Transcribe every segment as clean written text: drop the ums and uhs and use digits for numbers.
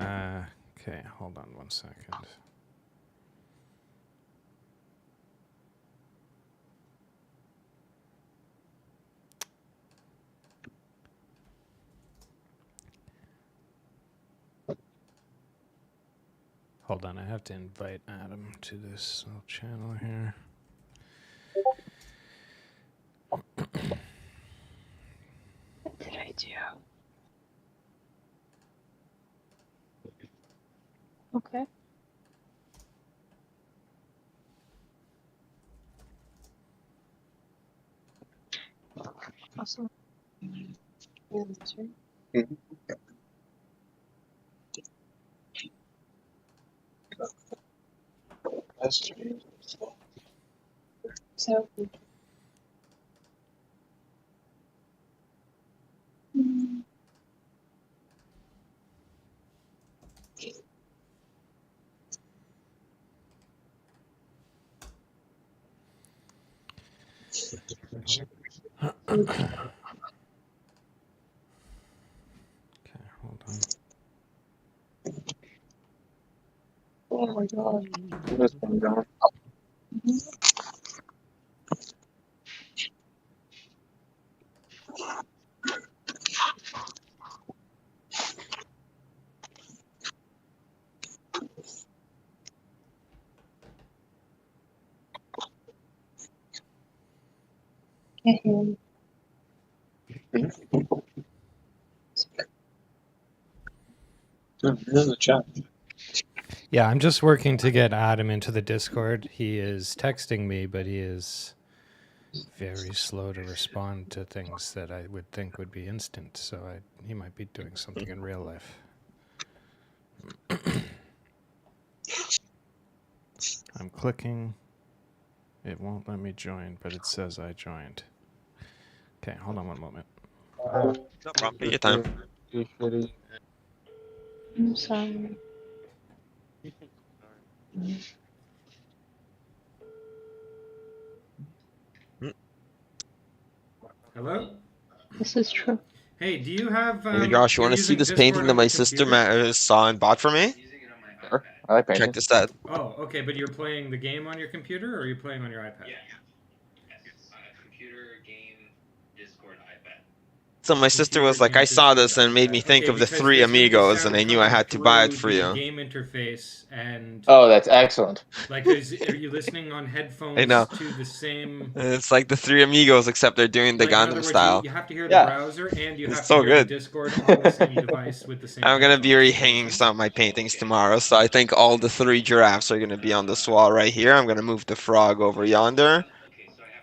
Okay, hold on 1 second. Hold on, I have to invite Adam to this little channel here. What did I do? Okay. Awesome. So. Okay, hold on. Oh my god. There's a chat. Yeah, I'm just working to get Adam into the Discord. He is texting me, but he is very slow to respond to things that I would think would be instant. So he might be doing something in real life. I'm clicking. It won't let me join, but it says I joined. Okay, hold on one moment. No problem. Take your time. I'm sorry. Hello? This is true. Hey, do you have... Hey, Josh, you want to see this painting that my sister saw and bought for me? Sure. I like painting. Check this out. Oh, okay, but you're playing the game on your computer, or are you playing on your iPad? Yeah. It's on a computer, game, Discord, iPad. So my sister was like, I saw this and it made me think of the Three Amigos, and I knew I had to buy it for you. Game interface and Oh, that's excellent. like, are you listening on headphones I know. to the same? It's like the Three Amigos, except they're doing the Like, in other Gundam words, style. You have to hear Yeah. the browser, and you It's have so to hear good. the Discord on the same device with the same. I'm gonna be headphones. rehanging some of my paintings tomorrow, so I think all the three giraffes are gonna be on this wall right here. I'm gonna move the frog over yonder,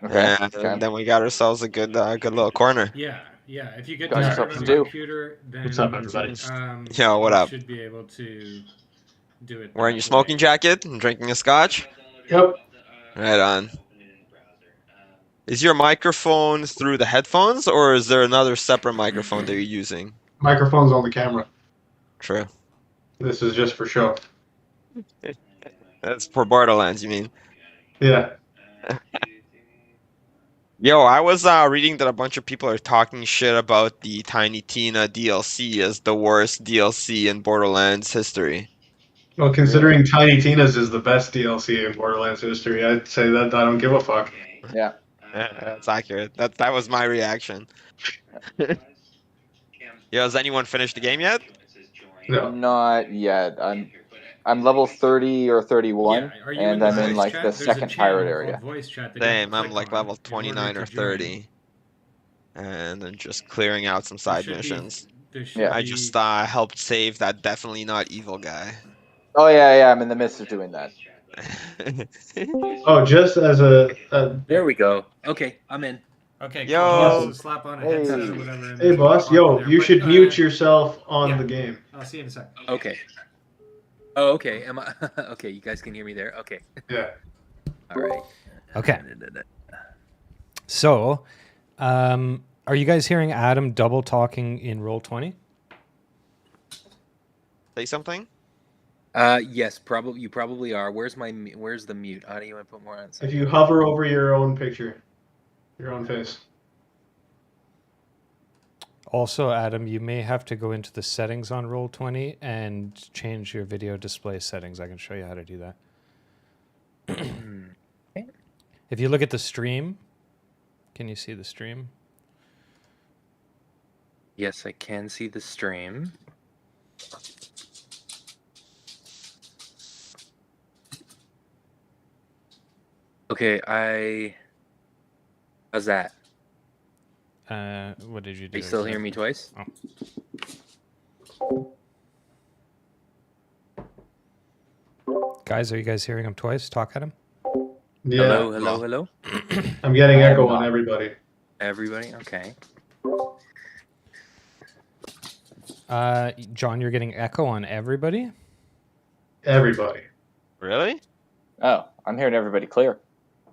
Okay. and then we got ourselves a good little corner. Yeah, yeah. If you get Got Discord yourself on some your dew. computer, then What's up, everybody? Yo, what you up? should be able to do it. Wearing that your smoking way. jacket and drinking a scotch? Yep. Right on. Is your microphone through the headphones, or is there another separate microphone that you're using? Microphone's on the camera. True. This is just for show. That's for Borderlands, you mean? Yeah. Yo, I was reading that a bunch of people are talking shit about the Tiny Tina DLC as the worst DLC in Borderlands history. Well, considering Tiny Tina's is the best DLC in Borderlands history, I'd say that I don't give a fuck. Yeah. That's accurate. That was my reaction. Yo, has anyone finished the game yet? No. Not yet. I'm level 30 or 31, Yeah, are you and in I'm in voice like chat? the There's a second channel pirate called area. Voice chat that you have to Same, I'm click like on level in order 29 to or join. 30. And then just clearing out some side missions. There should Yeah. I be- just helped save that definitely not evil guy. Oh yeah, I'm in the midst of doing that. Oh, just as a There we go. Okay, I'm in. Okay, Yo. cool. So slap on a Hey. headset or whatever. And hey then boss, hop yo, in there. you But, should mute yourself on yeah. the game. I'll see you in a sec. Okay. Oh, okay. Am I? Okay, you guys can hear me there. Okay. Yeah. All right. Okay. So, are you guys hearing Adam double talking in Roll20? Say something? Yes, probably. You probably are. Where's the mute? How do you want to put more on? If you hover over your own picture, your own face. Also, Adam, you may have to go into the settings on Roll20 and change your video display settings. I can show you how to do that. Hmm. If you look at the stream, can you see the stream? Yes, I can see the stream. Okay, how's that? What did you do? Are you still exactly? hearing me twice? Guys, are you guys hearing him twice? Talk at him. Yeah. Hello, well. hello. I'm getting I am echo on not. everybody. Everybody? Okay. John, you're getting echo on everybody? Everybody. Really? Oh, I'm hearing everybody clear.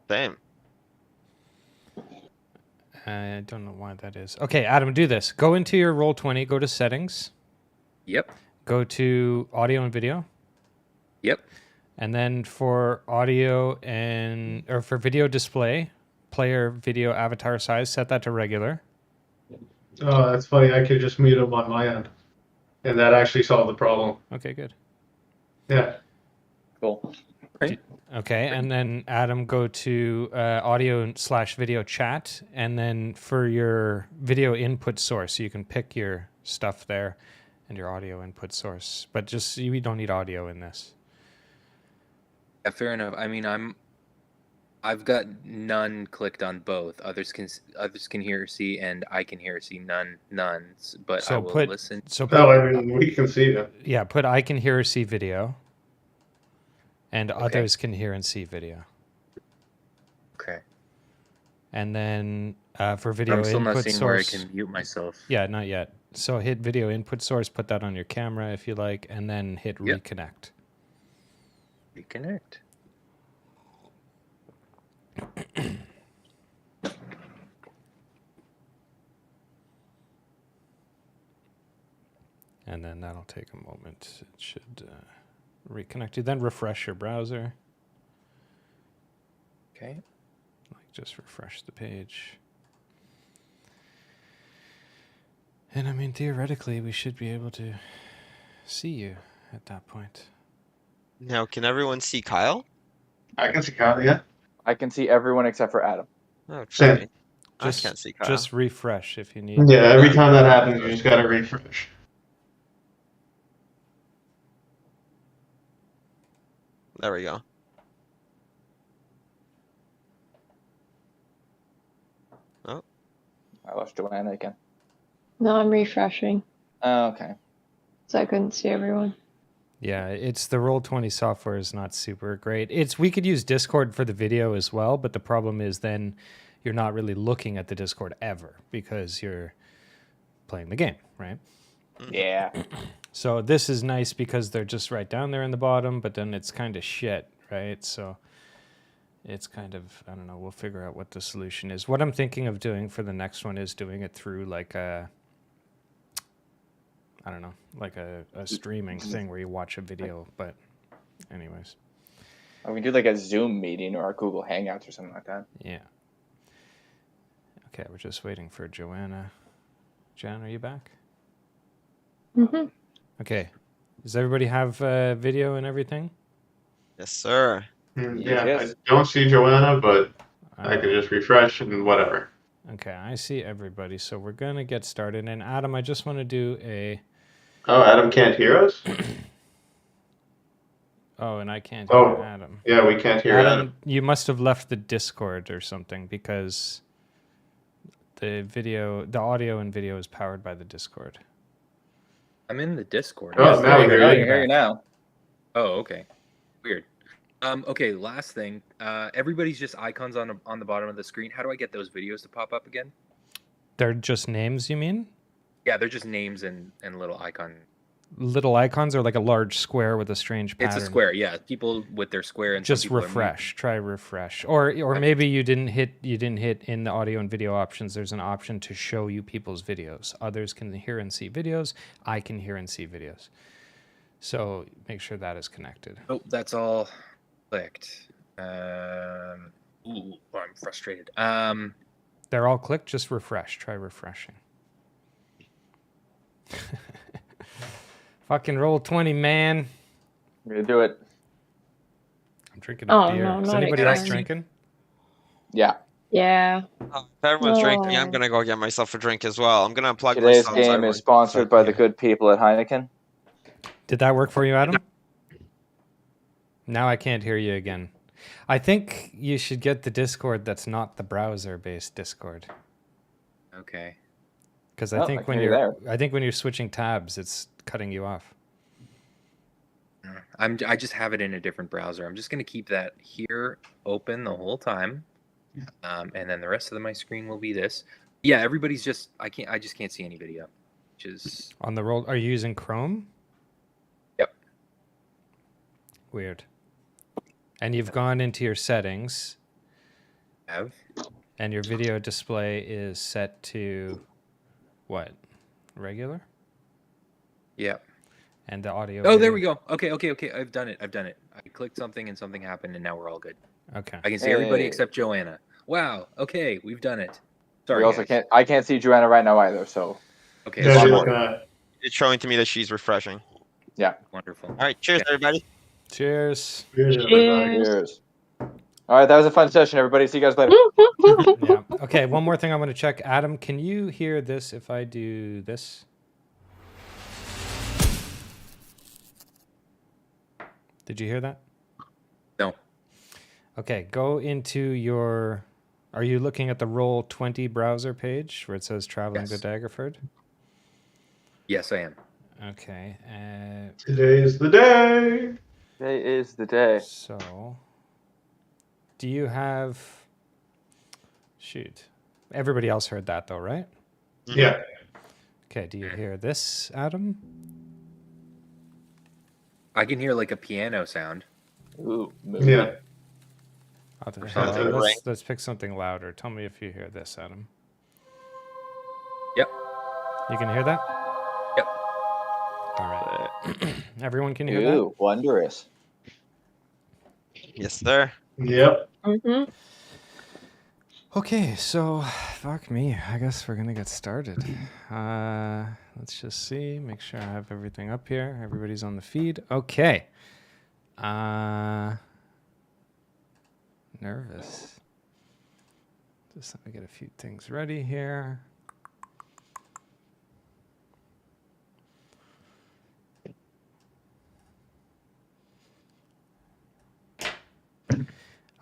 Same. I don't know why that is. Okay, Adam, do this. Go into your Roll20, go to settings, Yep. go to audio and video, Yep. and then for audio or for video display, player video avatar size, set that to regular. Oh, that's funny. I could just mute them on my end, and that actually solved the problem. Okay, good. Yeah. Cool. Okay, and then Adam, go to audio/video chat, and then for your video input source, you can pick your stuff there and your audio input source. But just you don't need audio in this. Yeah, fair enough. I mean, I've got none clicked on both. Others can hear or see, and I can hear or see none. But So I will put listen. so No, put, I mean we can see them. yeah, put I can hear or see video, and others can hear and see video. Okay. And then for video I'm still input not seeing where I source, can mute myself. yeah, not yet. So hit video input source, put that on your camera if you like, and then hit Yep. reconnect. Reconnect. And then that'll take a moment. It should reconnect you. Then refresh your browser. Okay. Like just refresh the page. And I mean, theoretically, we should be able to see you at that point. Now, can everyone see Kyle? I can see Kyle. Yeah. I can see everyone except for Adam. Okay. Same. I can't see Kyle. Just refresh if you need. Yeah. Every time that happens, you just gotta refresh. There we go. I lost Joanna again. No, I'm refreshing, Oh, okay. so I couldn't see everyone. Yeah, it's the Roll20 software is not super great. We could use Discord for the video as well, but the problem is then you're not really looking at the Discord ever because you're playing the game, right? Yeah. So this is nice because they're just right down there in the bottom, but then it's kind of shit, right? So it's kind of, I don't know, we'll figure out what the solution is. What I'm thinking of doing for the next one is doing it through like a, I don't know, like a streaming thing where you watch a video, but anyways. Or we can do like a Zoom meeting or a Google Hangouts or something like that. Yeah. Okay, we're just waiting for Joanna. Jan, are you back? Mm-hmm. Okay. Does everybody have video and everything? Yes, sir. Yeah. Yes. I don't see Joanna, but I Uh, can just refresh and whatever. Okay, I see everybody. So we're going to get started. And Adam, I just want to do a... Oh, Adam can't hear us? Oh, and I can't hear Oh. Adam. Yeah, we can't hear Adam. You must have left the Discord or something because the audio and video is powered by the Discord. I'm in the Discord. Oh, Yes, now we there hear you I go. you. can hear you now. Oh, okay. Weird. Okay, last thing. Everybody's just icons on the bottom of the screen. How do I get those videos to pop up again? They're just names, you mean? Yeah, they're just names and little icon. Little icons or like a large square with a strange pattern? It's a square, yeah. People with their square and some Just people are refresh. Try refresh. Or Okay. maybe you didn't hit in the audio and video options. There's an option to show you people's videos. Others can hear and see videos. I can hear and see videos. So make sure that is connected. Oh, that's all clicked. I'm frustrated. They're all clicked. Just refresh. Try refreshing. Fucking roll 20, man. I'm gonna do it. I'm drinking a Oh, beer. no, Is not anybody else again. drinking? Yeah. Yeah. If everyone's drinking, I'm Oh. gonna go get myself a drink as well. I'm gonna unplug Today's myself. so game everyone is can sponsored suck by me the in. good people at Heineken. Did that work for you, Adam? Now I can't hear you again. I think you should get the Discord that's not the browser-based Discord. Okay. Because Oh, I I think can when hear you're, you I think when you're switching tabs, it's cutting you off. I just have it in a different browser. I'm just gonna keep that here open the whole time, and then the rest of my screen will be this. Yeah, everybody's just I just can't see any video, which is On the roll, are you using Chrome? Yep. Weird. And you've gone into your settings, have. and your video display is set to what? Regular? Yeah. And the audio. Oh, there video- we go. Okay. I've done it. I clicked something and something happened, and now we're all good. Okay. I can see everybody Hey. except Joanna. Wow. Okay, we've done it. Sorry. We also guys. can't. I can't see Joanna right now either. So Okay. Yeah, one you're more. looking at. It's showing to me that she's refreshing. Wonderful. All right, cheers, Yeah. everybody. Cheers. Cheers, everybody. Cheers. cheers. All right, that was a fun session, everybody. See you guys later. Yeah. Okay, one more thing I want to check. Adam, can you hear this if I do this? Did you hear that? No. Okay, go into your... Are you looking at the Roll20 browser page where it says Traveling Yes. to Daggerford? Yes, I am. Okay, Today's the day. Today is the day. so... Do you have... Shoot. Everybody else heard that though, right? Yeah. Okay, do you hear this, Adam? I can hear like a piano sound. Ooh, Yeah. something. Let's pick something louder. Tell me if you hear this, Adam. Yep. You can hear that? Yep. All right. Everyone can hear that? Ooh, wondrous. Yes, sir. Yep. Mm-hmm. Okay, so fuck me. I guess we're gonna get started. Let's just see. Make sure I have everything up here. Everybody's on the feed. Okay. Nervous. Just let me get a few things ready here.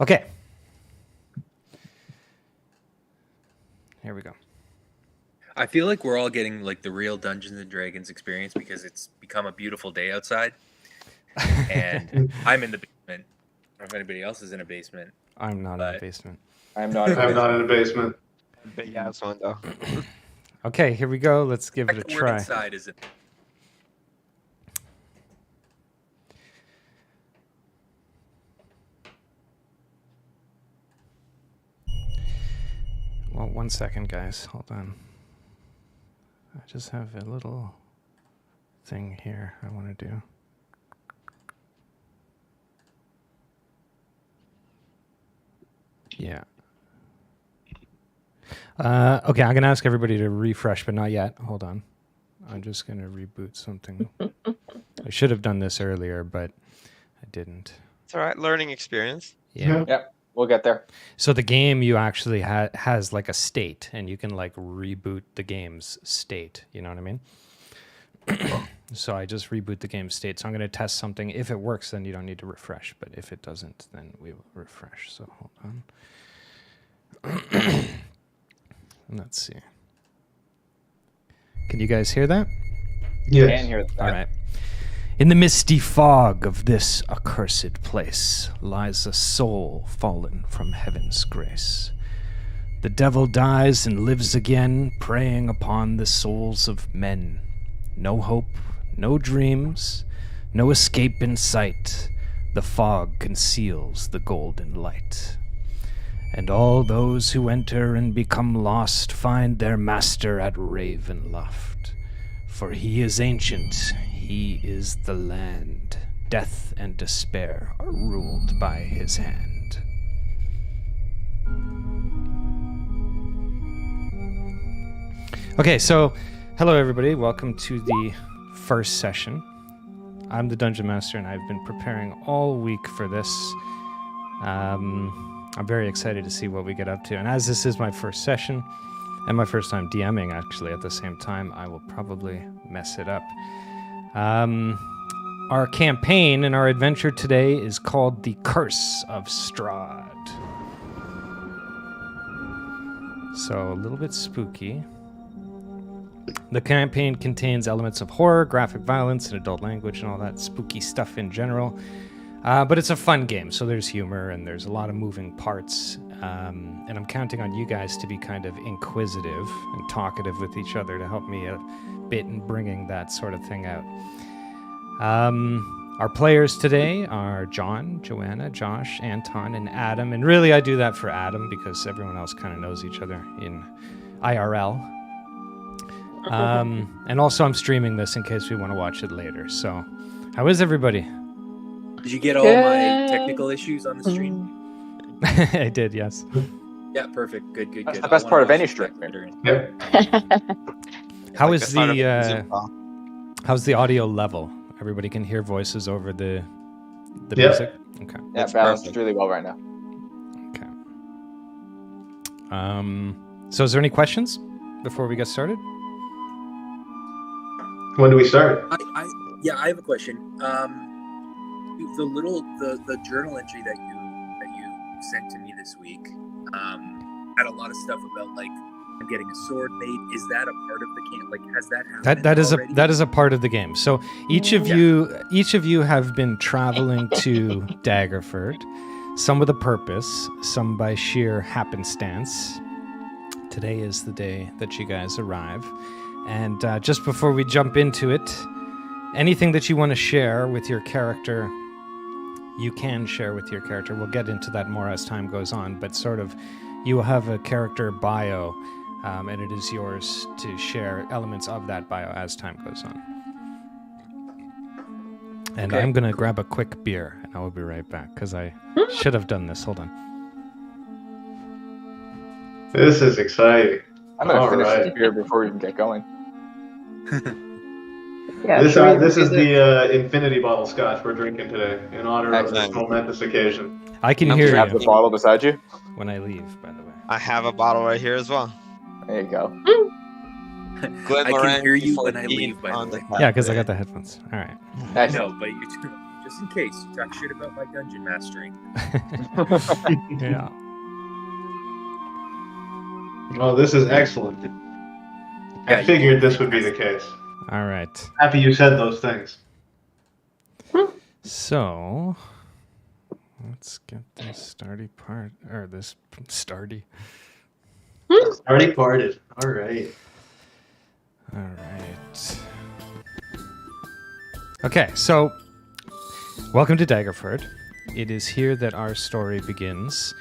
Okay. Here we go. I feel like we're all getting like the real Dungeons and Dragons experience because it's become a beautiful day outside, and I'm in the basement. I don't know if anybody else is in a basement. I'm not in the But- basement. I'm not. I'm not in the basement. Big ass one though. Okay, here we go. Let's give it a The word try. inside is it? Well, 1 second, guys. Hold on. I just have a little thing here I want to do. Yeah. Okay, I'm going to ask everybody to refresh, but not yet. Hold on. I'm just going to reboot something. I should have done this earlier, but I didn't. It's all right. Learning experience. Yeah. Yep, we'll get there. So the game you actually has like a state, and you can like reboot the game's state. You know what I mean? So I just reboot the game state. So I'm going to test something. If it works, then you don't need to refresh. But if it doesn't, then we will refresh. So hold on. Let's see. Can you guys hear that? Yes. Can't hear that. All right. In the misty fog of this accursed place lies a soul fallen from heaven's grace. The devil dies and lives again, preying upon the souls of men. No hope, no dreams, no escape in sight. The fog conceals the golden light. And all those who enter and become lost find their master at Ravenloft. For he is ancient, he is the land. Death and despair are ruled by his hand. Okay, so Hello, everybody. Welcome to the first session. I'm the Dungeon Master, and I've been preparing all week for this. I'm very excited to see what we get up to. And as this is my first session, and my first time DMing, actually, at the same time, I will probably mess it up. Our campaign and our adventure today is called The Curse of Strahd. So, a little bit spooky. The campaign contains elements of horror, graphic violence, and adult language, and all that spooky stuff in general. But it's a fun game, so there's humor, and there's a lot of moving parts. And I'm counting on you guys to be kind of inquisitive and talkative with each other to help me a bit in bringing that sort of thing out. Our players today are John, Joanna, Josh, Anton, and Adam. And really, I do that for Adam because everyone else kind of knows each other in IRL. And also, I'm streaming this in case we want to watch it later. So, how is everybody? Did you get all my technical issues on the stream? I did, yes. Yeah, perfect. Good. That's the best part of any stream. Yep. How Like is the start of the Zoom call. how's the audio level? Everybody can hear voices over the Yep. music. Okay. Yeah, It's balanced perfect. really well right now. Okay. So is there any questions before we get started? When do we start? I have a question. The journal entry that you sent to me this week had a lot of stuff about like I'm getting a sword made. Is that a part of the camp? Like, has that happened? That is a part of the game. So each of you have been traveling to Daggerford, some with a purpose, some by sheer happenstance. Today is the day that you guys arrive. And just before we jump into it, anything that you want to share with your character, you can share with your character. We'll get into that more as time goes on, but sort of you will have a character bio, and it is yours to share elements of that bio as time goes on. And Okay. I'm going to grab a quick beer, and I will be right back, because I should have done this. Hold on. This is exciting. I'm gonna All finish right. this beer before we even get going. Yeah, This should we is do the infinity bottle scotch we're drinking today in honor of this Excellent. momentous occasion. I can I'm hear You have the you bottle beside you. when I leave, by the way. I have a bottle right here as well. There you go. Glen I can Moran hear you 14 when I leave, by the on way. tap Yeah, because I there. got the headphones. All right. I know, but just in case you talk shit about my dungeon mastering. Yeah. Oh, this is excellent. Yeah, I you figured did this would be the case. All right. Happy you said those things. So, let's get this starty part, or this starty. Already parted. All right. All right. Okay, so welcome to Daggerford. It is here that our story begins.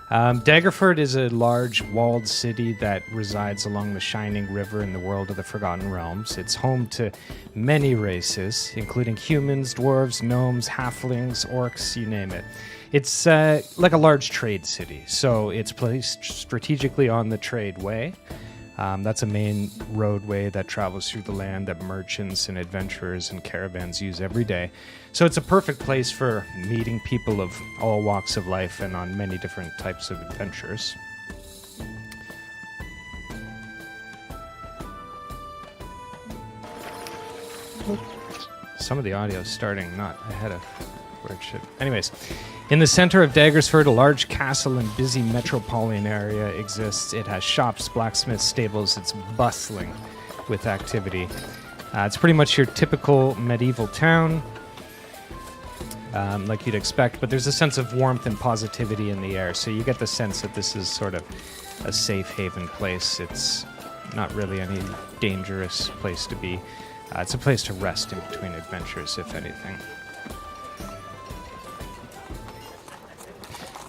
Daggerford is a large walled city that resides along the Shining River in the world of the Forgotten Realms. It's home to many races, including humans, dwarves, gnomes, halflings, orcs, you name it. It's like a large trade city, so it's placed strategically on the trade way. That's a main roadway that travels through the land that merchants and adventurers and caravans use every day. So it's a perfect place for meeting people of all walks of life and on many different types of adventures. Some of the audio is starting not ahead of where it should. Anyways, in the center of Daggersford, a large castle and busy metropolitan area exists. It has shops, blacksmiths, stables. It's bustling with activity. It's pretty much your typical medieval town, like you'd expect, but there's a sense of warmth and positivity in the air. So you get the sense that this is sort of a safe haven place. It's not really any dangerous place to be. It's a place to rest in between adventures, if anything.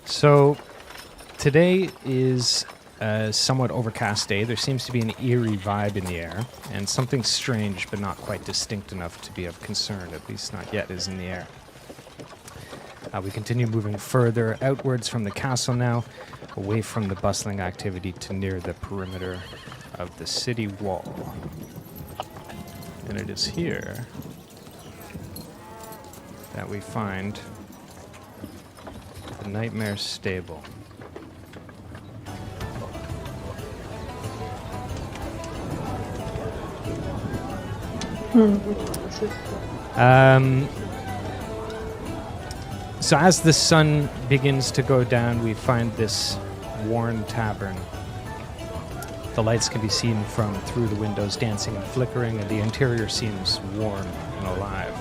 So today is a somewhat overcast day. There seems to be an eerie vibe in the air, and something strange but not quite distinct enough to be of concern, at least not yet, is in the air. We continue moving further outwards from the castle now, away from the bustling activity to near the perimeter of the city wall. And it is here that we find the Nightmare Stable. So as the sun begins to go down, we find this worn tavern. The lights can be seen from through the windows dancing and flickering, and the interior seems warm and alive.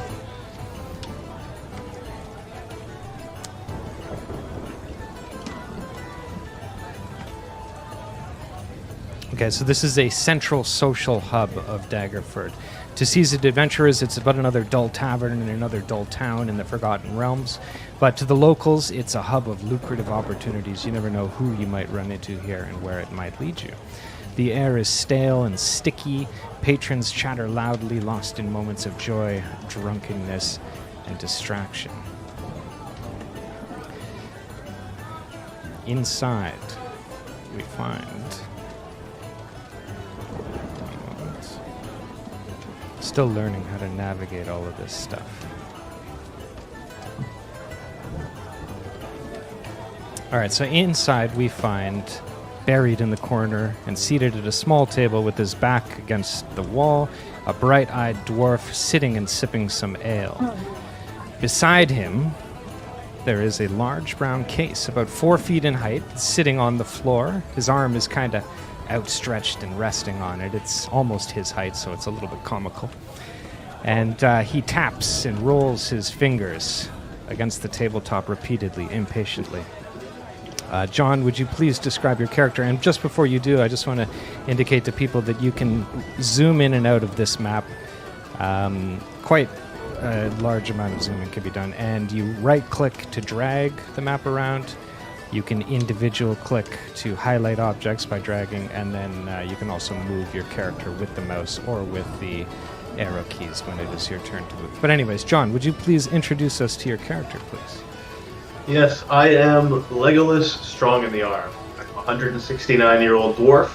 Okay, so this is a central social hub of Daggerford. To seasoned adventurers, it's about another dull tavern in another dull town in the Forgotten Realms. But to the locals, it's a hub of lucrative opportunities. You never know who you might run into here and where it might lead you. The air is stale and sticky. Patrons chatter loudly, lost in moments of joy, drunkenness, and distraction. Inside, we find... Still learning how to navigate all of this stuff. Alright, so inside we find, buried in the corner and seated at a small table with his back against the wall, a bright-eyed dwarf sitting and sipping some ale. Beside him, there is a large brown case, about 4 feet in height, sitting on the floor. His arm is kind of outstretched and resting on it. It's almost his height, so it's a little bit comical. And he taps and rolls his fingers against the tabletop repeatedly, impatiently. John, would you please describe your character? And just before you do, I just want to indicate to people that you can zoom in and out of this map. Quite a large amount of zooming can be done. And you right-click to drag the map around. You can individual click to highlight objects by dragging, and then you can also move your character with the mouse or with the arrow keys when it is your turn to move. But anyways, John, would you please introduce us to your character, please? Yes, I am Legolas Strong in the Arm. I'm a 169-year-old dwarf.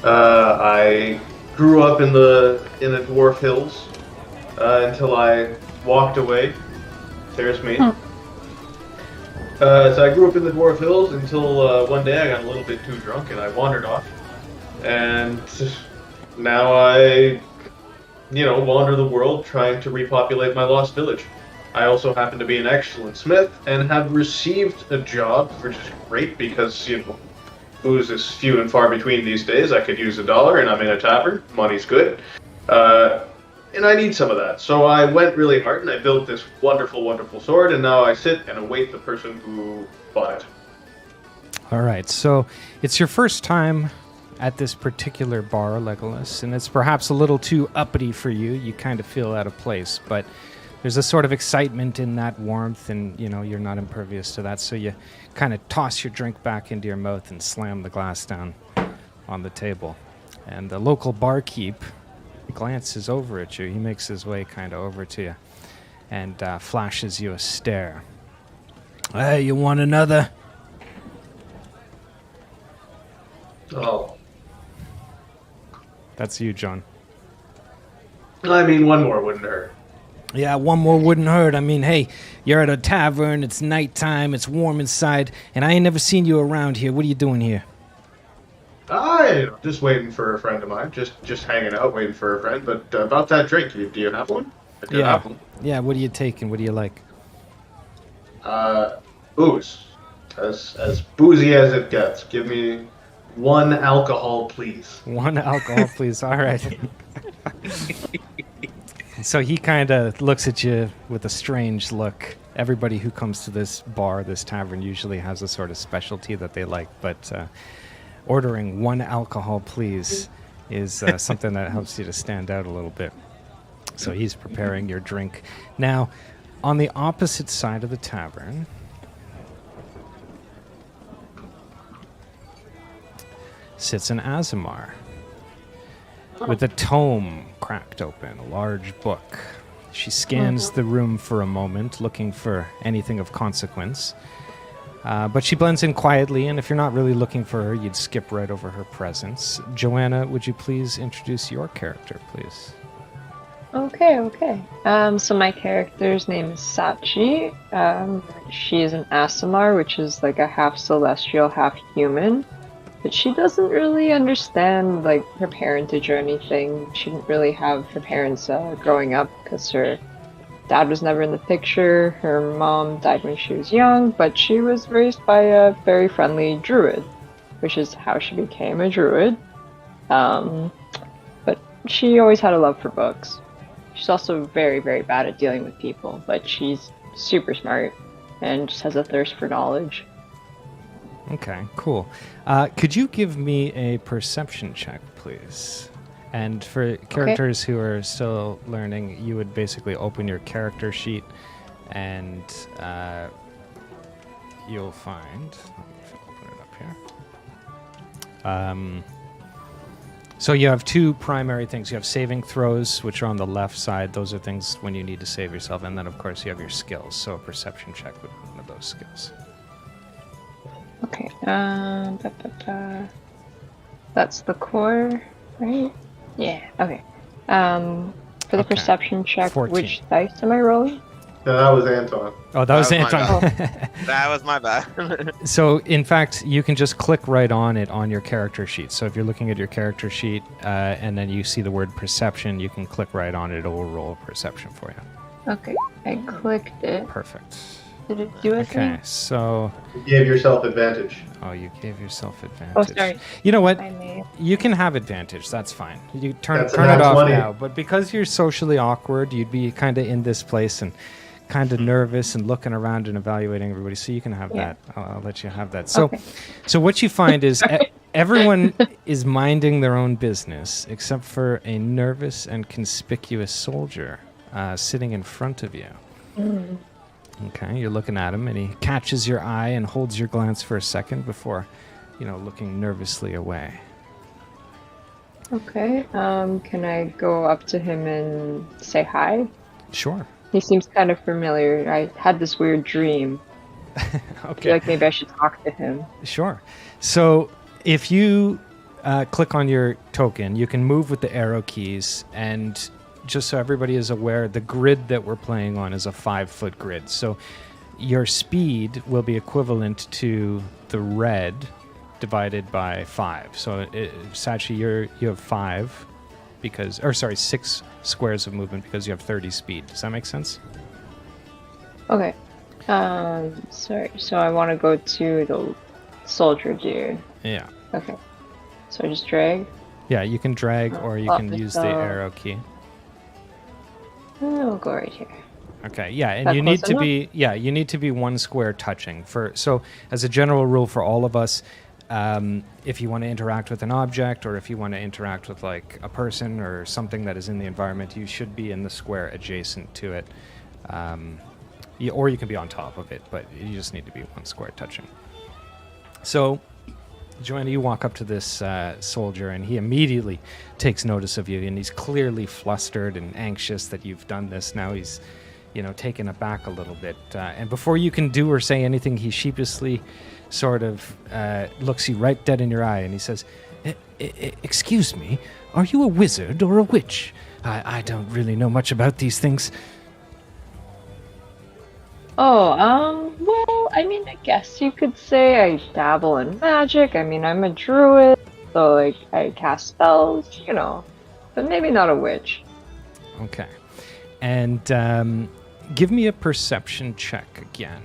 I grew up in the Dwarf Hills until I walked away. There's me. So I grew up in the Dwarf Hills until one day I got a little bit too drunk and I wandered off. And now I, wander the world trying to repopulate my lost village. I also happen to be an excellent smith and have received a job, which is great because, booze is few and far between these days. I could use $1 and I'm in a tavern. Money's good. And I need some of that. So I went really hard and I built this wonderful, wonderful sword, and now I sit and await the person who bought it. All right, so it's your first time at this particular bar, Legolas, and it's perhaps a little too uppity for you. You kind of feel out of place, but there's a sort of excitement in that warmth, and you're not impervious to that, so you kind of toss your drink back into your mouth and slam the glass down on the table. And the local barkeep glances over at you. He makes his way kind of over to you and flashes you a stare. Hey, you want another? Oh. That's you, John. I mean, one more wouldn't hurt. Yeah, one more wouldn't hurt. I mean, hey, you're at a tavern, it's nighttime, it's warm inside, and I ain't never seen you around here. What are you doing here? I'm just waiting for a friend of mine. Just hanging out, waiting for a friend. But about that drink, do you have one? I do have one. Yeah, what are you taking? What do you like? Booze. As boozy as it gets. Give me one alcohol, please. One alcohol, please. All right. So he kind of looks at you with a strange look. Everybody who comes to this bar, this tavern, usually has a sort of specialty that they like, but ordering one alcohol, please, is something that helps you to stand out a little bit. So he's preparing your drink. Now, on the opposite side of the tavern, sits an Azamar with a tome cracked open, a large book. She scans the room for a moment, looking for anything of consequence. But she blends in quietly, and if you're not really looking for her, you'd skip right over her presence. Joanna, would you please introduce your character, please? Okay. So my character's name is Sachi. She is an Asimar, which is like a half celestial, half human. But she doesn't really understand like her parentage or anything. She didn't really have her parents growing up because her dad was never in the picture. Her mom died when she was young, but she was raised by a very friendly druid, which is how she became a druid. But she always had a love for books. She's also very, very bad at dealing with people, but she's super smart and just has a thirst for knowledge. Okay, cool. Could you give me a perception check, please? And for characters who are still learning, you would basically open your character sheet and you'll find... Let me open it up here. So you have two primary things. You have saving throws, which are on the left side. Those are things when you need to save yourself. And then, of course, you have your skills. So a perception check would be one of those skills. Okay. That's the core, right? Yeah. Okay. For the Okay. perception check, 14. which dice am I rolling? No, that was Anton. Oh, that was That was my Anton. That was my bad. So, in fact, you can just click right on it on your character sheet. So if you're looking at your character sheet and then you see the word perception, you can click right on it. It will roll perception for you. Okay. I clicked it. Perfect. Did it do a Okay, thing? so... You gave yourself advantage. Oh, you gave yourself advantage. Oh, sorry. You know what? I may. You can have advantage. That's fine. You turn That's it an off X20. now. But because you're socially awkward, you'd be kind of in this place and kind of nervous and looking around and evaluating everybody. So you can have Yeah. that. I'll let you have that. So, Okay. so what you find is everyone is minding their own business except for a nervous and conspicuous soldier sitting in front of you. Mm. Okay, you're looking at him, and he catches your eye and holds your glance for a second before, looking nervously away. Okay. Can I go up to him and say hi? Sure. He seems kind of familiar. I had this weird dream. I feel Okay. like maybe I should talk to him. Sure. So if you click on your token, you can move with the arrow keys, and just so everybody is aware, the grid that we're playing on is a 5-foot grid. So your speed will be equivalent to the red divided by 5. So Sachi, you have 6 squares of movement because you have 30 speed. Does that make sense? Okay. Sorry. So I want to go to the soldier dude. Yeah. Okay. So I just drag. Yeah, you can drag or you Up can with use the the- arrow key. I'll go right here. Okay, yeah, and That you need close you need to be 1 square touching. So as a general rule for all of us, if you want to interact with an object or if you want to interact with like a person or something that is in the environment, you should be in the square adjacent to it. Or you can be on top of it, but you just need to be 1 square touching. So, Joanna, you walk up to this soldier, and he immediately takes notice of you, and he's clearly flustered and anxious that you've done this. Now he's, taken aback a little bit. And before you can do or say anything, he sheepishly sort of looks you right dead in your eye, and he says, "Excuse me, are you a wizard or a witch? I don't really know much about these things." Oh, well, I mean, I guess you could say I dabble in magic. I mean, I'm a druid, so, like, I cast spells, but maybe not a witch. Okay. And give me a perception check again.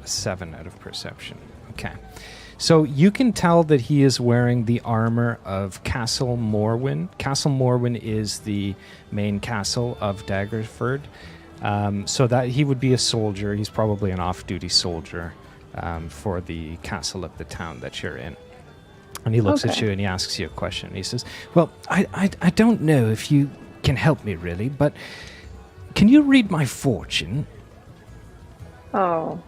A 7 out of perception. Okay. So you can tell that he is wearing the armor of Castle Morwen. Castle Morwen is the main castle of Daggerford. So that he would be a soldier. He's probably an off-duty soldier for the castle of the town that you're in. And he looks at Okay. you and he asks you a question. He says, "Well, I don't know if you can help me really, but can you read my fortune?" Oh.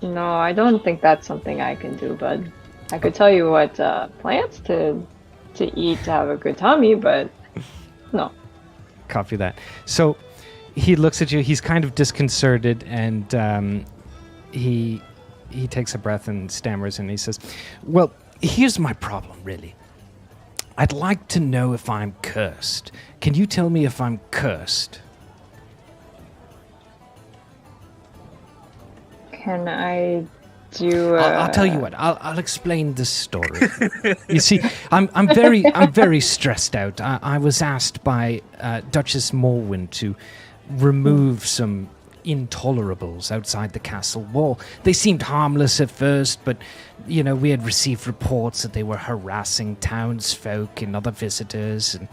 No, I don't think that's something I can do, bud. I could tell you what plants to eat to have a good tummy, but no. Copy that. So he looks at you. He's kind of disconcerted, and he he takes a breath and stammers, and he says, "Well, here's my problem, really. I'd like to know if I'm cursed. Can you tell me if I'm cursed?" Can I do? I'll tell you what. I'll explain the story. You see, I'm very stressed out. I was asked by Duchess Morwen to remove some intolerables outside the castle wall. They seemed harmless at first, but we had received reports that they were harassing townsfolk and other visitors, and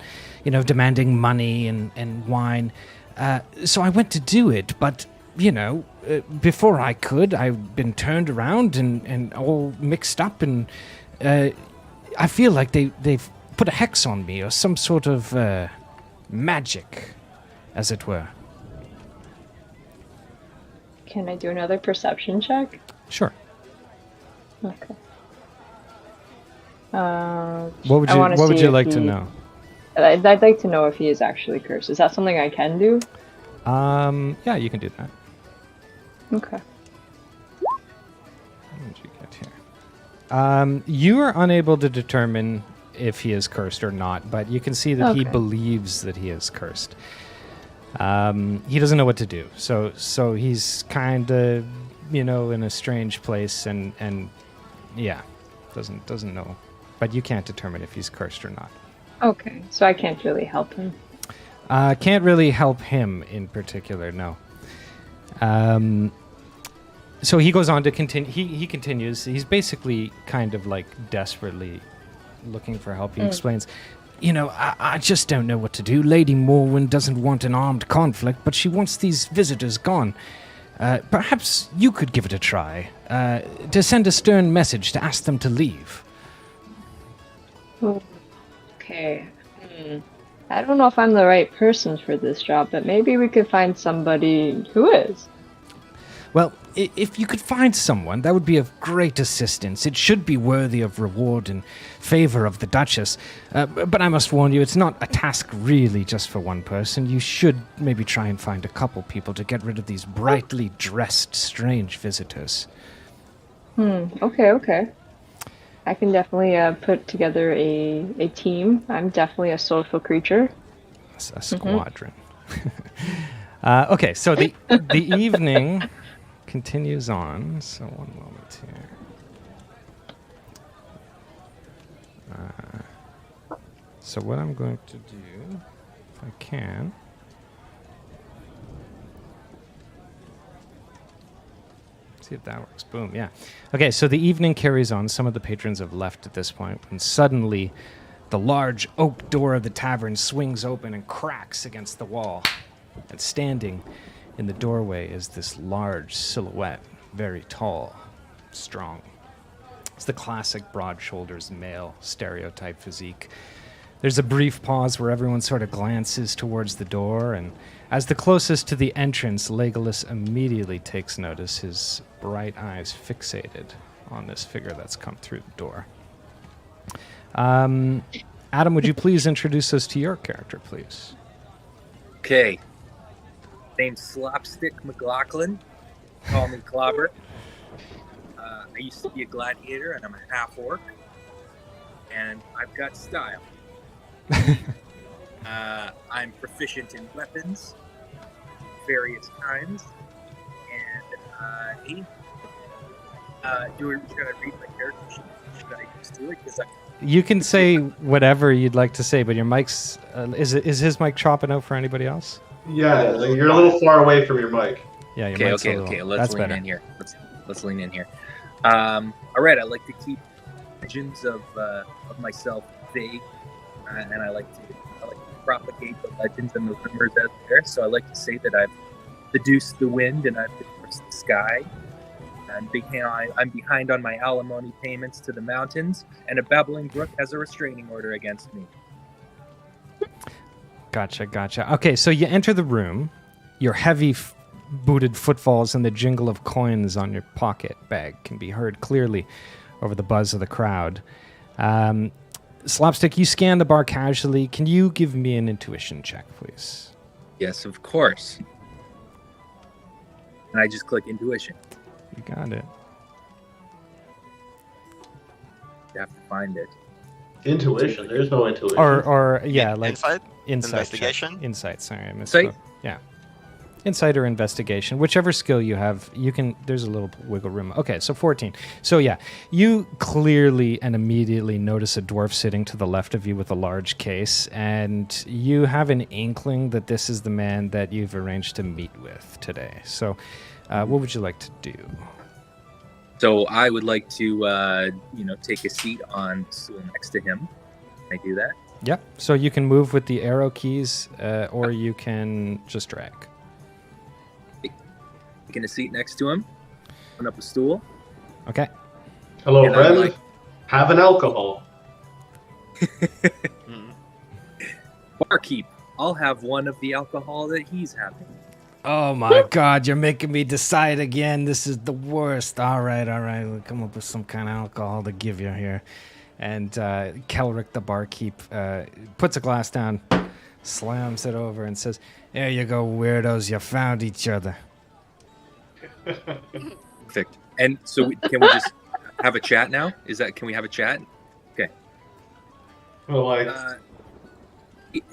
demanding money and wine. So I went to do it, but before I could, I've been turned around and all mixed up, and I feel like they've put a hex on me, or some sort of magic, as it were. Can I do another perception check? Sure. Okay. What would you like to know? I'd like to know if he is actually cursed. Is that something I can do? Yeah, you can do that. Okay. What did you get here? You are unable to determine if he is cursed or not, but you can see that he Okay. believes that he is cursed. He doesn't know what to do, so he's kind of, in a strange place, and yeah, doesn't know. But you can't determine if he's cursed or not. Okay, so I can't really help him. Can't really help him in particular, no. So he goes on to continue. He continues. He's basically kind of like desperately looking for help. He explains, I just don't know what to do. Lady Morwen doesn't want an armed conflict, but she wants these visitors gone. Perhaps you could give it a try, to send a stern message to ask them to leave. Okay. I don't know if I'm the right person for this job, but maybe we could find somebody who is. Well, if you could find someone, that would be of great assistance. It should be worthy of reward and favor of the Duchess. But I must warn you, it's not a task really just for one person. You should maybe try and find a couple people to get rid of these brightly dressed, strange visitors. Okay. I can definitely put together a team. I'm definitely a social creature. A squadron. Okay, so the evening continues on. So one moment here. So what I'm going to do, if I can, see if that works. Boom, yeah. Okay, so the evening carries on. Some of the patrons have left at this point, when suddenly the large oak door of the tavern swings open and cracks against the wall. And standing in the doorway is this large silhouette, very tall, strong. It's the classic broad-shoulders male stereotype physique. There's a brief pause where everyone sort of glances towards the door, and as the closest to the entrance, Legolas immediately takes notice, his bright eyes fixated on this figure that's come through the door. Adam, would you please introduce us to your character, please? Okay. Name's Slapstick McLaughlin. Call me Clobber. I used to be a gladiator, and I'm a half-orc. And I've got style. I'm proficient in weapons, various kinds, and should I read my character sheet? Should I just do it? Because You can say whatever you'd like to say, but your mic's is his mic chopping out for anybody else? Yeah, like you're a little far away from your mic. Yeah, your mic's a little, okay. Let's that's lean better. in here. Let's lean in here. All right. I like to keep legends of myself vague, and I like to propagate the legends and the rumors out there. So I like to say that I've seduced the wind and I've divorced the sky. I'm behind on my alimony payments to the mountains, and a babbling brook has a restraining order against me. Gotcha. Okay, so you enter the room. Your heavy booted footfalls and the jingle of coins on your pocket bag can be heard clearly over the buzz of the crowd. Slapstick, you scan the bar casually. Can you give me an intuition check, please? Yes, of course. And I just click intuition. You got it. have to find it. Intuition. There's no intuition. Or yeah, like Insight? insight check. Investigation? Insight. Sorry, I missed. Insight? Yeah. Insight or investigation, whichever skill you have, you can. There's a little wiggle room. Okay, so 14. So yeah, you clearly and immediately notice a dwarf sitting to the left of you with a large case, and you have an inkling that this is the man that you've arranged to meet with today. So, what would you like to do? So I would like to, take a seat on the stool next to him. Can I do that? Yep. So you can move with the arrow keys, or you can just drag. Taking a seat next to him. Open up a stool. Okay. Hello, And friend. I'm like- Have an alcohol. Barkeep, I'll have one of the alcohol that he's having. Oh my God, you're making me decide again. This is the worst. All right, we'll come up with some kind of alcohol to give you here. And Kelric, the barkeep, puts a glass down, slams it over, and says, "There you go, weirdos. You found each other." Perfect. And so can we just have a chat now? Can we have a chat? Okay. Well, like,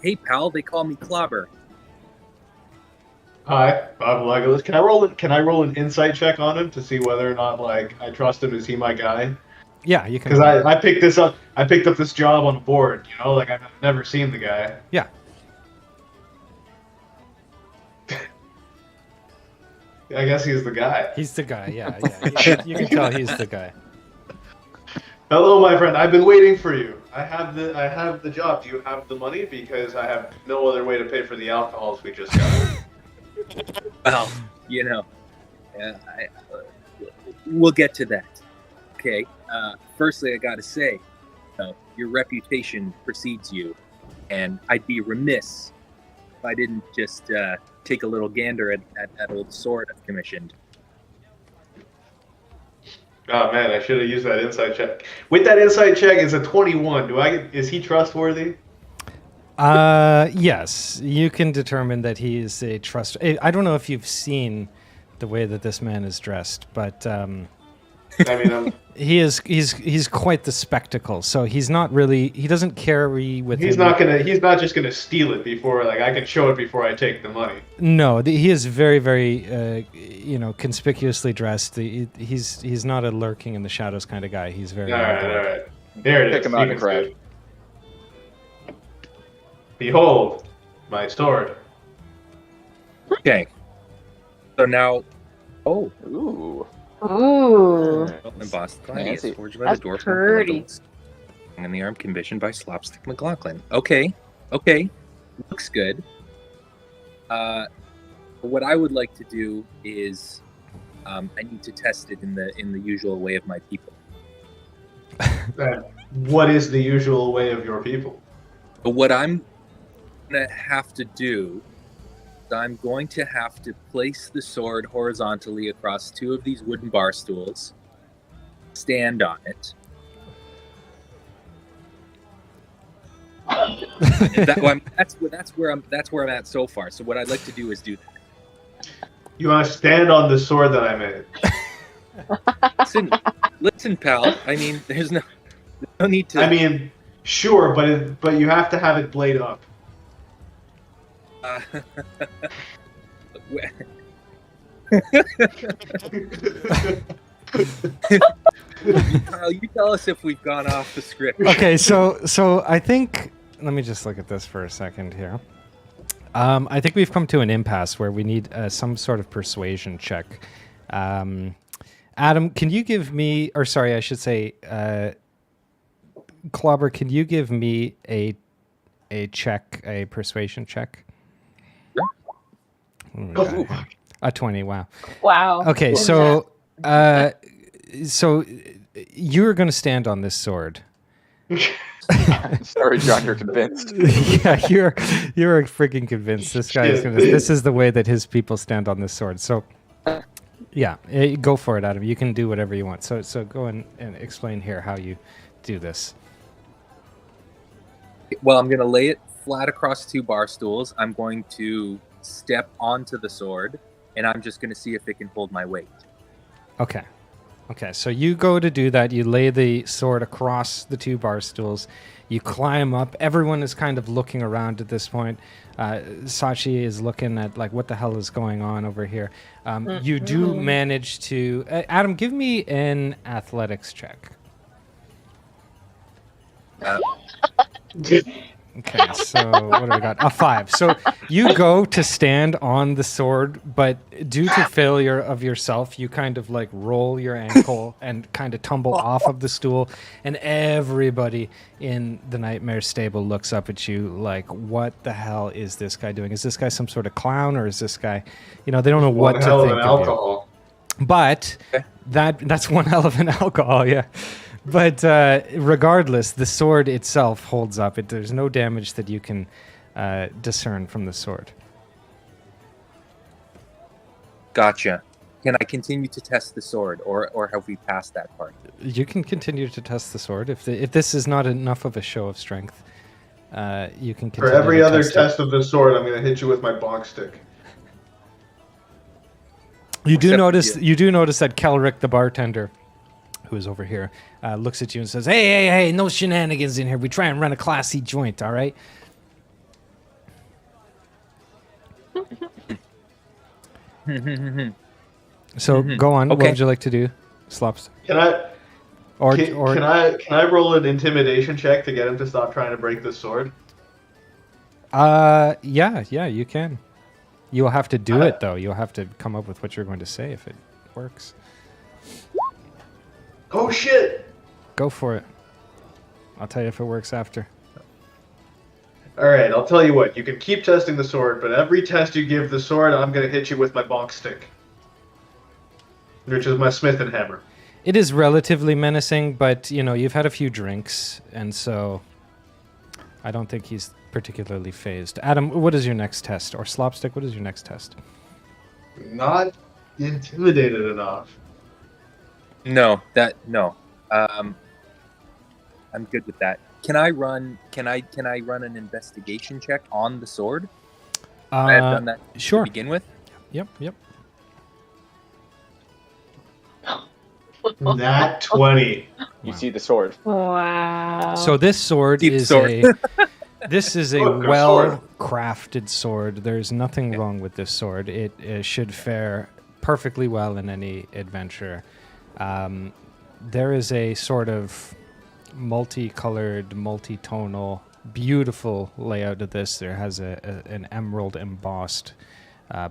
Hey, pal, they call me Clobber. hi, I'm Legolas. Can I roll an insight check on him to see whether or not like I trust him? Is he my guy? Yeah, you can. Because I picked this up. I picked up this job on a board. You know, like I've never seen the guy. Yeah. I guess he's the guy. He's the guy. Yeah. You can tell he's the guy. Hello, my friend. I've been waiting for you. I have the job. Do you have the money? Because I have no other way to pay for the alcohols we just got. Well, we'll get to that. Okay. Firstly, I gotta say, your reputation precedes you, and I'd be remiss if I didn't just take a little gander at that old sword I've commissioned. Oh man, I should have used that insight check. With that insight check, it's a 21. Is he trustworthy? Yes, you can determine that he is a trust. I don't know if you've seen the way that this man is dressed, but I mean, he's quite the spectacle. So he's not really. He doesn't carry with. he's him. not just gonna steal it before like I can show it before I take the money. No, he is very, very, conspicuously dressed. He's not a lurking in the shadows kind of guy. He's very. All right. There it is. Pick him out in the Even crowd. good. Behold, my sword. Okay. So now, Ooh. Ooh. and boss Gladius, Fancy. forged by That's the dwarf pretty. and the arm commissioned by Slopstick McLaughlin. Okay, looks good. What I would like to do is, I need to test it in the usual way of my people. What is the usual way of your people? But what I'm gonna have to do is I'm going to have to place the sword horizontally across two of these wooden bar stools, stand on it. That's where I'm at so far. So what I'd like to do is do that. You want to stand on the sword that I made. Listen, pal. I mean, there's no need to. I mean, sure, but you have to have it blade up. Kyle, you tell us if we've gone off the script. Okay, so I think let me just look at this for a second here. I think we've come to an impasse where we need some sort of persuasion check. Adam, can you give me, or sorry, I should say, Clobber, can you give me a persuasion check? What do we got here? A 20, wow. Wow. Okay, so you're going to stand on this sword. Sorry, John, you're convinced. Yeah, you're freaking convinced. This guy is gonna. This is the way that his people stand on this sword. So, yeah, go for it, Adam. You can do whatever you want. So go and explain here how you do this. Well, I'm going to lay it flat across two bar stools. I'm going to step onto the sword, and I'm just going to see if it can hold my weight. Okay. Okay, so you go to do that. You lay the sword across the 2 bar stools. You climb up. Everyone is kind of looking around at this point. Sachi is looking at like what the hell is going on over here. You do manage to. Adam, give me an athletics check. Okay, so what do we got? A 5. So you go to stand on the sword, but due to failure of yourself, you kind of like roll your ankle and kind of tumble off of the stool, and everybody in the Nightmare stable looks up at you like, what the hell is this guy doing? Is this guy some sort of clown, or is this guy, they don't know what One to hell of think an of you. alcohol. But that's one hell of an alcohol, yeah. But regardless, the sword itself holds up. There's no damage that you can discern from the sword. Gotcha. Can I continue to test the sword, or have we passed that part? You can continue to test the sword. If this is not enough of a show of strength, you can continue For every to other test test of the sword, I'm going to hit you with my bonk stick. You do Except notice that Kelric, the bartender, who is over here, looks at you and says, hey, no shenanigans in here. We try and run a classy joint, all right? So go on. What Okay. would you like to do, Slops? Can I Or can I roll an intimidation check to get him to stop trying to break the sword? yeah, you can. You'll have to do it though. You'll have to come up with what you're going to say if it works. Oh shit! Go for it. I'll tell you if it works after. All right, I'll tell you what. You can keep testing the sword, but every test you give the sword, I'm going to hit you with my bonk stick, which is my Smith and hammer. It is relatively menacing, but you've had a few drinks, and so I don't think he's particularly phased. Adam, what is your next test? Or Slopstick, what is your next test? Not intimidated enough. No. I'm good with that. Can I run an investigation check on the sword? I have done that Sure. to begin with. Yep. Nat 20. You see the sword. Wow. So this sword Deep is sword. this is a Look, a sword. well-crafted sword. There's nothing wrong with this sword. It should fare perfectly well in any adventure. There is a sort of multicolored, multi-tonal, beautiful layout of this. There has an emerald embossed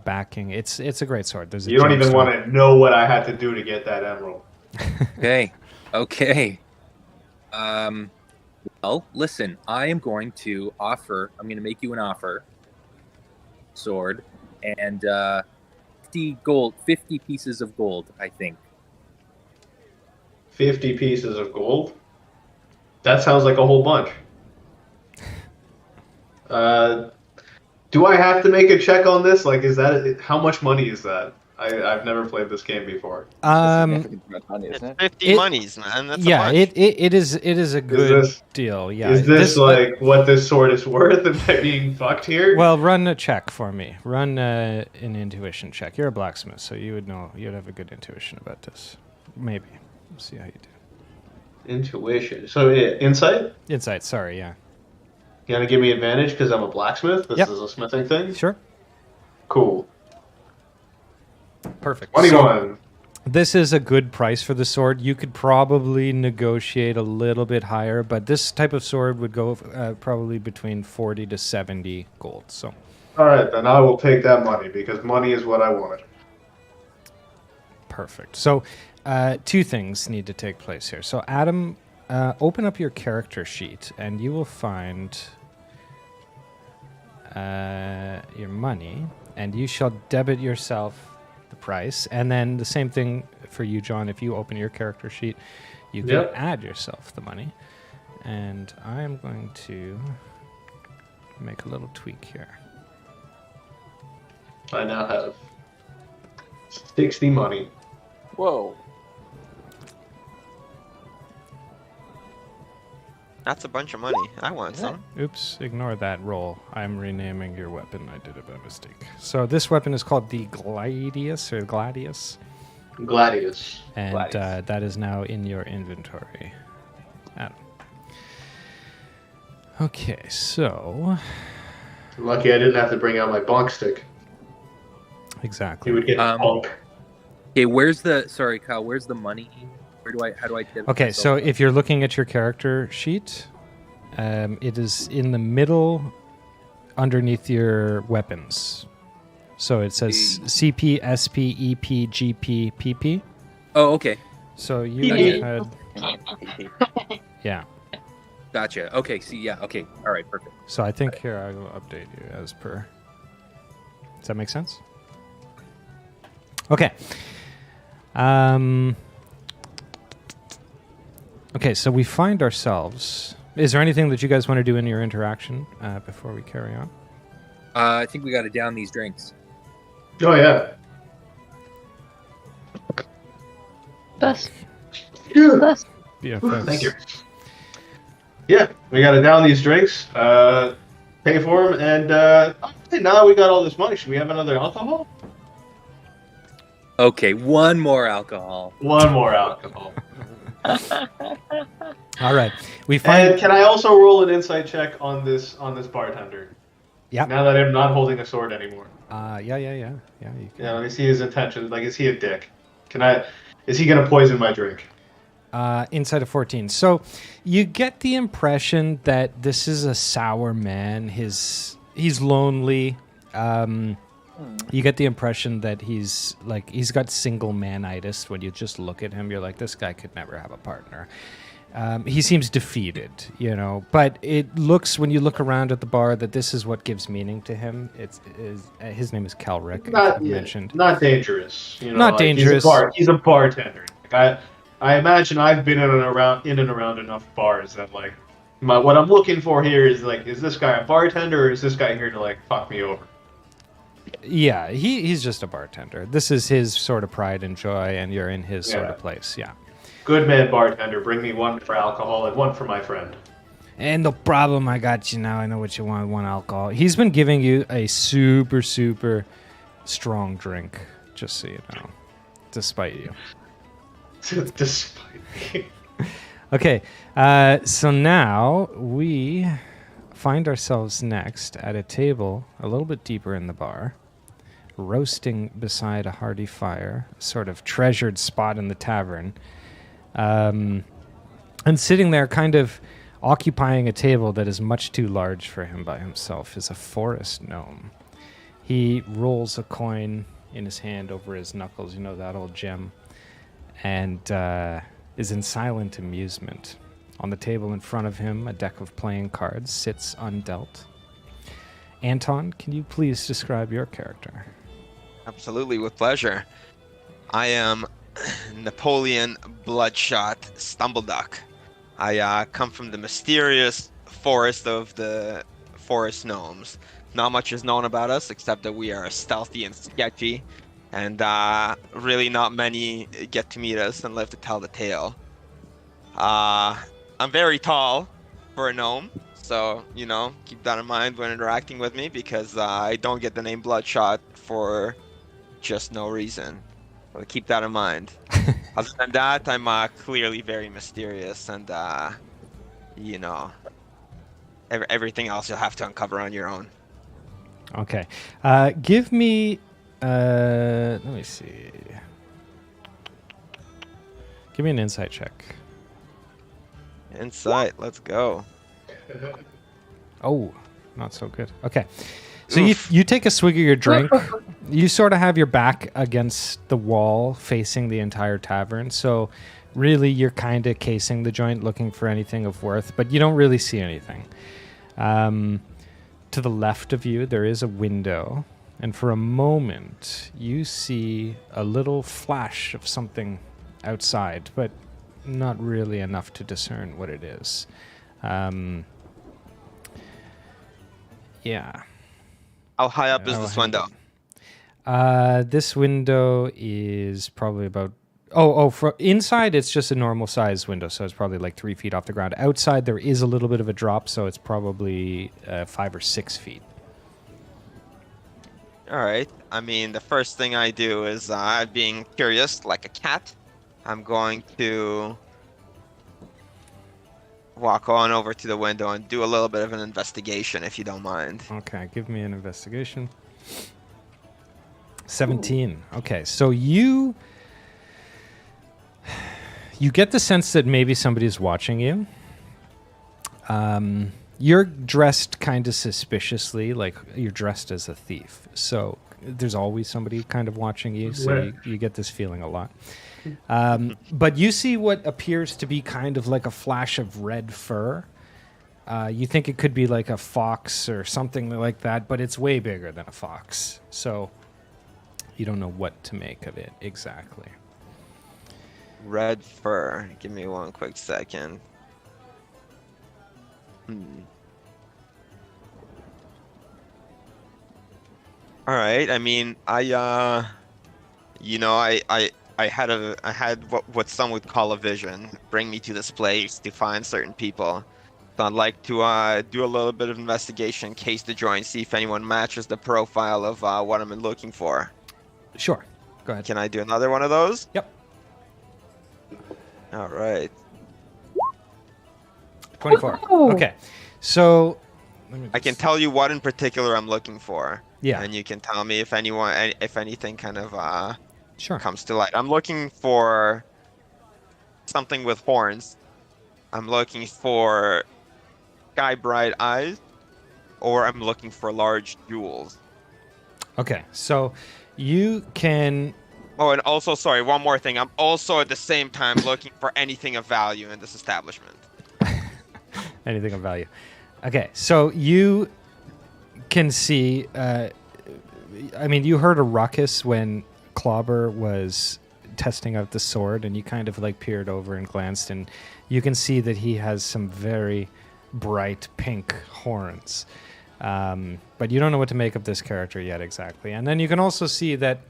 backing. It's a great sword. There's a You don't even gemstone. want to know what I had to do to get that emerald. Okay. Well, listen. I'm going to make you an offer. Sword and 50 pieces of gold. I think. 50 pieces of gold? That sounds like a whole bunch. Do I have to make a check on this? Like, how much money is that? I've never played this game before. Significant amount of money, It's isn't it? 50 monies, man. That's a Yeah, bunch. it is a good this- deal. Yeah. Is this like what this sword is worth? Am I being fucked here? Well, run a check for me. Run an intuition check. You're a blacksmith, so you would know. You'd have a good intuition about this. Maybe. We'll see how you do. Intuition. So insight? Insight. Sorry. Yeah. You gonna give me advantage because I'm a blacksmith? This Yep. is a smithing thing? Sure. Cool. Perfect. 21. This is a good price for the sword. You could probably negotiate a little bit higher, but this type of sword would go probably between 40 to 70 gold. So. Alright, then I will take that money because money is what I wanted. Perfect. So, two things need to take place here. So, Adam, open up your character sheet, and you will find your money, and you shall debit yourself the price. And then the same thing for you, John. If you open your character sheet, you can Yep. add yourself the money. And I am going to make a little tweak here. I now have 60 money. Whoa. That's a bunch of money. I want some. Oops, ignore that roll. I'm renaming your weapon. I did it by mistake. So this weapon is called the Gladius or Gladius. Gladius. And Gladius. that is now in your inventory. Adam. Okay, so Lucky I didn't have to bring out my bonk stick. He exactly. would get bonk. Okay, where's the sorry, Kyle? Where's the money? How do I tip? Okay, myself so up? if you're looking at your character sheet, it is in the middle underneath your weapons. So it says CP, SP, EP, GP, PP. Oh, okay, So you Gotcha. had, yeah. gotcha. Okay, see, yeah, okay, all right, perfect. So I think here I will update you as per. Does that make sense? Okay. Okay, so we find ourselves. Is there anything that you guys want to do in your interaction before we carry on? I think we got to down these drinks. Oh yeah. Best. Yeah. Best. Yeah, Thank you. Yeah, we got to down these drinks, pay for them, and now we got all this money. Should we have another alcohol? Okay, one more alcohol. One more alcohol. All right. We find. And can I also roll an insight check on this bartender? Yeah. Now that I'm not holding a sword anymore. Yeah. You can. Yeah, let me see his intentions. Like, is he a dick? Is he gonna poison my drink? Inside of 14. So you get the impression that this is a sour man. He's lonely. You get the impression that he's got single manitis. When you just look at him, you're like, this guy could never have a partner. He seems defeated, but it looks, when you look around at the bar, that this is what gives meaning to him. His name is Kelrick, as I mentioned. Not dangerous. Not dangerous. He's a bartender. Like, I imagine I've been in and around enough bars that what I'm looking for here is is this guy a bartender or is this guy here to fuck me over? Yeah, he's just a bartender. This is his sort of pride and joy, and you're in his sort of place. Yeah. Good man, bartender. Bring me one for alcohol and one for my friend. And no problem, I got you now. I know what you want. One alcohol. He's been giving you a super, super strong drink, just so you know, despite you. Despite me. Okay, so now we find ourselves next at a table a little bit deeper in the bar, roasting beside a hearty fire, a sort of treasured spot in the tavern. And sitting there kind of occupying a table that is much too large for him by himself is a forest gnome. He rolls a coin in his hand over his knuckles, that old gem, and is in silent amusement. On the table in front of him, a deck of playing cards sits undealt. Anton, can you please describe your character? Absolutely, with pleasure. I am Napoleon Bloodshot Stumbleduck. I come from the mysterious forest of the forest gnomes. Not much is known about us except that we are stealthy and sketchy, and really not many get to meet us and live to tell the tale. I'm very tall for a gnome, so keep that in mind when interacting with me, because I don't get the name Bloodshot for just no reason. So keep that in mind. Other than that, I'm clearly very mysterious, and everything else you'll have to uncover on your own. Okay. Give me... let me see. Give me an insight check. Insight, let's go. Oh, not so good. Okay. So you take a swig of your drink. You sort of have your back against the wall facing the entire tavern. So really you're kind of casing the joint looking for anything of worth, but you don't really see anything. To the left of you, there is a window. And for a moment, you see a little flash of something outside, but not really enough to discern what it is. Yeah. How high up is this window? This window is probably about... inside it's just a normal size window, so it's probably like 3 feet off the ground. Outside there is a little bit of a drop, so it's probably 5 or 6 feet. All right. I mean, the first thing I do is, being curious, like a cat, I'm going to walk on over to the window and do a little bit of an investigation, if you don't mind. Okay, give me an investigation. 17. Okay, so you get the sense that maybe somebody's watching you. You're dressed kind of suspiciously, like you're dressed as a thief. So there's always somebody kind of watching you, so Right. you get this feeling a lot. But you see what appears to be kind of like a flash of red fur. You think it could be like a fox or something like that, but it's way bigger than a fox. So you don't know what to make of it exactly. Red fur. Give me one quick second. All right. I mean, I had what some would call a vision bring me to this place to find certain people. So I'd like to do a little bit of investigation, case the joint, see if anyone matches the profile of what I'm looking for. Sure. Go ahead. Can I do another one of those? Yep. All right. 24. Woo! Okay. So let me I can just- tell you what in particular I'm looking for. Yeah. And you can tell me if anything kind of Sure. comes to light. I'm looking for something with horns. I'm looking for sky bright eyes, or I'm looking for large jewels. Okay. So you can. Oh, and also, sorry, one more thing. I'm also at the same time looking for anything of value in this establishment. Anything of value. Okay, so you can see. I mean, you heard a ruckus when Clobber was testing out the sword, and you kind of like peered over and glanced, and you can see that he has some very bright pink horns. But you don't know what to make of this character yet exactly. And then you can also see that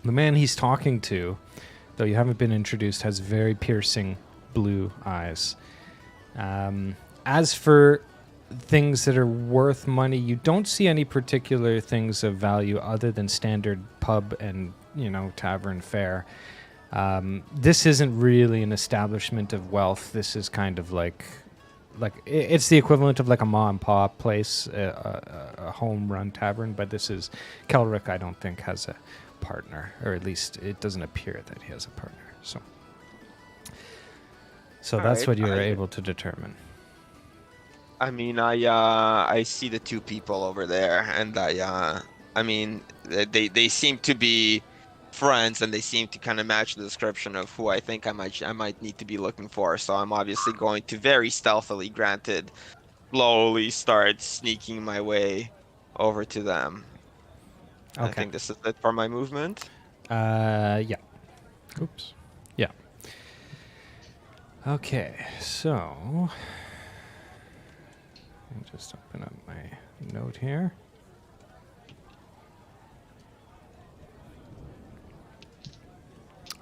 the man he's talking to, though you haven't been introduced, has very piercing blue eyes. As for things that are worth money, you don't see any particular things of value other than standard pub and, tavern fare. This isn't really an establishment of wealth. This is kind of like it's the equivalent of like a ma and pa place, a home-run tavern. But this is Kelrick. I don't think has a partner, or at least it doesn't appear that he has a partner. So All that's right, what you were I- able to determine. I mean, I see the two people over there, and I mean, they seem to be friends, and they seem to kind of match the description of who I think I might need to be looking for. So I'm obviously going to very stealthily, granted, slowly start sneaking my way over to them. I Okay. think this is it for my movement. Yeah. Oops. Yeah. Okay, so let me just open up my note here.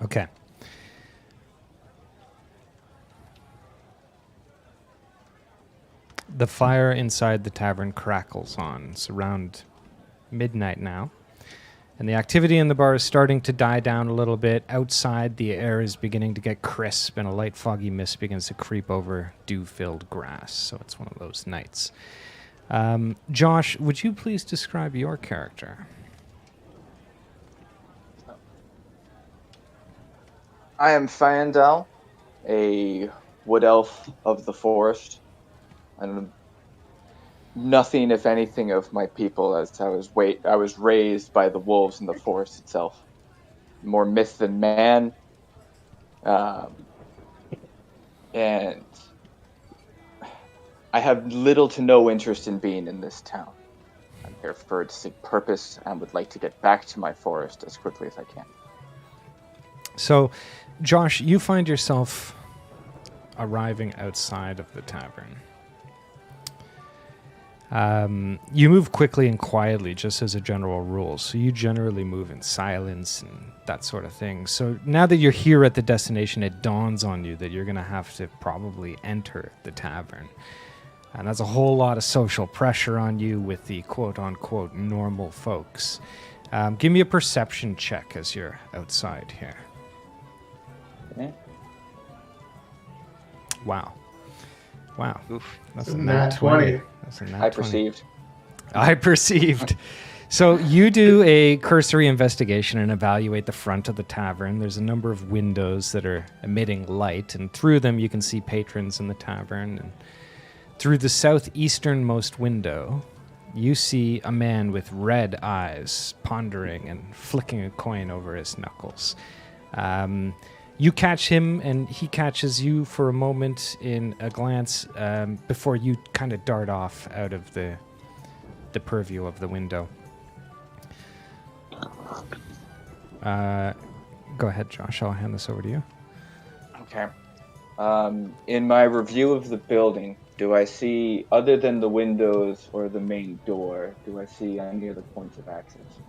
Okay. The fire inside the tavern crackles on. It's around midnight now. And the activity in the bar is starting to die down a little bit. Outside, the air is beginning to get crisp, and a light foggy mist begins to creep over dew-filled grass. So it's one of those nights. Josh, would you please describe your character? I am Fyendal, a wood elf of the forest, and nothing, if anything, of my people, as I was raised by the wolves in the forest itself. More myth than man, and I have little to no interest in being in this town. I'm here for a distinct purpose and would like to get back to my forest as quickly as I can. So, Josh, you find yourself arriving outside of the tavern. You move quickly and quietly, just as a general rule. So you generally move in silence and that sort of thing. So now that you're here at the destination, it dawns on you that you're going to have to probably enter the tavern. And that's a whole lot of social pressure on you with the quote-unquote normal folks. Give me a perception check as you're outside here. Okay. Wow. Oof. That's It's a a nat nat 20. 20. That's a nat I 20. perceived. I perceived. So you do a cursory investigation and evaluate the front of the tavern. There's a number of windows that are emitting light, and through them you can see patrons in the tavern. And through the southeasternmost window, you see a man with red eyes pondering and flicking a coin over his knuckles. You catch him, and he catches you for a moment in a glance before you kind of dart off out of the purview of the window. Go ahead, Josh. I'll hand this over to you. Okay. In my review of the building, do I see, other than the windows or the main door, do I see any other points of access?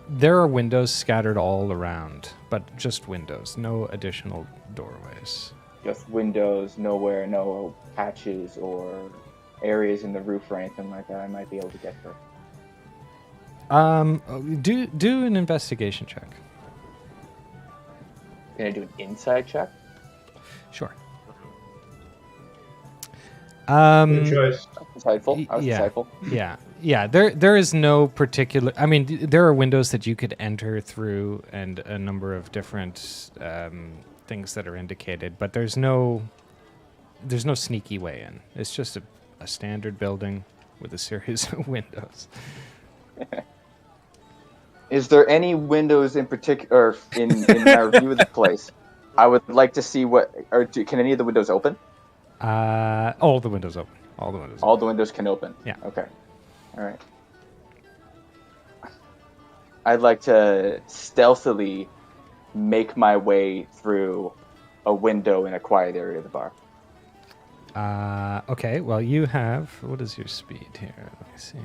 There are windows scattered all around, but just windows, no additional doorways. Just windows, nowhere, no patches or areas in the roof or anything like that I might be able to get through. Do an investigation check. Can I do an inside check? Sure. Good choice. That's insightful. I was Yeah. insightful. Yeah. There is no particular. I mean, there are windows that you could enter through, and a number of different things that are indicated, but there's no sneaky way in. It's just a standard building with a series of windows. Is there any windows in particular in my review of the place? I would like to see can any of the windows open? All the windows open. All the windows. All the windows can open. Yeah. Okay. All right. I'd like to stealthily make my way through a window in a quiet area of the bar. Okay. Well, you have. What is your speed here? Let me see.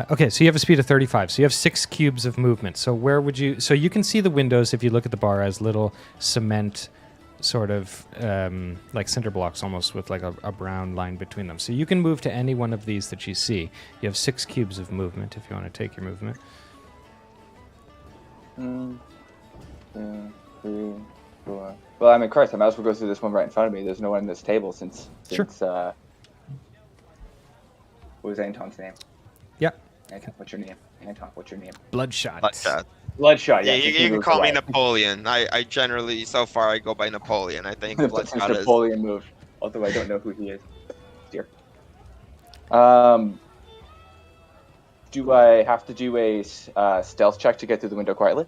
Okay, so you have a speed of 35. So you have 6 cubes of movement. So where would you... So you can see the windows, if you look at the bar, as little cement sort of like cinder blocks almost with like a brown line between them. So you can move to any one of these that you see. You have 6 cubes of movement if you want to take your movement. 1, 2, 3, 4. Well, I mean, Christ, I might as well go through this one right in front of me. There's no one in this table since Sure. what was Anton's name? Yeah. Anton, what's your name? Anton, what's your name? Bloodshot. Bloodshot. Yeah, Yeah, you can call me Napoleon. I generally, so far, I go by Napoleon. I think It's Bloodshot is. Napoleon move, although I don't know who he is. Dear. Do I have to do a stealth check to get through the window quietly?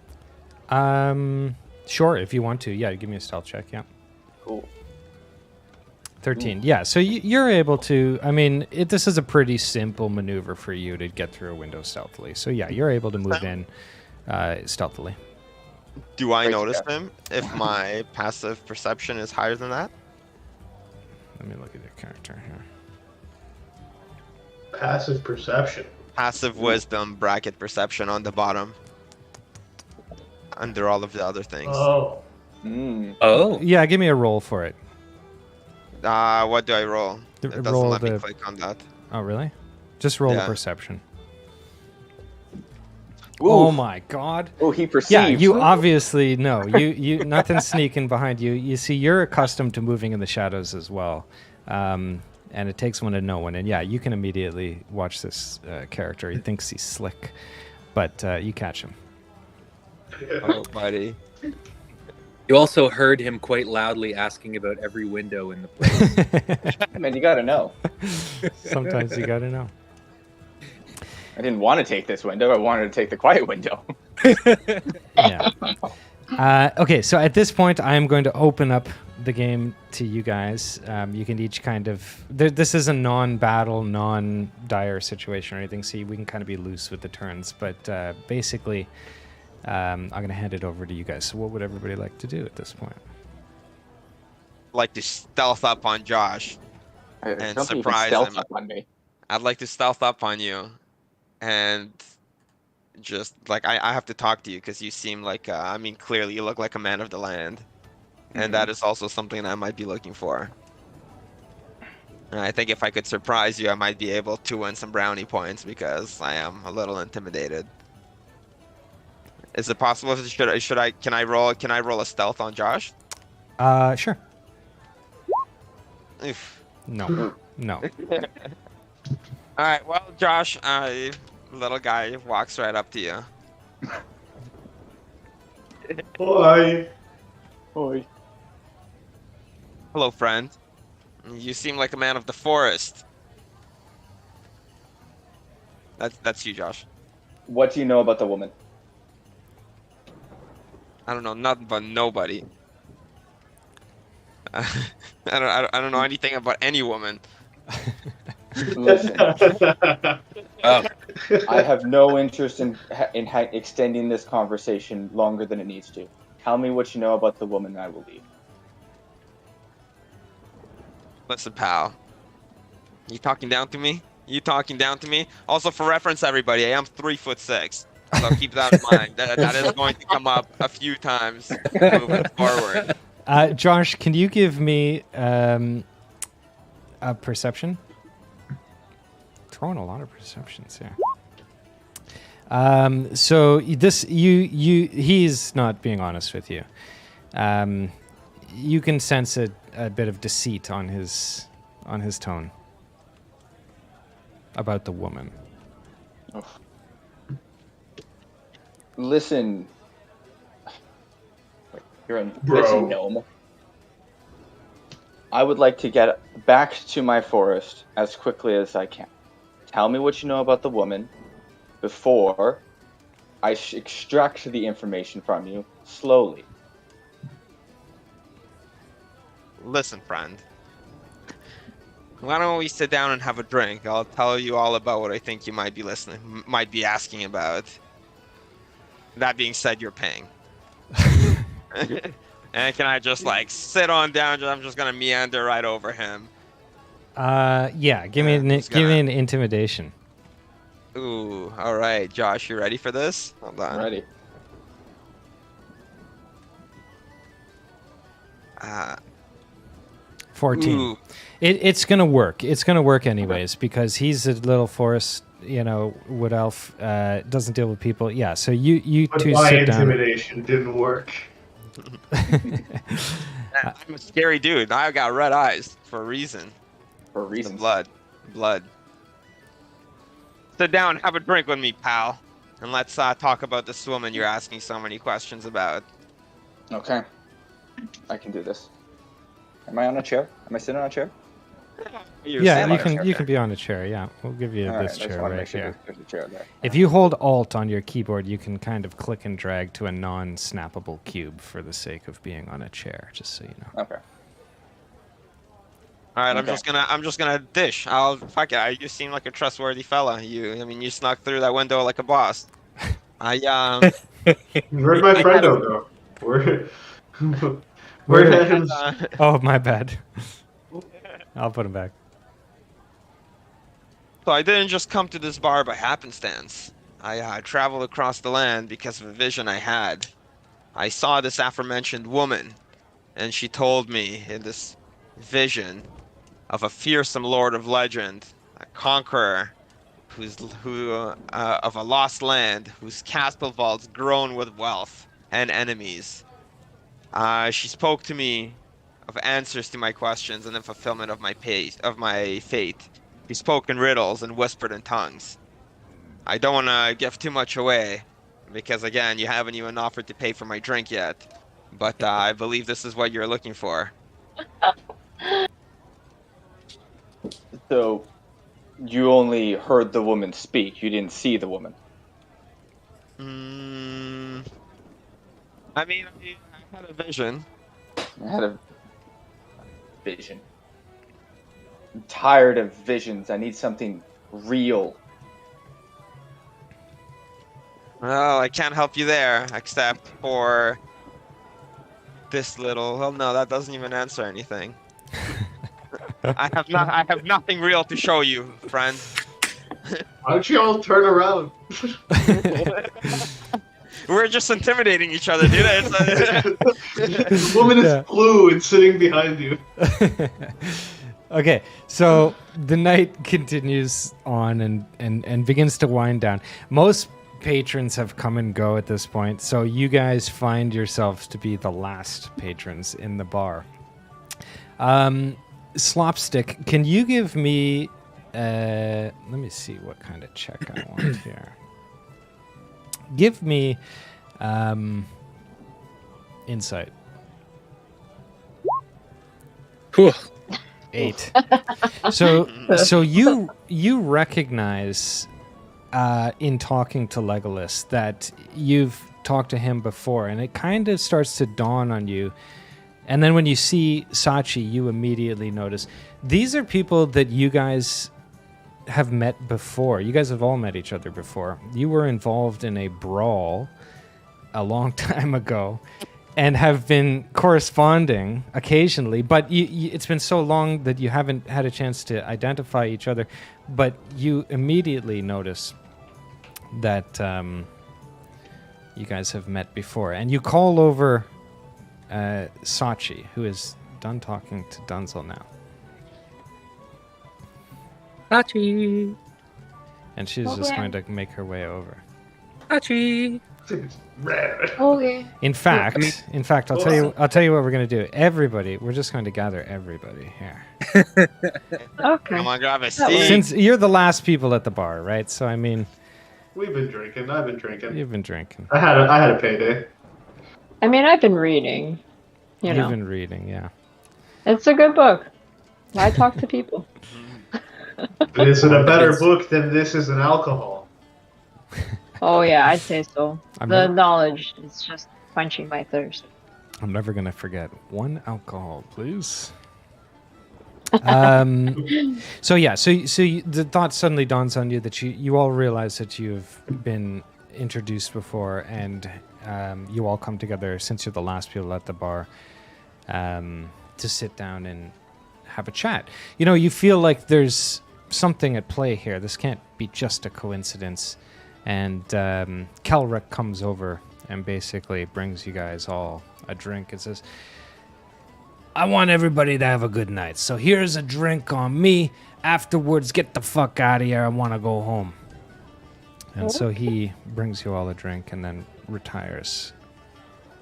Sure, if you want to. Yeah, give me a stealth check. Yeah. Cool. 13. Yeah, so you're able to... I mean, this is a pretty simple maneuver for you to get through a window stealthily. So yeah, you're able to move in stealthily. Do I Great notice stuff. him if my passive perception is higher than that? Let me look at your character here. Passive perception. Passive wisdom bracket perception on the bottom. Under all of the other things. Oh. Oh, Yeah, give me a roll for it. What do I roll? It doesn't Roll let me the- click on that. Oh, really? Just roll a Yeah. perception. Ooh. Oh my god. Oh, he perceives. Yeah, you obviously know. You nothing sneaking behind you. You see, you're accustomed to moving in the shadows as well. And it takes one to know one. And yeah, you can immediately watch this character. He thinks he's slick, but you catch him. Oh, buddy. you also heard him quite loudly asking about every window in the place. Man, you gotta know. Sometimes you gotta know. I didn't want to take this window. I wanted to take the quiet window. Yeah. Okay, so at this point, I am going to open up the game to you guys. You can each kind of... This is a non-battle, non-dire situation or anything, so we can kind of be loose with the turns. But basically, I'm going to hand it over to you guys. So what would everybody like to do at this point? Like to stealth up on Josh. Don't even surprise stealth him. up on me. I'd like to stealth up on you. And just, like, I have to talk to you because you seem like, I mean, clearly you look like a man of the land. and that is also something I might be looking for. And I think if I could surprise you, I might be able to win some brownie points because I am a little intimidated. Is it possible? Can I roll a stealth on Josh? Sure. Oof. No. No. All right. Well, Josh, little guy walks right up to you. Bye. Oi. Hello, friend. You seem like a man of the forest. That's you, Josh. What do you know about the woman? I don't know nothing but nobody. I don't know anything about any woman. Listen, Oh, I have no interest in extending this conversation longer than it needs to. Tell me what you know about the woman, and I will leave. Listen, pal. You talking down to me? You talking down to me? Also, for reference, everybody, I am 3'6", so keep that in mind. That is going to come up a few times moving forward. Josh, can you give me a perception? Throwing a lot of perceptions here. So he's not being honest with you. You can sense a bit of deceit on his tone about the woman. Oh. Listen, you're a Bro. gnome. I would like to get back to my forest as quickly as I can. Tell me what you know about the woman before I extract the information from you slowly. Listen, friend. Why don't we sit down and have a drink? I'll tell you all about what I think you might be asking about. That being said, you're paying. And can I just sit on down? I'm just gonna meander right over him. Yeah, give me an intimidation. Ooh, all right, Josh, you ready for this? Hold on. I'm ready. 14. Ooh. It's gonna work. It's gonna work anyways because he's a little forest, wood elf. Doesn't deal with people. Yeah. So you But two my sit down. intimidation didn't work. I'm a scary dude. I got red eyes for a reason. For The reasons. blood. Sit down, have a drink with me, pal, and let's talk about this woman you're asking so many questions about. Okay. I can do this. Am I on a chair? Am I sitting on a chair? Yeah, you sitting. can be on a chair. Yeah, we'll give you All right, this I just chair want to right make sure here. there's a chair there. If you hold Alt on your keyboard, you can kind of click and drag to a non-snappable cube for the sake of being on a chair. Just so you know. Okay. All right, Okay. I'm just gonna dish. Fuck it. You seem like a trustworthy fella. You snuck through that window like a boss. Where'd my friend go? Where Where- had his... Oh, my bad. I'll put him back. So I didn't just come to this bar by happenstance. I traveled across the land because of a vision I had. I saw this aforementioned woman, and she told me in this vision of a fearsome lord of legend, a conqueror, of a lost land, whose castle vaults groan with wealth and enemies. She spoke to me of answers to my questions and the fulfillment of my fate. She spoke in riddles and whispered in tongues. I don't want to give too much away, because again, you haven't even offered to pay for my drink yet. But I believe this is what you're looking for. So, you only heard the woman speak. You didn't see the woman. I mean, I had a vision. I had a vision. I'm tired of visions. I need something real. Well, I can't help you there, except for this little. Well, no, that doesn't even answer anything. I have nothing real to show you, friend. Why don't you all turn around? We're just intimidating each other, dude. The woman is Yeah. blue and sitting behind you. Okay, so the night continues on and begins to wind down. Most patrons have come and go at this point, so you guys find yourselves to be the last patrons in the bar. Slopstick, can you give me... let me see what kind of check I want here. Give me insight. Whew. 8. So you recognize in talking to Legolas that you've talked to him before, and it kind of starts to dawn on you. And then when you see Sachi, you immediately notice these are people that you guys have met before. You guys have all met each other before. You were involved in a brawl a long time ago and have been corresponding occasionally, but it's been so long that you haven't had a chance to identify each other, but you immediately notice that you guys have met before. And you call over Sachi, who is done talking to Dunzel now. Hachi. And she's just going to make her way over. Hachi. Okay. In fact, I'll tell you what we're going to do. Everybody, we're just going to gather everybody here. Okay. Come on, grab a That seat. works. Since you're the last people at the bar, right? So I mean, We've been drinking. I've been drinking. you've been drinking. I had a payday. I mean, I've been reading. You know, You've been reading, yeah. it's a good book. I talk to people. But is it a better book than This Is an Alcohol? Oh yeah, I'd say so. I'm The never- knowledge is just quenching my thirst. I'm never going to forget. 1 alcohol, please. So the thought suddenly dawns on you that you all realize that you've been introduced before, and you all come together since you're the last people at the bar to sit down and have a chat. You know, you feel like there's something at play here. This can't be just a coincidence. And Kelrick comes over and basically brings you guys all a drink and says, I want everybody to have a good night. So here's a drink on me. Afterwards, get the fuck out of here. I want to go home. And so he brings you all a drink and then retires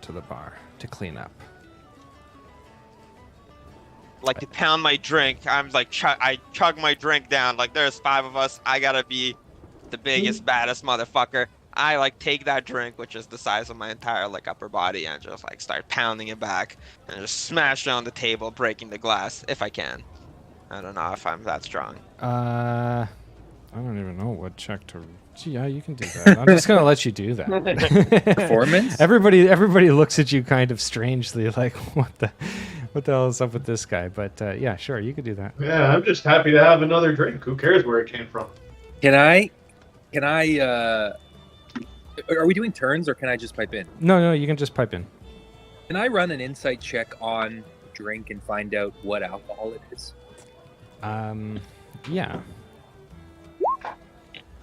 to the bar to clean up. Like to pound my drink. I'm like, I chug my drink down. Like there's 5 of us. I gotta be the biggest, baddest motherfucker. I like take that drink, which is the size of my entire like upper body, and just like start pounding it back and just smash it on the table, breaking the glass if I can. I don't know if I'm that strong. I don't even know what check to... Yeah, you can do that. I'm just going to let you do that. Performance? Everybody looks at you kind of strangely like, what the hell is up with this guy? But yeah, sure, you could do that. Yeah, I'm just happy to have another drink. Who cares where it came from? Can I are we doing turns or can I just pipe in? No, you can just pipe in. Can I run an insight check on drink and find out what alcohol it is? Yeah.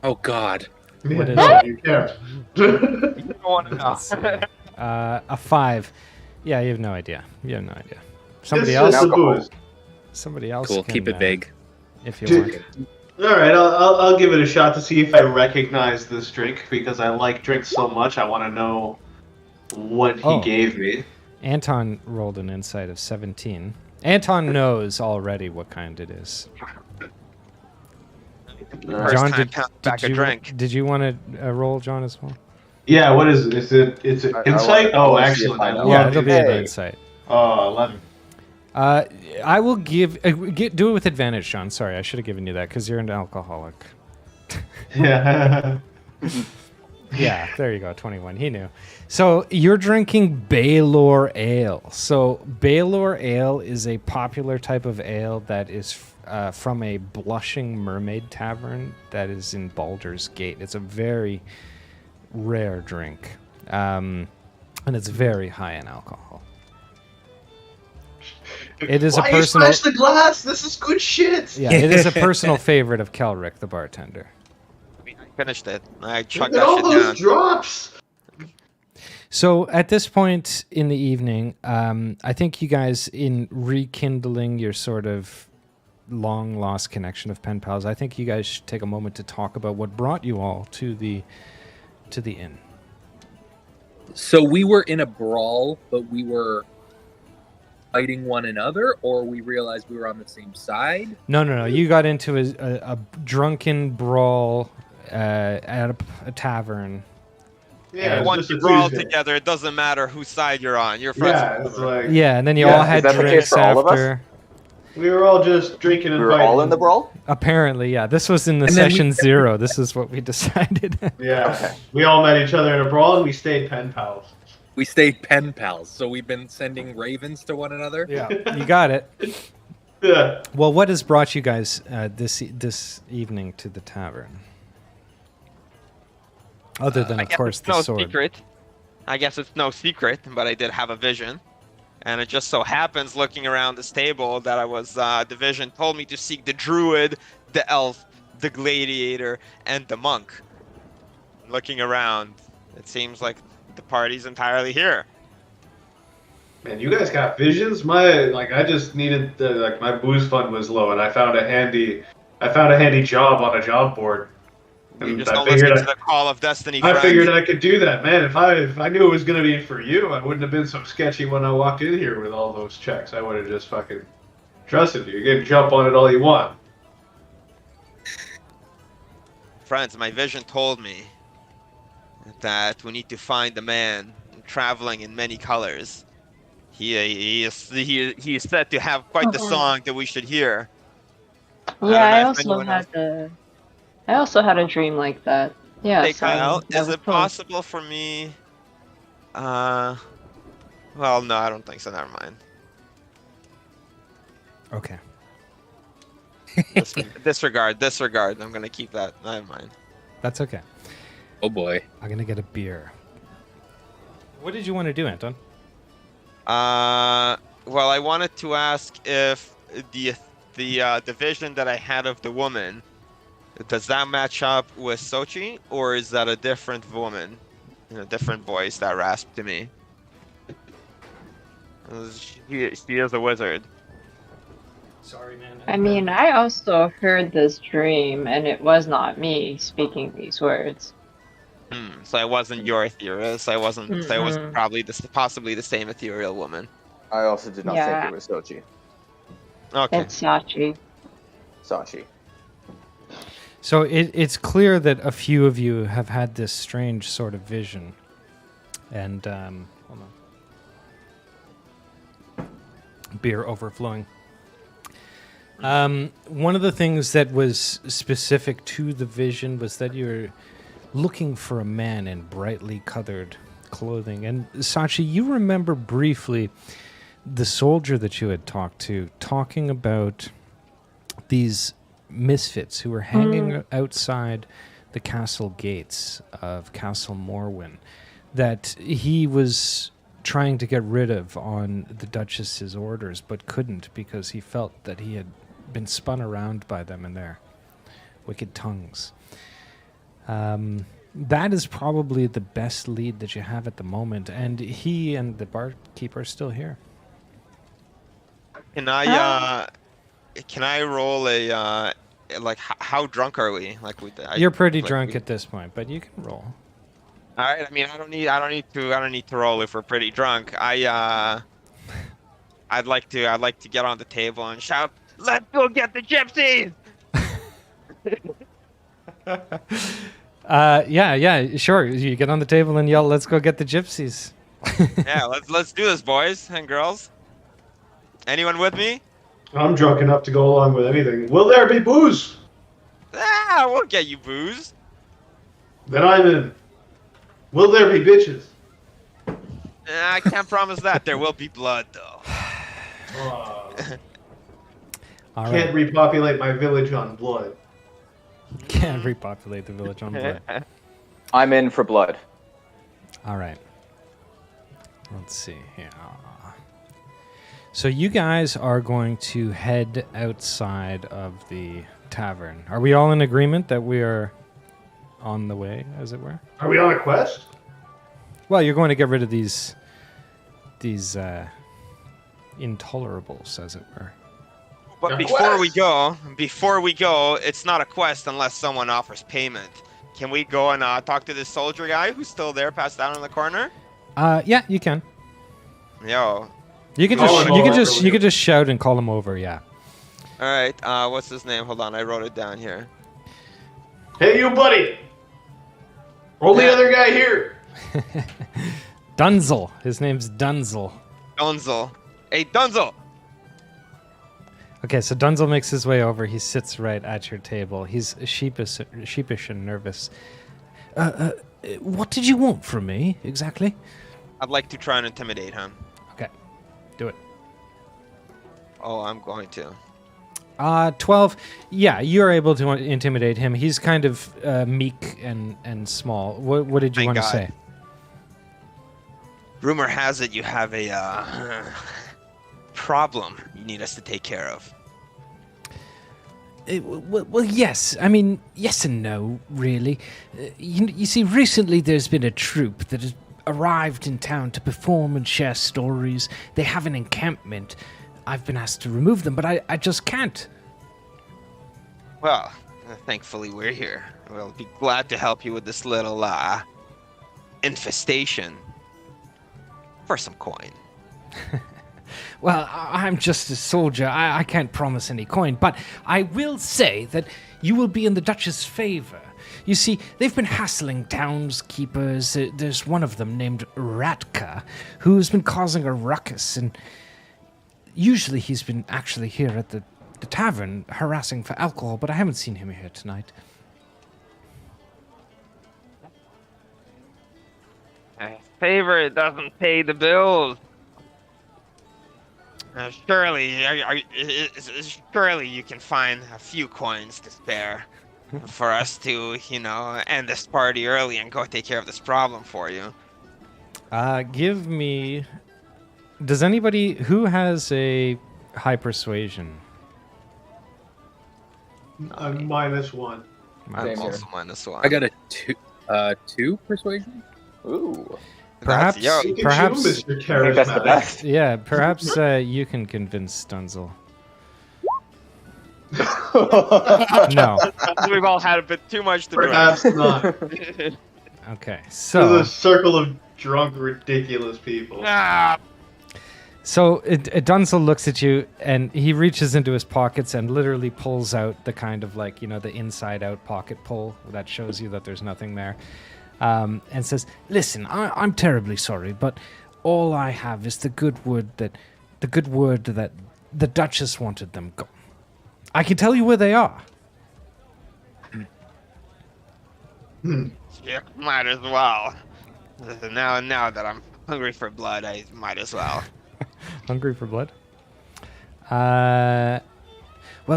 Oh God. What is No, it? you can't. You don't want to know. Let's see. A 5. Yeah, you have no idea. Somebody It's else. just the booze. Somebody else. Cool. Can, Keep it vague. if you Dude. want. All right, I'll give it a shot to see if I recognize this drink because I like drinks so much. I want to know what he Oh. gave me. Anton rolled an insight of 17. Anton knows already what kind it is. First John, time pound back a you, drink. Did you want to roll, John, as well? Yeah, what is it? Is it? It's an I insight. wanna- I Oh, wanna see if excellent! I I know. love Yeah, it. it'll be an Hey. insight. Oh, 11. I will give... do it with advantage, John. Sorry, I should have given you that because you're an alcoholic. Yeah. Yeah, there you go, 21. He knew. So you're drinking Baylor Ale. So Baylor Ale is a popular type of ale that is from a blushing mermaid tavern that is in Baldur's Gate. It's a very rare drink, and it's very high in alcohol. It is a Why personal... you smash the glass? This is good shit. Yeah, it is a personal favorite of Kelrick, the bartender. I finished it. I Look chugged at that all shit those down. drops. So at this point in the evening, I think you guys, in rekindling your sort of long lost connection of pen pals, I think you guys should take a moment to talk about what brought you all to the inn. So we were in a brawl, but we were fighting one another, or we realized we were on the same side? No. You got into a drunken brawl at a tavern. Yeah, it's Once just you a brawl Tuesday. together, it doesn't matter whose side you're on. You're friends. Yeah, it's like Yeah, and then you Yeah, all is had that the case drinks for all of us? after. we were all just drinking and We were fighting. all in the brawl? Apparently, yeah. This was in the And then we- session 0. This is what we decided. Yeah, Okay. we all met each other in a brawl and we stayed pen pals. We stayed pen pals, so we've been sending ravens to one another. Yeah, you got it. Yeah. Well, what has brought you guys this evening to the tavern? Other than, I of guess course, it's the no sword. secret. I guess it's no secret, but I did have a vision. And it just so happens, looking around this table, that I was, the vision told me to seek the druid, the elf, the gladiator, and the monk. Looking around, it seems like the party's entirely here. Man, you guys got visions. I just needed my booze fund was low, and I found a handy job on a job board. You And just I don't listen figured to the call of destiny, I friend. figured I could do that, man. If I knew it was gonna be for you, I wouldn't have been so sketchy when I walked in here with all those checks. I would have just fucking trusted you. You can jump on it all you want. Friends, my vision told me that we need to find a man traveling in many colors. He is said to have quite the song that we should hear. Yeah, I don't know if anyone also had a dream like that. Yeah. Hey so Kyle, that is was it cool. possible for me? Well, no, I don't think so. Never mind. Okay. Disregard. I'm gonna keep that. Never mind. That's okay. Oh boy. I'm going to get a beer. What did you want to do, Anton? Well, I wanted to ask if the vision that I had of the woman, does that match up with Sochi, or is that a different woman, a different voice that rasped to me? She is a wizard. Sorry, man. I mean, I also heard this dream, and it was not me speaking these words. So I wasn't your Ethereus. I was Mm-mm. probably possibly the same ethereal woman. I also did not Yeah. think it was Sochi. Okay. It's Sachi. Sachi. So it's clear that a few of you have had this strange sort of vision. And, hold on. Beer overflowing. One of the things that was specific to the vision was that you're looking for a man in brightly colored clothing. And Sachi, you remember briefly the soldier that you had talked to talking about these misfits who were hanging outside the castle gates of Castle Morwen that he was trying to get rid of on the Duchess's orders, but couldn't because he felt that he had been spun around by them and their wicked tongues. That is probably the best lead that you have at the moment, and he and the barkeeper are still here. Can I roll a how drunk are we? You're pretty drunk at this point, but you can roll. All right. I mean, I don't need to roll if we're pretty drunk. I'd like to get on the table and shout, "Let's go get the gypsies!" Yeah, sure. You get on the table and yell, "Let's go get the gypsies." Yeah, let's do this, boys and girls. Anyone with me? I'm drunk enough to go along with anything. Will there be booze? We'll get you booze. Then I'm in. Will there be bitches? I can't promise that. There will be blood, though. Oh, All can't right. repopulate my village on blood. Can't repopulate the village on blood. I'm in for blood. All right. Let's see here. So you guys are going to head outside of the tavern. Are we all in agreement that we are on the way, as it were? Are we on a quest? Well, you're going to get rid of these intolerables, as it were. But A before we quest! go, it's not a quest unless someone offers payment. Can we go and talk to this soldier guy who's still there, passed out in the corner? Yeah, you can. Yo, You can Call just him you can over, just will you can you? just shout and call him over. Yeah. all right. What's his name? Hold on, I wrote it down here. Hey, you buddy! Roll the Yeah. other guy here! Dunzel. His name's Dunzel. Dunzel. Hey, Dunzel. Okay, so Dunzel makes his way over. He sits right at your table. He's sheepish and nervous. What did you want from me exactly? I'd like to try and intimidate him. Okay, do it. Oh, I'm going to. 12. Yeah, you're able to intimidate him. He's kind of meek and small. What did you Thank want to God. say? Rumor has it you have a problem you need us to take care of. Well, yes. I mean, yes and no, really. You see, recently there's been a troupe that has arrived in town to perform and share stories. They have an encampment. I've been asked to remove them, but I just can't. Well, thankfully we're here. We'll be glad to help you with this little infestation for some coin. Well, I'm just a soldier. I can't promise any coin, but I will say that you will be in the Duchess' favor. You see, they've been hassling townskeepers. There's one of them named Ratka, who's been causing a ruckus, and usually he's been actually here at the tavern harassing for alcohol, but I haven't seen him here tonight. Favor doesn't pay the bills. Surely you can find a few coins to spare for us to, end this party early and go take care of this problem for you. Give me... Does anybody... Who has a high persuasion? I'm -1. I'm Same here. also -1. I got a 2 persuasion. Ooh. Perhaps... Yo, Look at Perhaps... you, Mr. I think that's the Charismatic. best. Yeah, perhaps you can convince Dunzel. No. we've all had a bit too much to drink. Perhaps not. Okay, This is so... a circle of drunk, ridiculous people. So Dunzel looks at you and he reaches into his pockets and literally pulls out the kind of like, the inside out pocket pull that shows you that there's nothing there. And says, "Listen, I'm terribly sorry, but all I have is the good word that the Duchess wanted them gone. I can tell you where they are." Yeah, might as well. Now that I'm hungry for blood, I might as well. Hungry for blood? Well,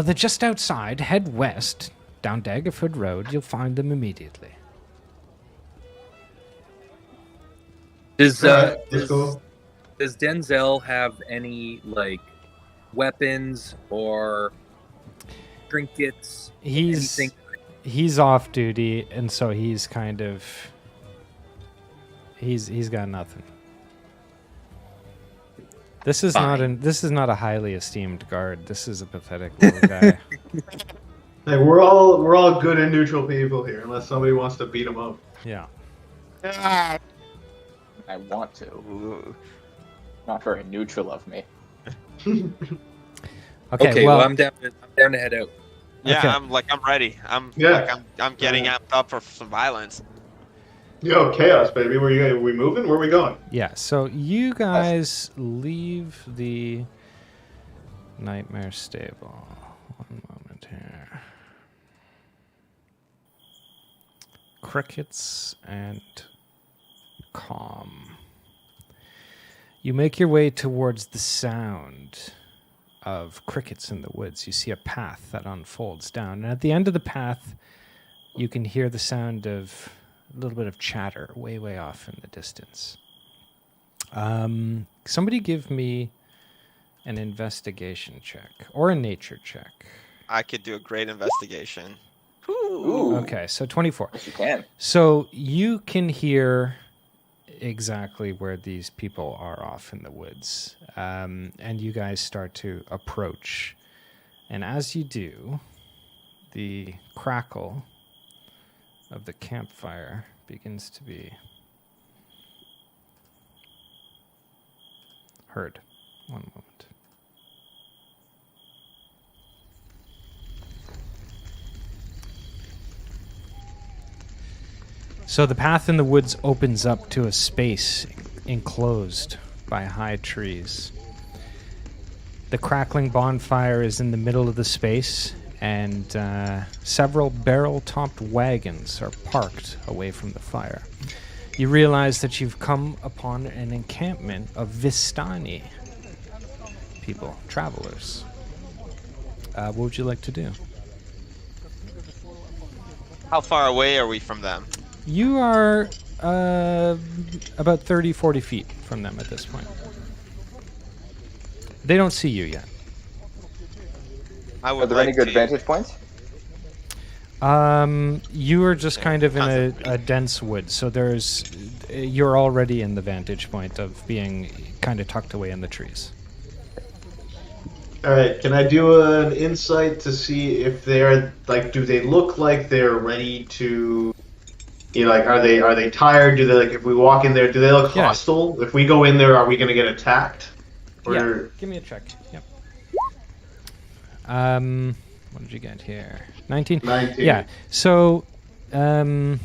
they're just outside. Head west down Daggerford Road. You'll find them immediately. Does Let's go. does Denzel have any like weapons or trinkets? He's Anything? off duty, and so he's kind of he's got nothing. This is not a highly esteemed guard. This is a pathetic little guy. Hey, we're all good and neutral people here, unless somebody wants to beat them up. Yeah. I want to. Not very neutral of me. Okay. Well, Well, I'm down to head out. Yeah, Okay. I'm ready. I'm getting amped up for some violence. Yo, chaos, baby. Are we moving? Where are we going? yeah. So you guys leave the Nightmare Stable. One moment here. Crickets and calm. You make your way towards the sound of crickets in the woods. You see a path that unfolds down, and at the end of the path, you can hear the sound of a little bit of chatter way off in the distance. Somebody give me an investigation check or a nature check. I could do a great investigation. Ooh. Okay, so 24. Yes, you can. So you can hear exactly where these people are off in the woods. And you guys start to approach. And as you do, the crackle of the campfire begins to be heard. One moment. So the path in the woods opens up to a space enclosed by high trees. The crackling bonfire is in the middle of the space, and several barrel-topped wagons are parked away from the fire. You realize that you've come upon an encampment of Vistani people, travelers. What would you like to do? How far away are we from them? You are about 30, 40 feet from them at this point. They don't see you yet. Are there any good vantage points? You are just kind of in a dense wood, so you're already in the vantage point of being kind of tucked away in the trees. All right, can I do an insight to see if they're like, do they look like they're ready to, like, are they tired? Do they, like, if we walk in there, do they look hostile? If we go in there, are we going to get attacked? Or... Yeah, give me a check. Yep. What did you get here? 19? 19. Yeah, so, let me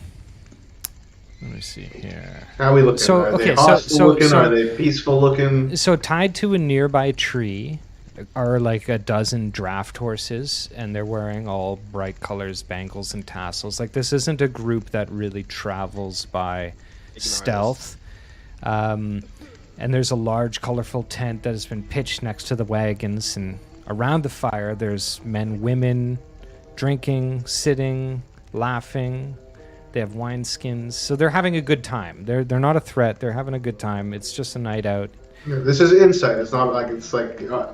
see here. How are we looking? So, are they hostile looking? Are they peaceful looking? So tied to a nearby tree are like a dozen draft horses, and they're wearing all bright colors, bangles, and tassels. Like, this isn't a group that really travels by stealth. And there's a large, colorful tent that has been pitched next to the wagons, and around the fire there's men, women, drinking, sitting, laughing. They have wineskins, so they're having a good time. They're not a threat. They're having a good time. It's just a night out. This is insight. It's not like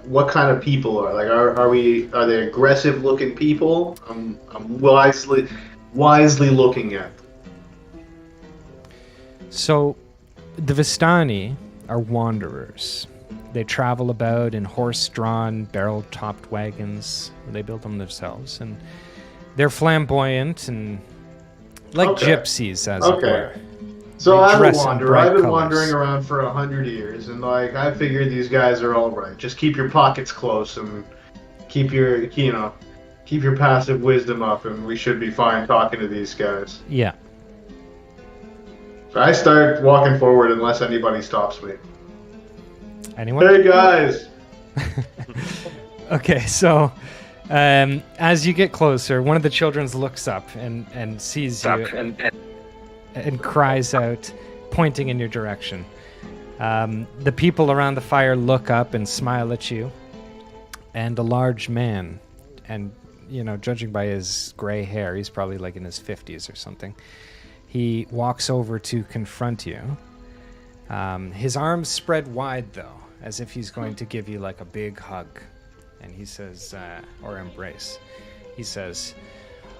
what kind of people are like. Are they aggressive looking people? I'm wisely looking at. So, the Vistani are wanderers. They travel about in horse-drawn, barrel-topped wagons. They build them themselves, and they're flamboyant and like gypsies, as it were. So They I'm a dress in wanderer. bright I've been colors. wandering around for 100 years, and like I figured these guys are all right. Just keep your pockets close and keep your passive wisdom up, and we should be fine talking to these guys. Yeah. So I start walking forward unless anybody stops me. Anyone? Hey guys! Okay, so as you get closer, one of the children looks up and sees you and cries out, pointing in your direction. The people around the fire look up and smile at you. And a large man, and judging by his gray hair, he's probably like in his 50s or something. He walks over to confront you. His arms spread wide, though, as if he's going to give you like a big hug. And he says, or embrace. He says,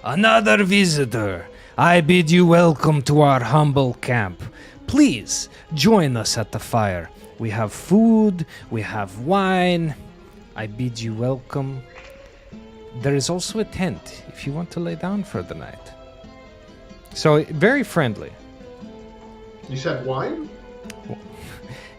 "Another visitor. I bid you welcome to our humble camp. Please join us at the fire. We have food, we have wine. I bid you welcome. There is also a tent if you want to lay down for the night." So, very friendly. You said wine?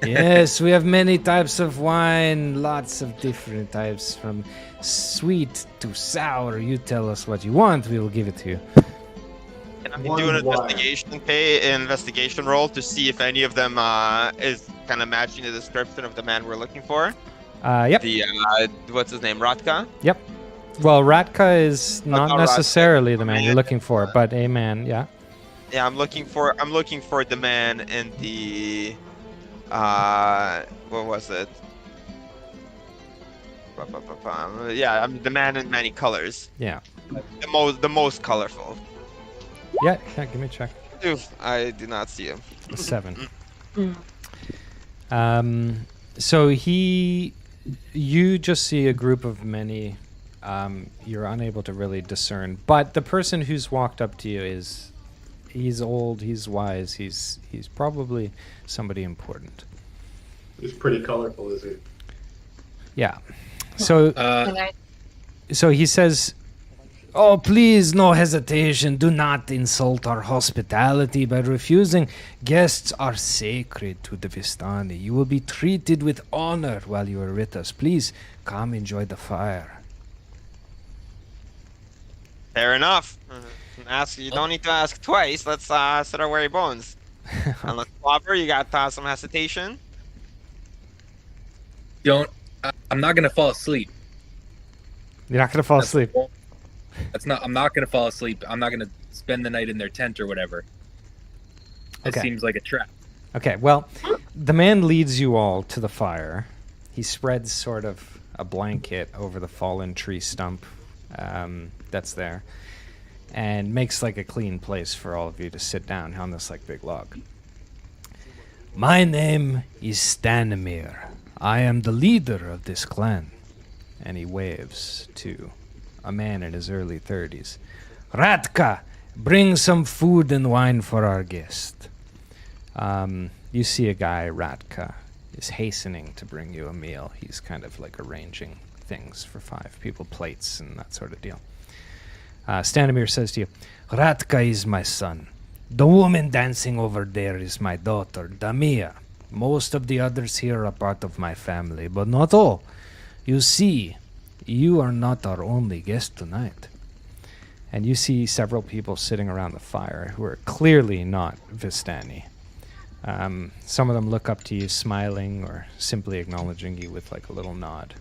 Yes, we have many types of wine, lots of different types, from sweet to sour. You tell us what you want, we will give it to you. Can I do an investigation roll to see if any of them is kind of matching the description of the man we're looking for? Yep. The what's his name, Ratka? Yep. Well, Ratka is not necessarily Ratka. the man you're looking for, but a man, yeah. Yeah, I'm looking for the man in the what was it? Yeah, I mean the man in many colors. Yeah. The most colorful. Yeah, give me a check. Oof, I do not see him. 7. So you just see a group of many. You're unable to really discern, but the person who's walked up to you is He's old. He's wise. He's probably somebody important. He's pretty colorful, is he? Yeah. So Can I? so he says, "Oh, please, no hesitation. Do not insult our hospitality by refusing. Guests are sacred to the Vistani. You will be treated with honor while you are with us. Please come enjoy the fire." Fair enough. Ask. You don't need to ask twice. Let's set our weary bones. Unless Flopper, you got some hesitation. I'm not gonna fall asleep. You're not going to fall asleep. I'm not gonna fall asleep. I'm not gonna spend the night in their tent or whatever. It Okay. seems like a trap. Okay, well, the man leads you all to the fire. He spreads sort of a blanket over the fallen tree stump that's there, and makes like a clean place for all of you to sit down on this like big log. "My name is Stanimir. I am the leader of this clan." And he waves to a man in his early 30s. "Ratka, bring some food and wine for our guest." You see a guy, Ratka, is hastening to bring you a meal. He's kind of like arranging things for 5 people, plates and that sort of deal. Stanimir says to you, "Ratka is my son. The woman dancing over there is my daughter, Damia. Most of the others here are part of my family, but not all. You see, you are not our only guest tonight." And you see several people sitting around the fire who are clearly not Vistani. Some of them look up to you smiling or simply acknowledging you with like a little nod.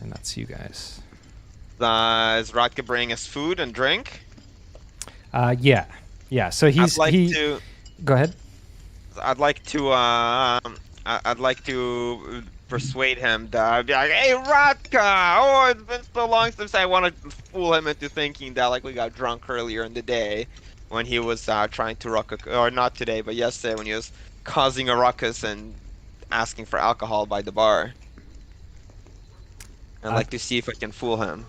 And that's you guys. Is Rodka bringing us food and drink? Yeah. So I'd like to. Go ahead. I'd like to persuade him to be like, "Hey, Rodka! Oh, it's been so long since I want to fool him into thinking that like we got drunk earlier in the day when he was trying to or not today, but yesterday when he was causing a ruckus and asking for alcohol by the bar. I'd like to see if I can fool him.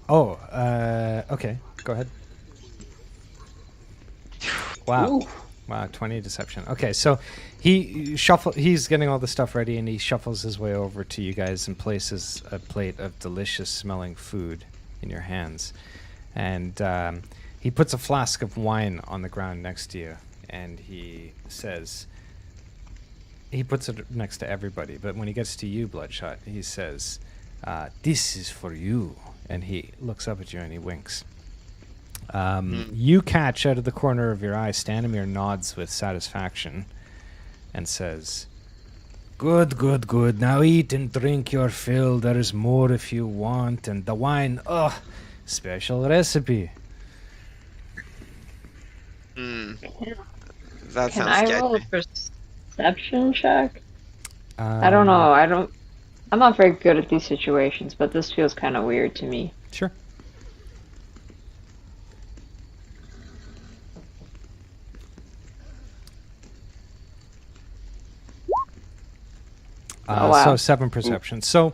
Oh, okay. Go ahead. Wow. Ooh. Wow, 20 deception. Okay, so he's getting all the stuff ready and he shuffles his way over to you guys and places a plate of delicious smelling food in your hands. And he puts a flask of wine on the ground next to you and he says, he puts it next to everybody, but when he gets to you, Bloodshot, he says, "This is for you." And he looks up at you and he winks. You catch out of the corner of your eye, Stanimir nods with satisfaction and says, Good. Now eat and drink your fill. There is more if you want. And the wine, special recipe." That Can sounds I sketchy. roll a perception check? I don't know. I'm not very good at these situations, but this feels kind of weird to me. Sure. Oh, wow. So 7 perception. So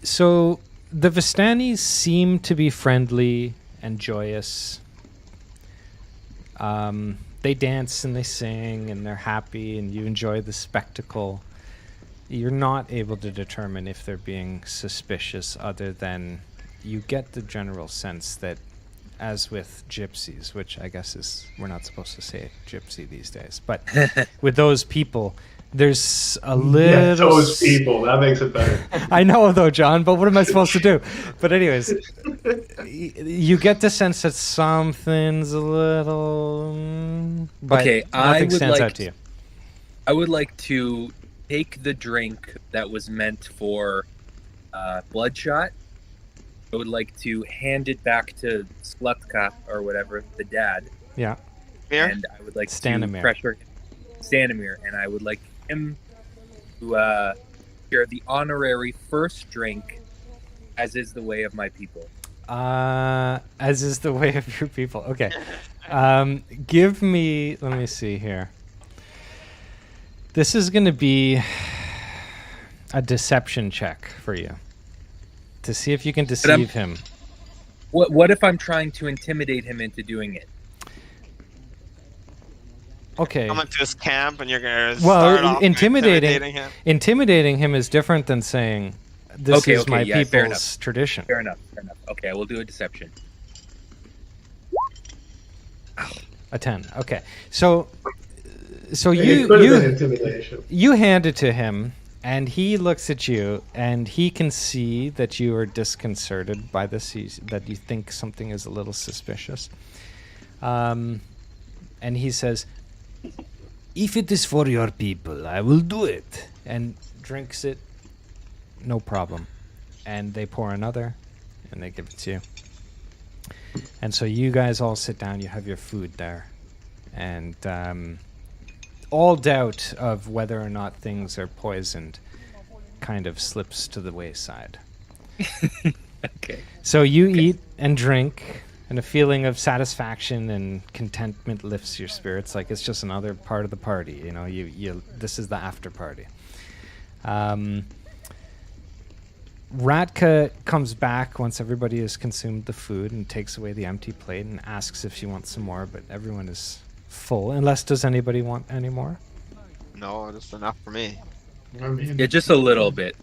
the Vistanis seem to be friendly and joyous. They dance and they sing and they're happy and you enjoy the spectacle. You're not able to determine if they're being suspicious other than you get the general sense that, as with gypsies, which I guess is, we're not supposed to say gypsy these days, but with those people, there's a little... Yeah, those people. That makes it better. I know though, John, but what am I supposed to do? But anyways, you get the sense that something's a little... but Okay, nothing stands out to you. I would like to take the drink that was meant for Bloodshot. I would like to hand it back to Slutka or whatever, the dad. Yeah. Here? And I would like Stanimir. to pressure Stanimir, and I would like him to share the honorary first drink, as is the way of my people. As is the way of your people. Okay. Give me... Let me see here. This is going to be a deception check for you. To see if you can deceive him. What if I'm trying to intimidate him into doing it? Okay. Come into his camp and you're gonna Well, start off intimidating him. intimidating him is different than saying this Okay, is okay, my yeah, fair people's tradition. Fair enough. Okay, I will do a deception. A 10. Okay. So It could have been intimidation. you hand it to him, and he looks at you, and he can see that you are disconcerted by this, that you think something is a little suspicious. And he says, "If it is for your people, I will do it." And drinks it, no problem. And they pour another, and they give it to you. And so you guys all sit down, you have your food there. And all doubt of whether or not things are poisoned kind of slips to the wayside. Okay. So you eat and drink, and a feeling of satisfaction and contentment lifts your spirits. Like it's just another part of the party. You know, this is the after party. Ratka comes back once everybody has consumed the food and takes away the empty plate and asks if she wants some more, but everyone is full. Unless, does anybody want any more? No, that's enough for me. I mean, Yeah, just a little bit.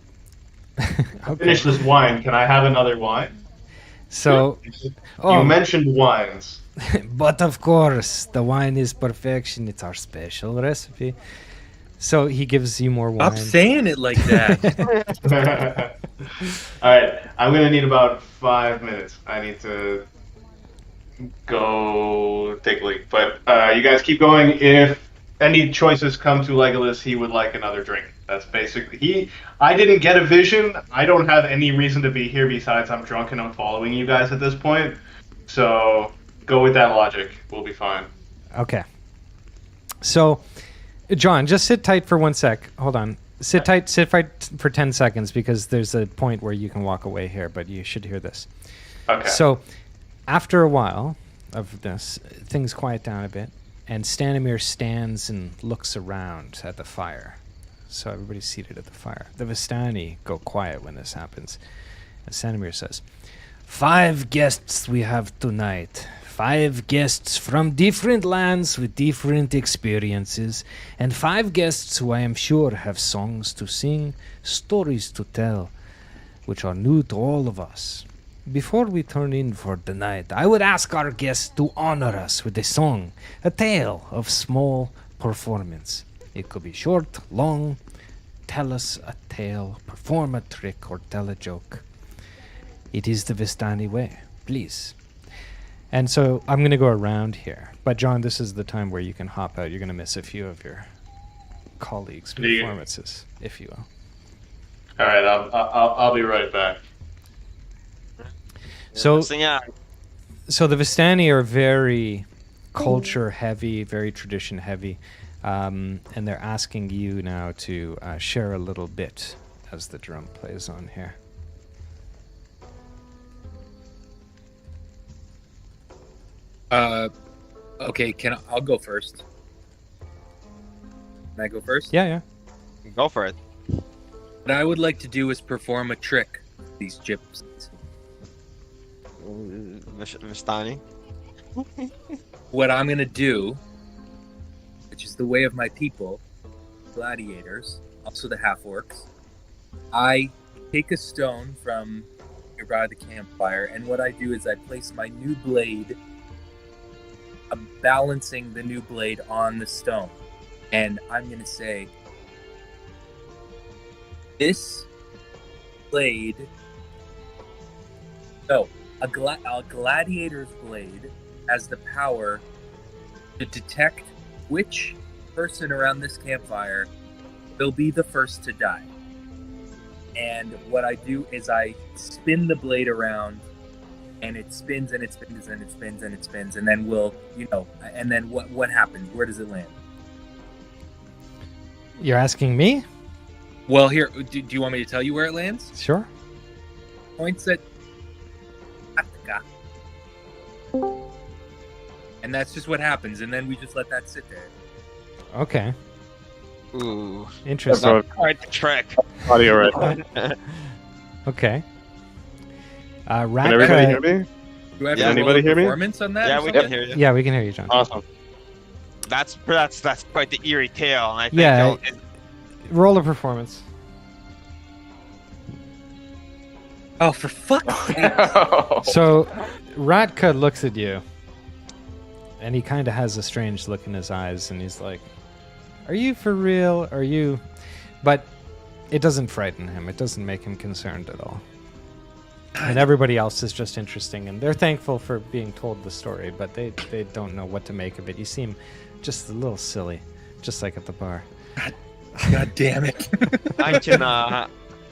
Okay. finish this wine. Can I have another wine? So, You mentioned wines. but of course, the wine is perfection. It's our special recipe. So he gives you more wine. Stop saying it like that. All right, I'm gonna need about 5 minutes. I need to go take a leak. But you guys keep going. If any choices come to Legolas, he would like another drink. That's basically I didn't get a vision. I don't have any reason to be here besides I'm drunk and I'm following you guys at this point. So go with that logic. We'll be fine. Okay. So, John, just sit tight for 1 sec. Hold on. Sit tight for 10 seconds because there's a point where you can walk away here, but you should hear this. Okay. So, after a while of this, things quiet down a bit, and Stanimir stands and looks around at the fire. So everybody's seated at the fire. The Vistani go quiet when this happens. And Stanimir says, 5 guests we have tonight. 5 guests from different lands with different experiences, and 5 guests who I am sure have songs to sing, stories to tell, which are new to all of us. Before we turn in for the night, I would ask our guests to honor us with a song, a tale of small performance. It could be short, long. Tell us a tale, perform a trick, or tell a joke. It is the Vistani way. Please. And so I'm going to go around here. But John, this is the time where you can hop out. You're going to miss a few of your colleagues' performances, if you will. All right, I'll be right back. So Yeah. So the Vistani are very culture heavy, very tradition heavy, and they're asking you now to share a little bit as the drum plays on here. Okay, I'll go first. Can I go first? Yeah. Go for it. What I would like to do is perform a trick for these gypsies. Vistani. What I'm gonna do, which is the way of my people, gladiators, also the half-orcs, I take a stone from nearby the campfire, and what I do is I place my new blade, I'm balancing the new blade on the stone, and I'm gonna say, this blade, a gladiator's blade has the power to detect which person around this campfire will be the first to die. And what I do is I spin the blade around, and it spins and it spins and it spins and it spins, and then and then what happens? Where does it land? You're asking me? Well, here, do you want me to tell you where it lands? Sure. Points at Attica. And that's just what happens, and then we just let that sit there. Okay. Ooh. Interesting. Not quite the trick. Audio right. Okay. Can everybody hear Ratka, me? Do I have Yeah. to roll Anybody a hear me? performance on that? Yeah, or we something? can hear you. Yeah, we can hear you, John. Awesome. That's quite the eerie tale. And I think Yeah. Roll a performance. Oh, for fuck's sake! So, Ratka looks at you, and he kind of has a strange look in his eyes, and he's like, "Are you for real? Are you?" But it doesn't frighten him. It doesn't make him concerned at all. And everybody else is just interesting, and they're thankful for being told the story, but they don't know what to make of it. You seem just a little silly, just like at the bar. God damn it!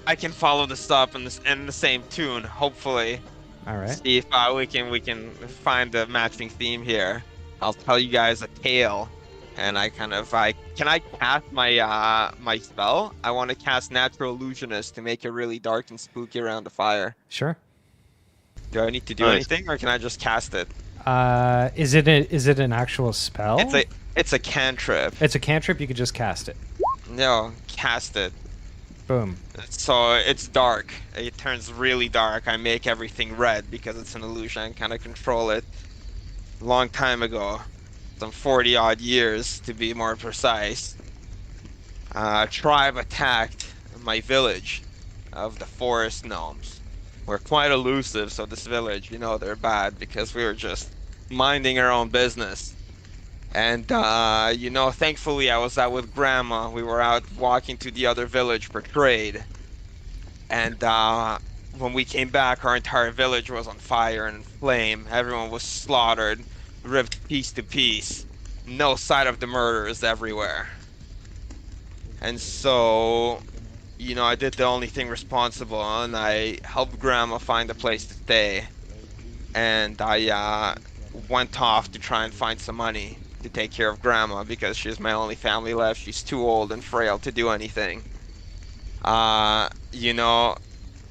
I can follow this up in the same tune. Hopefully, All right. see if we can find a matching theme here. I'll tell you guys a tale, and can I cast my my spell? I want to cast Natural Illusionist to make it really dark and spooky around the fire. Sure. Do I need to do Nice. anything, or can I just cast it? Is it an actual spell? It's a cantrip. It's a cantrip. You could just cast it. No, cast it. Boom. So it's dark. It turns really dark. I make everything red because it's an illusion. I kind of control it. Long time ago, some 40 odd years to be more precise. A tribe attacked my village of the forest gnomes. We're quite elusive, so this village, they're bad because we were just minding our own business. And, thankfully I was out with Grandma. We were out walking to the other village for trade. And when we came back, our entire village was on fire and in flame. Everyone was slaughtered, ripped piece to piece. No sight of the murderers everywhere. And so, I did the only thing responsible, and I helped Grandma find a place to stay. And I went off to try and find some money to take care of Grandma because she's my only family left. She's too old and frail to do anything.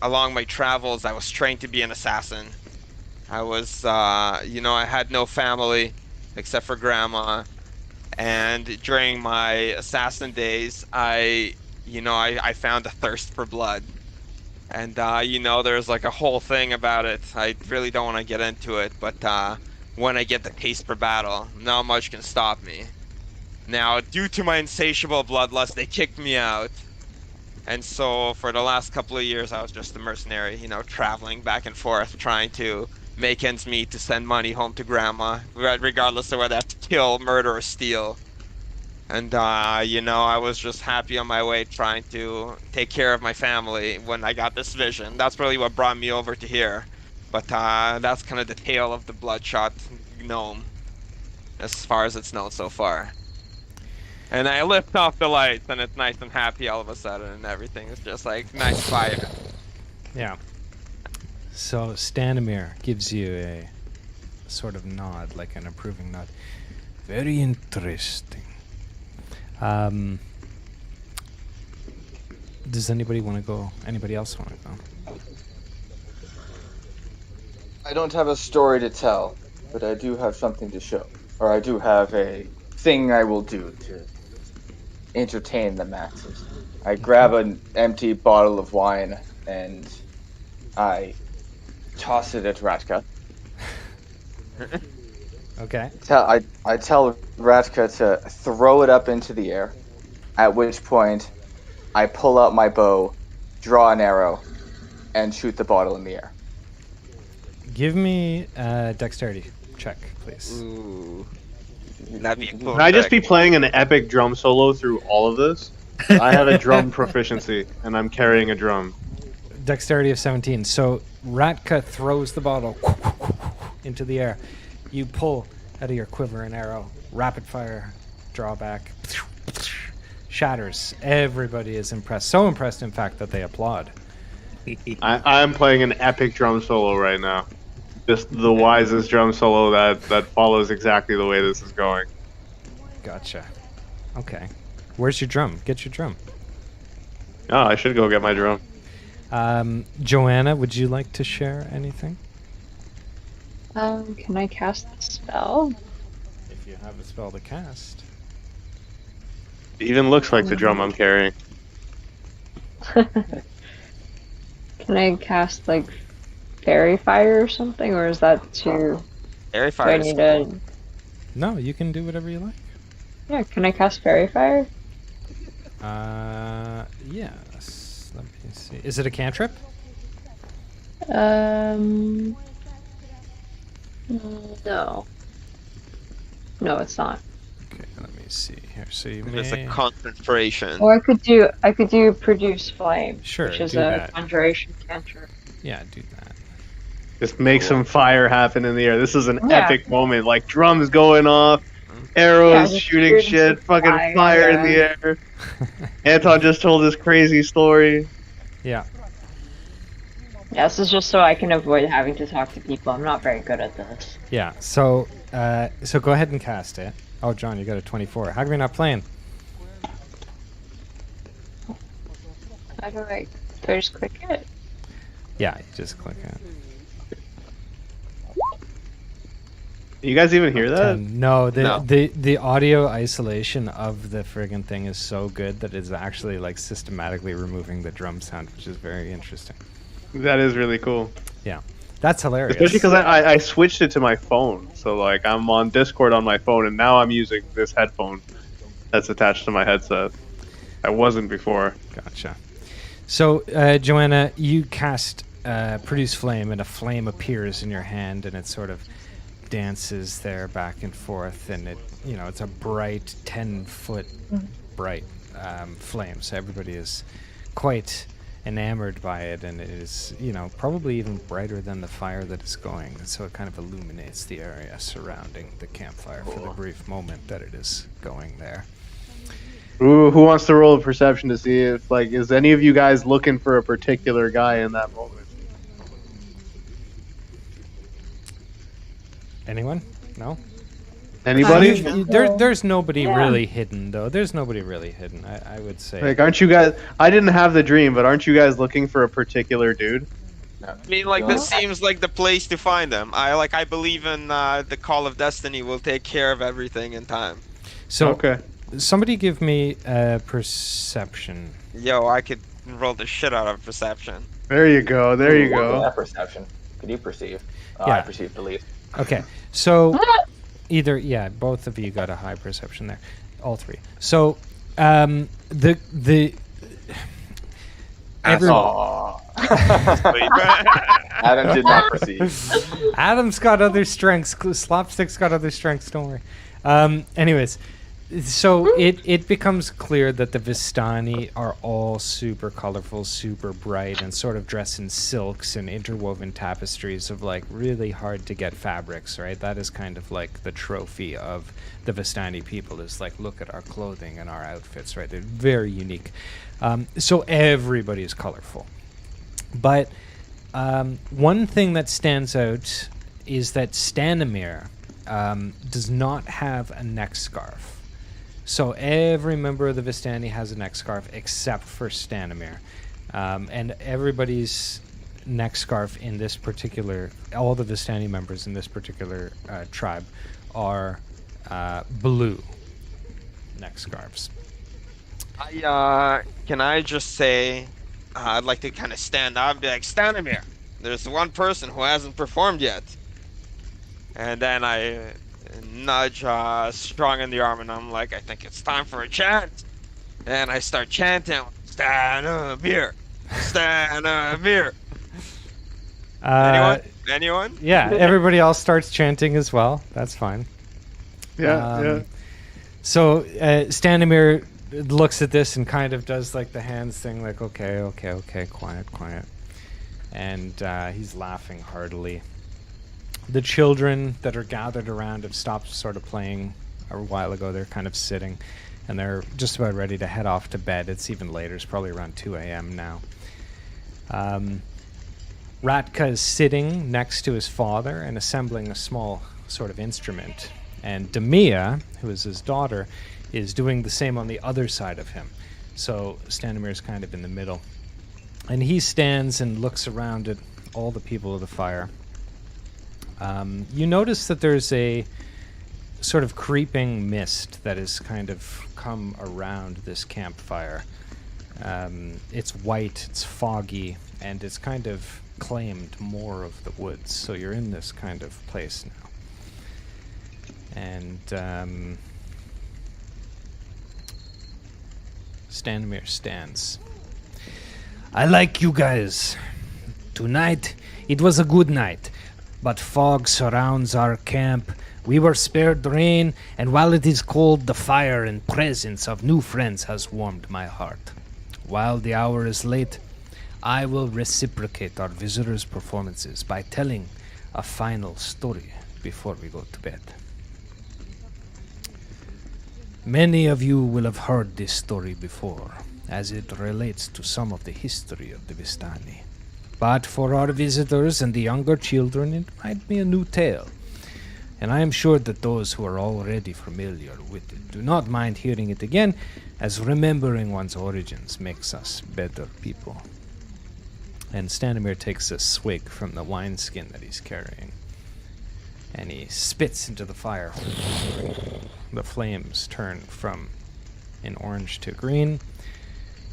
Along my travels, I was trained to be an assassin. I was, I had no family except for Grandma. And during my assassin days, I found a thirst for blood. And, there's like a whole thing about it. I really don't want to get into it, but when I get the taste for battle, not much can stop me. Now, due to my insatiable bloodlust, they kicked me out. And so for the last couple of years, I was just a mercenary, traveling back and forth, trying to make ends meet to send money home to Grandma, regardless of whether I have to kill, murder, or steal. And, I was just happy on my way trying to take care of my family when I got this vision. That's really what brought me over to here. But that's kind of the tale of the Bloodshot gnome, as far as it's known so far. And I lift off the lights, and it's nice and happy all of a sudden, and everything is just like nice fire. Yeah. So Stanimir gives you a sort of nod, like an approving nod. Very interesting. Does anybody want to go? Anybody else want to go? I don't have a story to tell, but I do have something to show. Or I do have a thing I will do to entertain the masses. I grab an empty bottle of wine and I toss it at Ratka. Okay. I tell Ratka to throw it up into the air, at which point I pull out my bow, draw an arrow, and shoot the bottle in the air. Give me a dexterity check, please. Ooh. That'd be a cool Can I just trick. be playing an epic drum solo through all of this? I have a drum proficiency, and I'm carrying a drum. Dexterity of 17. So Ratka throws the bottle into the air. You pull out of your quiver an arrow, rapid fire, draw back, shatters. Everybody is impressed. So impressed, in fact, that they applaud. I am playing an epic drum solo right now. Just the wisest drum solo that follows exactly the way this is going. Gotcha. Okay. Where's your drum? Get your drum. Oh, I should go get my drum. Joanna, would you like to share anything? Can I cast the spell? If you have a spell to cast. It even looks like the drum I'm carrying. Can I cast, like, fairy fire or something, or is that too? Fairy Do I fire is need cool. to? No, you can do whatever you like. Yeah, can I cast fairy fire? Yes. Let me see. Is it a cantrip? No. No, it's not. Okay, let me see here. So you There's a may... concentration. Or I could do produce flame, Sure, which is do a that. conjuration cantrip. Yeah, do that. Just make some fire happen in the air. This is an Yeah. epic moment. Like drums going off, Yeah, arrows just shooting shooting shit, some fucking fire in the air. Anton just told this crazy story. Yeah. Yeah, this is just so I can avoid having to talk to people. I'm not very good at this. Yeah. So go ahead and cast it. Oh, John, you got a 24. How come you're not playing? How do I just click it? Yeah, you just click it. You guys even hear that? No, No. the audio isolation of the friggin' thing is so good that it's actually like systematically removing the drum sound, which is very interesting. That is really cool. Yeah, that's hilarious. Especially because I switched it to my phone. So like I'm on Discord on my phone, and now I'm using this headphone that's attached to my headset. I wasn't before. Gotcha. So, Joanna, you cast Produce Flame, and a flame appears in your hand, and it sort of dances there back and forth, and it's a bright 10-foot bright flame. So everybody is quite enamored by it, and it is, probably even brighter than the fire that is going. And so it kind of illuminates the area surrounding the campfire for the brief moment that it is going there. Who wants to roll a perception to see if, like, is any of you guys looking for a particular guy in that moment? Anyone? No? Anybody? There's nobody Yeah. really hidden, though. There's nobody really hidden, I would say. Like, aren't you guys? I didn't have the dream, but aren't you guys looking for a particular dude? I mean, like, this seems like the place to find them. I believe in the call of destiny will take care of everything in time. So, Okay. somebody give me a perception. Yo, I could roll the shit out of perception. There you go. There you go. That perception. Could you perceive? Yeah. I perceive belief. Okay, so both of you got a high perception there, all three. So, every Aw. Adam did not perceive. Adam's got other strengths. Slopstick's got other strengths. Don't worry. Anyways, so it becomes clear that the Vistani are all super colorful, super bright, and sort of dressed in silks and interwoven tapestries of like really hard to get fabrics, right? That is kind of like the trophy of the Vistani people, is like, look at our clothing and our outfits, right? They're very unique. So everybody is colorful. But one thing that stands out is that Stanimir does not have a neck scarf. So every member of the Vistani has a neck scarf except for Stanimir. And everybody's neck scarf in this particular, all the Vistani members in this particular tribe are blue neck scarves. Can I just say, I'd like to kind of stand up and be like, Stanimir, there's one person who hasn't performed yet. And then I nudge Strong in the arm, and I'm like, I think it's time for a chant. And I start chanting, Stanimir, Stanimir. Anyone? Yeah, everybody else starts chanting as well. That's fine. Yeah. So Stanimir looks at this and kind of does like the hands thing, like, okay, quiet. And he's laughing heartily. The children that are gathered around have stopped sort of playing a while ago. They're kind of sitting, and they're just about ready to head off to bed. It's even later. It's probably around 2 a.m. now. Ratka is sitting next to his father and assembling a small sort of instrument. And Demia, who is his daughter, is doing the same on the other side of him. So Stanimir is kind of in the middle. And he stands and looks around at all the people of the fire. You notice that there's a sort of creeping mist that has kind of come around this campfire. It's white, it's foggy, and it's kind of claimed more of the woods, so you're in this kind of place now. And Stanimir stands. I like you guys. Tonight, it was a good night, but fog surrounds our camp. We were spared the rain, and while it is cold, the fire and presence of new friends has warmed my heart. While the hour is late, I will reciprocate our visitors' performances by telling a final story before we go to bed. Many of you will have heard this story before, as it relates to some of the history of the Vistani. But for our visitors and the younger children, it might be a new tale. And I am sure that those who are already familiar with it do not mind hearing it again, as remembering one's origins makes us better people. And Stanimir takes a swig from the wineskin that he's carrying, and he spits into the fire. The flames turn from an orange to green,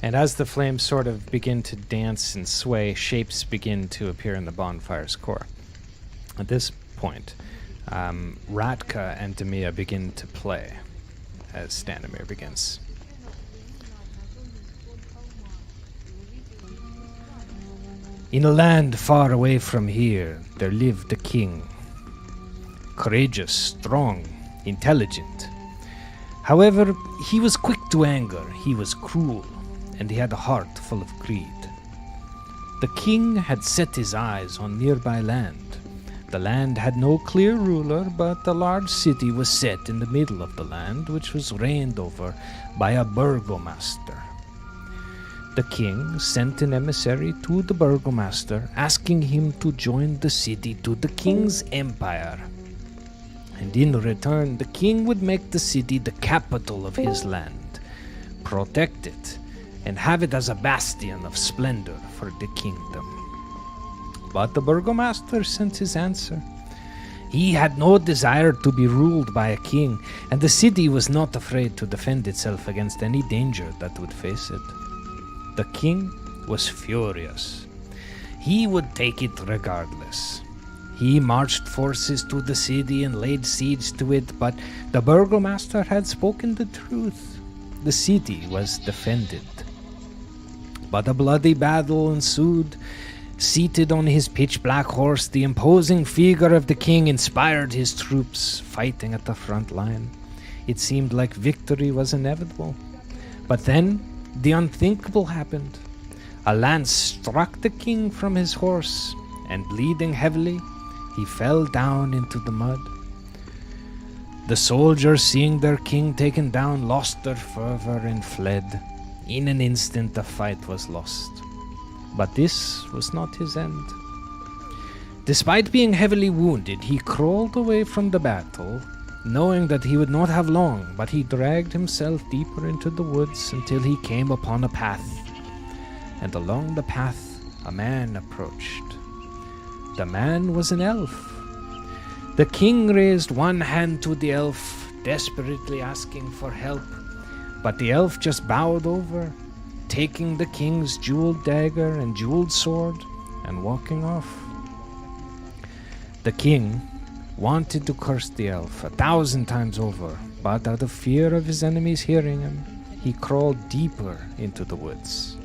and as the flames sort of begin to dance and sway, shapes begin to appear in the bonfire's core. At this point, Ratka and Demia begin to play as Stanimir begins. In a land far away from here, there lived a king. Courageous, strong, intelligent. However, he was quick to anger, he was cruel, and he had a heart full of greed. The king had set his eyes on nearby land. The land had no clear ruler, but a large city was set in the middle of the land, which was reigned over by a burgomaster. The king sent an emissary to the burgomaster, asking him to join the city to the king's empire. And in return, the king would make the city the capital of his land, protect it, and have it as a bastion of splendor for the kingdom. But the burgomaster sent his answer. He had no desire to be ruled by a king, and the city was not afraid to defend itself against any danger that would face it. The king was furious. He would take it regardless. He marched forces to the city and laid siege to it, but the burgomaster had spoken the truth. The city was defended. But a bloody battle ensued. Seated on his pitch-black horse, the imposing figure of the king inspired his troops, fighting at the front line. It seemed like victory was inevitable. But then, the unthinkable happened. A lance struck the king from his horse, and bleeding heavily, he fell down into the mud. The soldiers, seeing their king taken down, lost their fervor and fled. In an instant, the fight was lost. But this was not his end. Despite being heavily wounded, he crawled away from the battle, knowing that he would not have long, but he dragged himself deeper into the woods until he came upon a path. And along the path, a man approached. The man was an elf. The king raised one hand to the elf, desperately asking for help, but the elf just bowed over, taking the king's jeweled dagger and jeweled sword and walking off. The king wanted to curse the elf 1,000 times over, but out of fear of his enemies hearing him, he crawled deeper into the woods.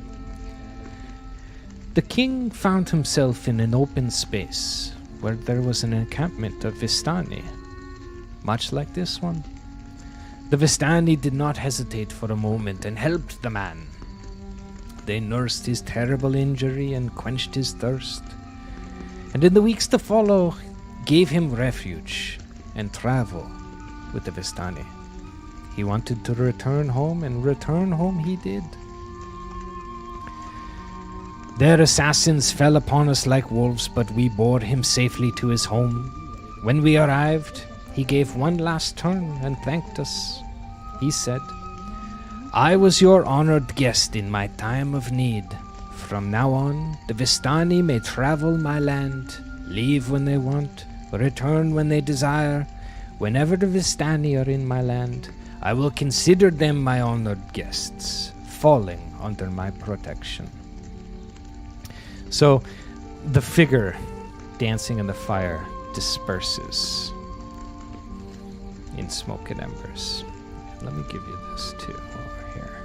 The king found himself in an open space where there was an encampment of Vistani, much like this one. The Vistani did not hesitate for a moment and helped the man. They nursed his terrible injury and quenched his thirst, and in the weeks to follow, gave him refuge and travel with the Vistani. He wanted to return home, and return home he did. Their assassins fell upon us like wolves, but we bore him safely to his home. When we arrived, he gave one last turn and thanked us. He said, "I was your honored guest in my time of need. From now on, the Vistani may travel my land, leave when they want, return when they desire. Whenever the Vistani are in my land, I will consider them my honored guests, falling under my protection." So, The figure dancing in the fire disperses in smoke and embers. Let me give you this too over here.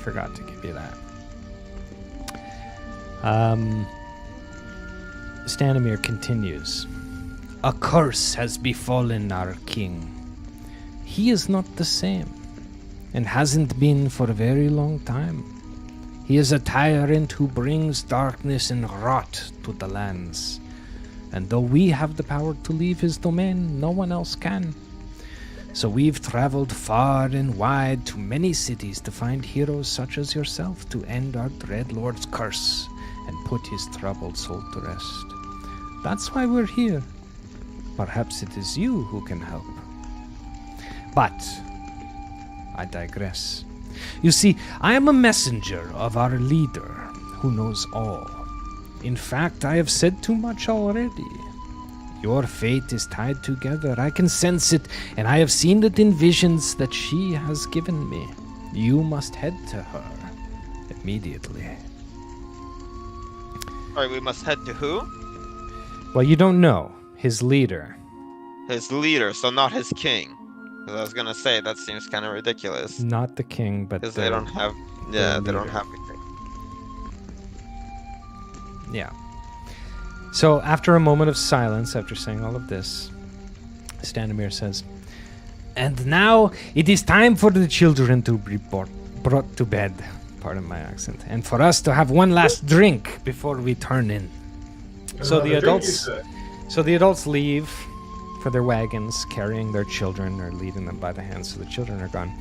Forgot to give you that. Stanimir continues. A curse has befallen our king. He is not the same, and hasn't been for a very long time. He is a tyrant who brings darkness and rot to the lands. And though we have the power to leave his domain, no one else can. So we've traveled far and wide to many cities to find heroes such as yourself to end our dread lord's curse and put his troubled soul to rest. That's why we're here. Perhaps it is you who can help. But I digress. You see, I am a messenger of our leader who knows all. In fact, I have said too much already. Your fate is tied together. I can sense it, and I have seen it in visions that she has given me. You must head to her immediately. Sorry, we must head to who? Well, you don't know. His leader. His leader, so not his king. 'Cause I was gonna say, that seems kind of ridiculous. Not the king, but Because they don't have... Yeah, they don't leader. have a king. Yeah. So after a moment of silence, after saying all of this, Stanimir says, "And now it is time for the children to be brought to bed." Pardon my accent. "And for us to have one last drink before we turn in." So the adults leave for their wagons, carrying their children or leading them by the hand, so the children are gone.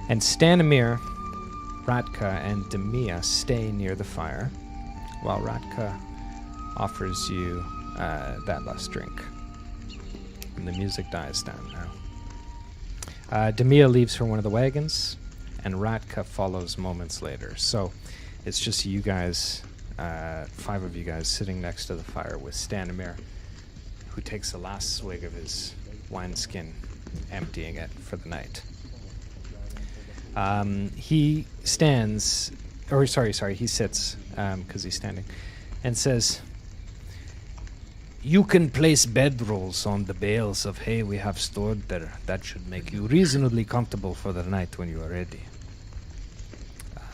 And Stanimir, Ratka, and Demia stay near the fire, while Ratka offers you that last drink. And the music dies down now. Demia leaves for one of the wagons, and Ratka follows moments later. So it's just you guys, 5 of you guys, sitting next to the fire with Stanimir, who takes the last swig of his wineskin, emptying it for the night. He stands, or sorry, he sits, because he's standing, and says, "You can place bedrolls on the bales of hay we have stored there. That should make you reasonably comfortable for the night when you are ready."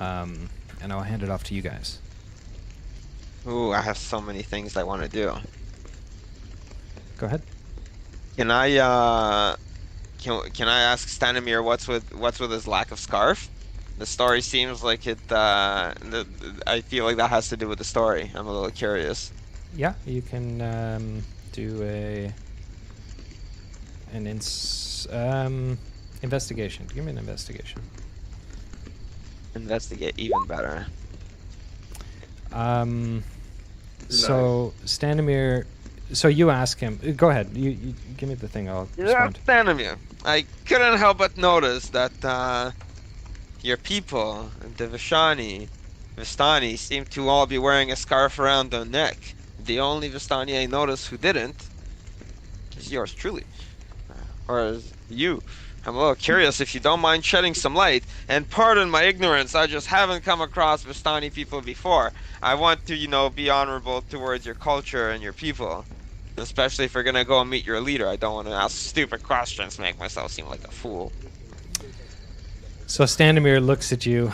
And I'll hand it off to you guys. Ooh, I have so many things I want to do. Go ahead. Can I ask Stanimir what's with his lack of scarf? The story seems like it. I feel like that has to do with the story. I'm a little curious. Yeah, you can do an investigation. Give me an investigation. Investigate even better. So Stanimir, so you ask him. Go ahead. You give me the thing. I'll Yeah, respond. Stanimir. I couldn't help but notice that your people, the Vistani, seem to all be wearing a scarf around their neck. The only Vistani I noticed who didn't is yours truly, or is you. I'm a little curious if you don't mind shedding some light. And pardon my ignorance, I just haven't come across Vistani people before. I want to, be honorable towards your culture and your people. Especially if you're gonna go and meet your leader. I don't want to ask stupid questions, make myself seem like a fool. So Stanimir looks at you.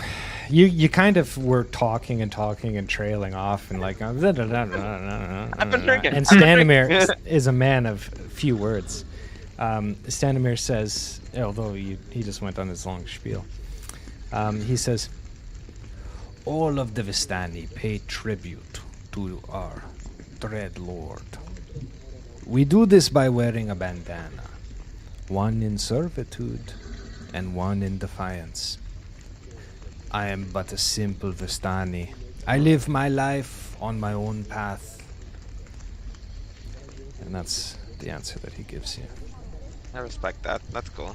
You kind of were talking and trailing off and like. I've been drinking. And Stanimir is a man of few words. Stanimir says, although he just went on his long spiel, he says, "All of the Vistani pay tribute to our dread lord. We do this by wearing a bandana, one in servitude and one in defiance. I am but a simple Vistani. I live my life on my own path." And that's the answer that he gives you. I respect that. That's cool.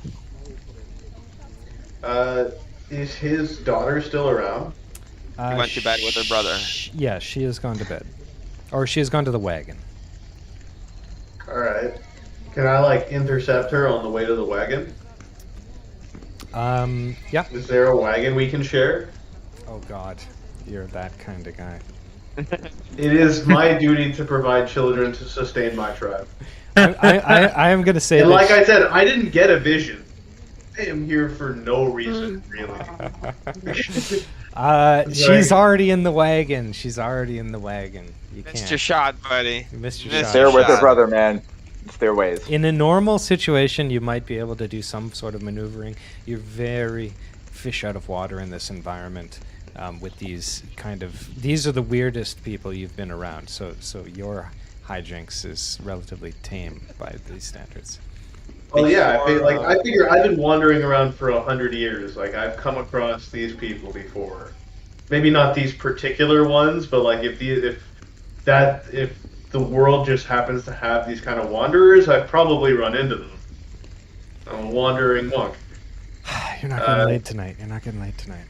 Is his daughter still around? She went to bed with her brother. Yeah, she has gone to bed. Or she has gone to the wagon. Alright. Can I, intercept her on the way to the wagon? Yeah. Is there a wagon we can share? Oh God, you're that kind of guy. It is my duty to provide children to sustain my tribe. I am gonna say And that. like I said, I didn't get a vision. I am here for no reason, really. She's already in the wagon. She's already in the wagon. You Missed can't. your shot, buddy. You missed your Missed shot. They're with their shot. brother, man. It's their ways. In a normal situation, you might be able to do some sort of maneuvering. You're very fish out of water in this environment. With these these are the weirdest people you've been around. So your hijinks is relatively tame by these standards. Well, yeah, I figure I've been wandering around for 100 years. Like, I've come across these people before. Maybe not these particular ones, but like if the world just happens to have these kind of wanderers, I've probably run into them. I'm a wandering monk. You're not getting laid tonight. You're not getting laid tonight.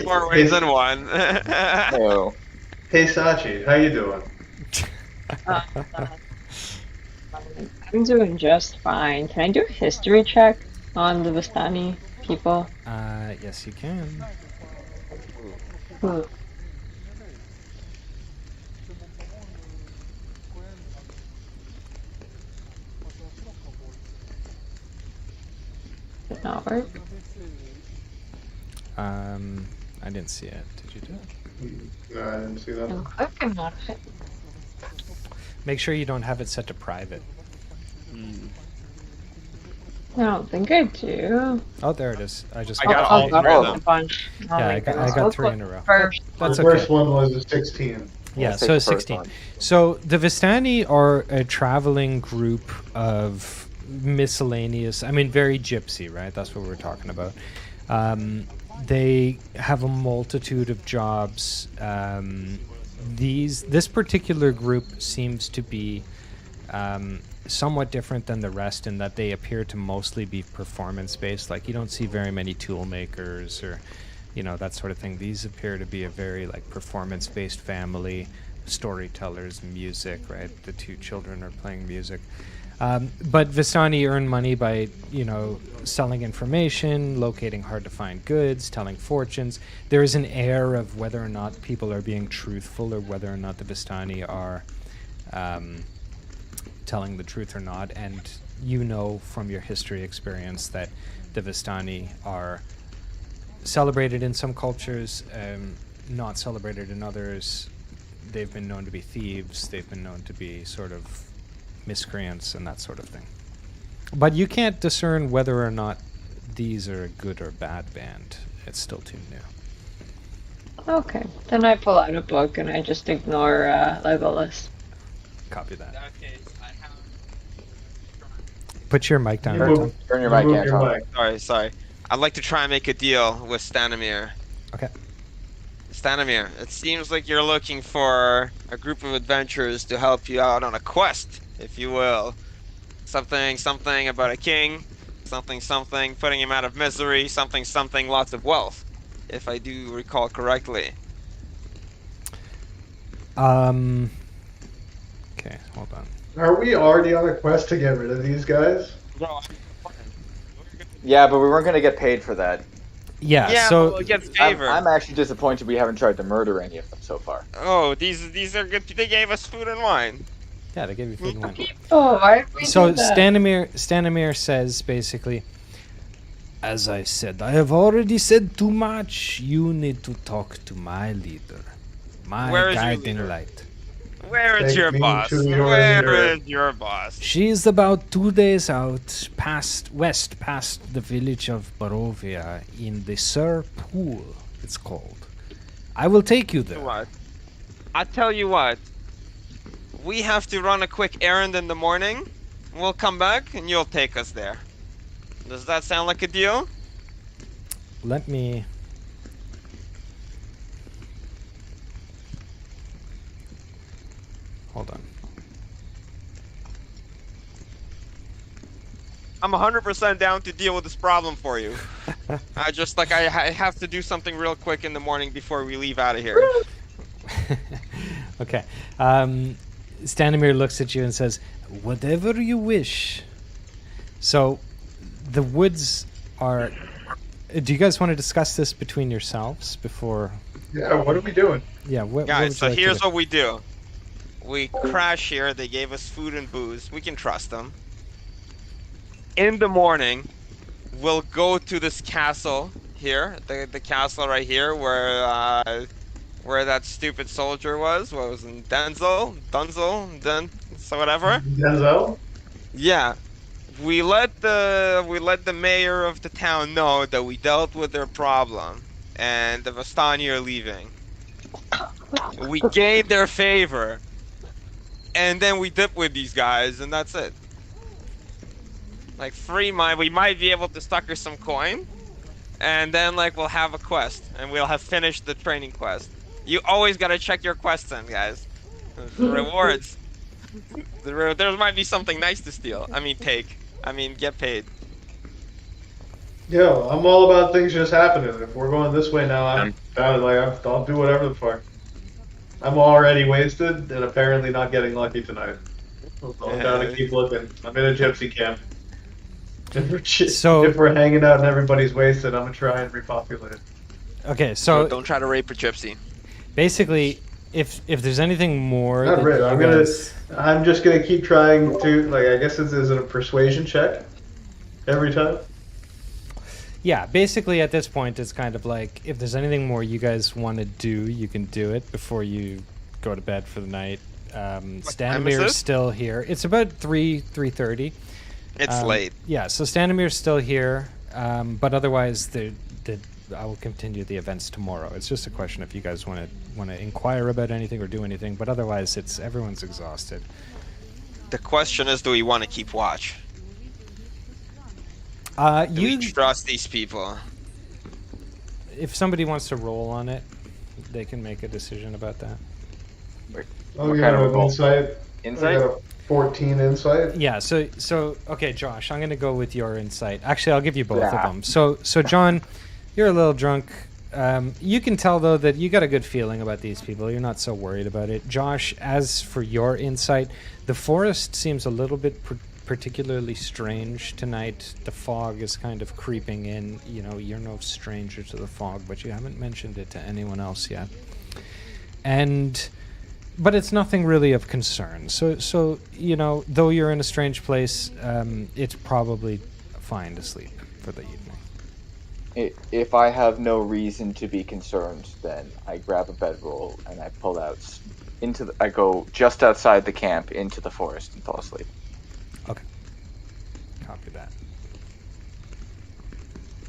More ways than one. Oh. Hey Sachi, how you doing? I'm doing just fine. Can I do a history check on the Vistani people? Yes, you can. Hmm. Did not work. I didn't see it. Did you do it? No, I didn't see that. I'm clicking on it. Make sure you don't have it set to private. I don't think I do. Oh, there it is. I just I got Oh, all got three of a them. bunch. Oh Yeah, my I goodness. got I'll 3 in click a row. First. That's The okay. first one was a 16. Yeah, Let's take so the first 16. one. So the Vistani are a traveling group of miscellaneous, very gypsy, right? That's what we're talking about. They have a multitude of jobs. This particular group seems to be somewhat different than the rest in that they appear to mostly be performance-based. Like, you don't see very many tool makers or that sort of thing. These appear to be a very performance-based family, storytellers, music, right? The 2 children are playing music. But Vistani earn money by, selling information, locating hard-to-find goods, telling fortunes. There is an air of whether or not people are being truthful or whether or not the Vistani are telling the truth or not. And from your history experience that the Vistani are celebrated in some cultures, not celebrated in others. They've been known to be thieves. They've been known to be sort of miscreants and that sort of thing. But you can't discern whether or not these are a good or bad band. It's still too new. Okay. Then I pull out a book and I just ignore Legolas. Copy that. In that case, I have. Put your mic down, You Berton. move- Turn your mic, Move your Anton. mic. Sorry. I'd like to try and make a deal with Stanimir. Okay. Stanimir, it seems like you're looking for a group of adventurers to help you out on a quest, if you will. Something about a king, something putting him out of misery, something lots of wealth, if I do recall correctly. Okay, hold on. Are we already on a quest to get rid of these guys? No, Yeah, but we weren't going to get paid for that. Yeah, so well, it gets favored. I'm actually disappointed we haven't tried to murder any of them so far. Oh, these are good. They gave us food and wine. yeah, they gave you food and wine. Oh, why did we So do that? Stanimir says basically, as I said, I have already said too much. You need to talk to my leader, my Where is your guiding leader? light. Where is Take your me boss? to your Where leader. is your boss? She is about 2 days out, past the village of Barovia, in the Sur Pool, it's called. I will take you there. What? I tell you what. We have to run a quick errand in the morning. We'll come back and you'll take us there. Does that sound like a deal? Let me... Hold on. I'm 100% down to deal with this problem for you. I have to do something real quick in the morning before we leave out of here. Okay. Stanimir looks at you and says, whatever you wish. So, the woods are. Do you guys want to discuss this between yourselves before? Yeah, what are we doing? Yeah, what would Guys, you so like to here's do? what we do. We crash here. They gave us food and booze. We can trust them. In the morning, we'll go to this castle here, the castle right here, where that stupid soldier was. What was it? So whatever. Denzel? Yeah, we let the mayor of the town know that we dealt with their problem, and the Vastani are leaving. We gained their favor, and then we dip with these guys, and that's it. Like we might be able to sucker some coin, and then like we'll have a quest, and we'll have finished the training quest. You always gotta check your quests in, guys. The rewards. There might be something nice to steal. Get paid. Yo, I'm all about things just happening. If we're going this way now, I'm down. Like I'll do whatever the fuck. I'm already wasted and apparently not getting lucky tonight. I'm down to keep looking. I'm in a gypsy camp. If we're hanging out and everybody's wasted, I'm gonna try and repopulate. Okay, so don't try to rape a gypsy. Basically, if there's anything more, Not that rape. you I'm just gonna keep trying to I guess this is a persuasion check every time. Yeah, basically at this point, it's kind of like if there's anything more you guys want to do, you can do it before you go to bed for the night. Standomir's still here. It's about 3:30. It's late. Yeah, so Standomir's still here, but otherwise, I will continue the events tomorrow. It's just a question if you guys want to inquire about anything or do anything, but otherwise, everyone's exhausted. The question is, do we want to keep watch? Do we trust these people? If somebody wants to roll on it, they can make a decision about that. Oh yeah, insight. Insight? I got a 14 insight. Yeah, so okay, Josh, I'm going to go with your insight. Actually, I'll give you both of them. So John, you're a little drunk. You can tell, though, that you got a good feeling about these people. You're not so worried about it. Josh, as for your insight, the forest seems a little bit particularly strange tonight. The fog is kind of creeping in. You know, you're no stranger to the fog, but you haven't mentioned it to anyone else yet. But it's nothing really of concern. So you know, though you're in a strange place, it's probably fine to sleep for the evening. If I have no reason to be concerned, then I grab a bedroll and I pull out I go just outside the camp into the forest and fall asleep. Okay. Copy that.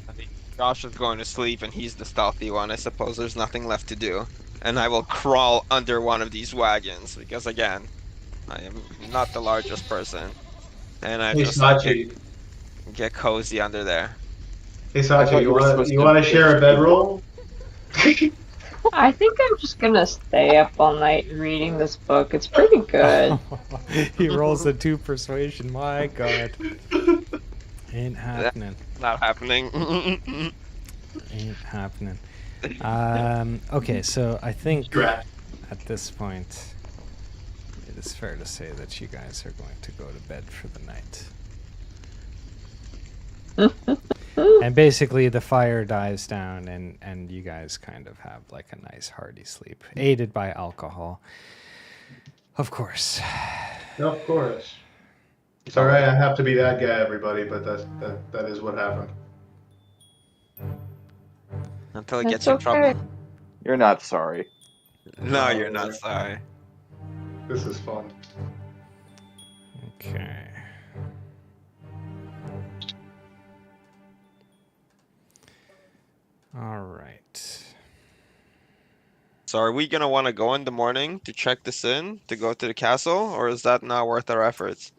I think Josh is going to sleep and he's the stealthy one. I suppose there's nothing left to do. And I will crawl under one of these wagons because, again, I am not the largest person. And I just get cozy under there. Hey Sachi, you want to share a bedroll? I think I'm just gonna stay up all night reading this book. It's pretty good. He rolls a 2 persuasion. My God. Ain't happening. Not happening. Ain't happening. Okay, so I think at this point it is fair to say that you guys are going to go to bed for the night. And basically the fire dies down and you guys kind of have like a nice hearty sleep, aided by alcohol. Of course. Of course. Sorry I have to be that guy, everybody, but that is what happened. Until it gets in trouble. You're not sorry. No, you're not sorry. This is fun. Okay. All right. So are we going to want to go in the morning to check this in, to go to the castle, or is that not worth our efforts?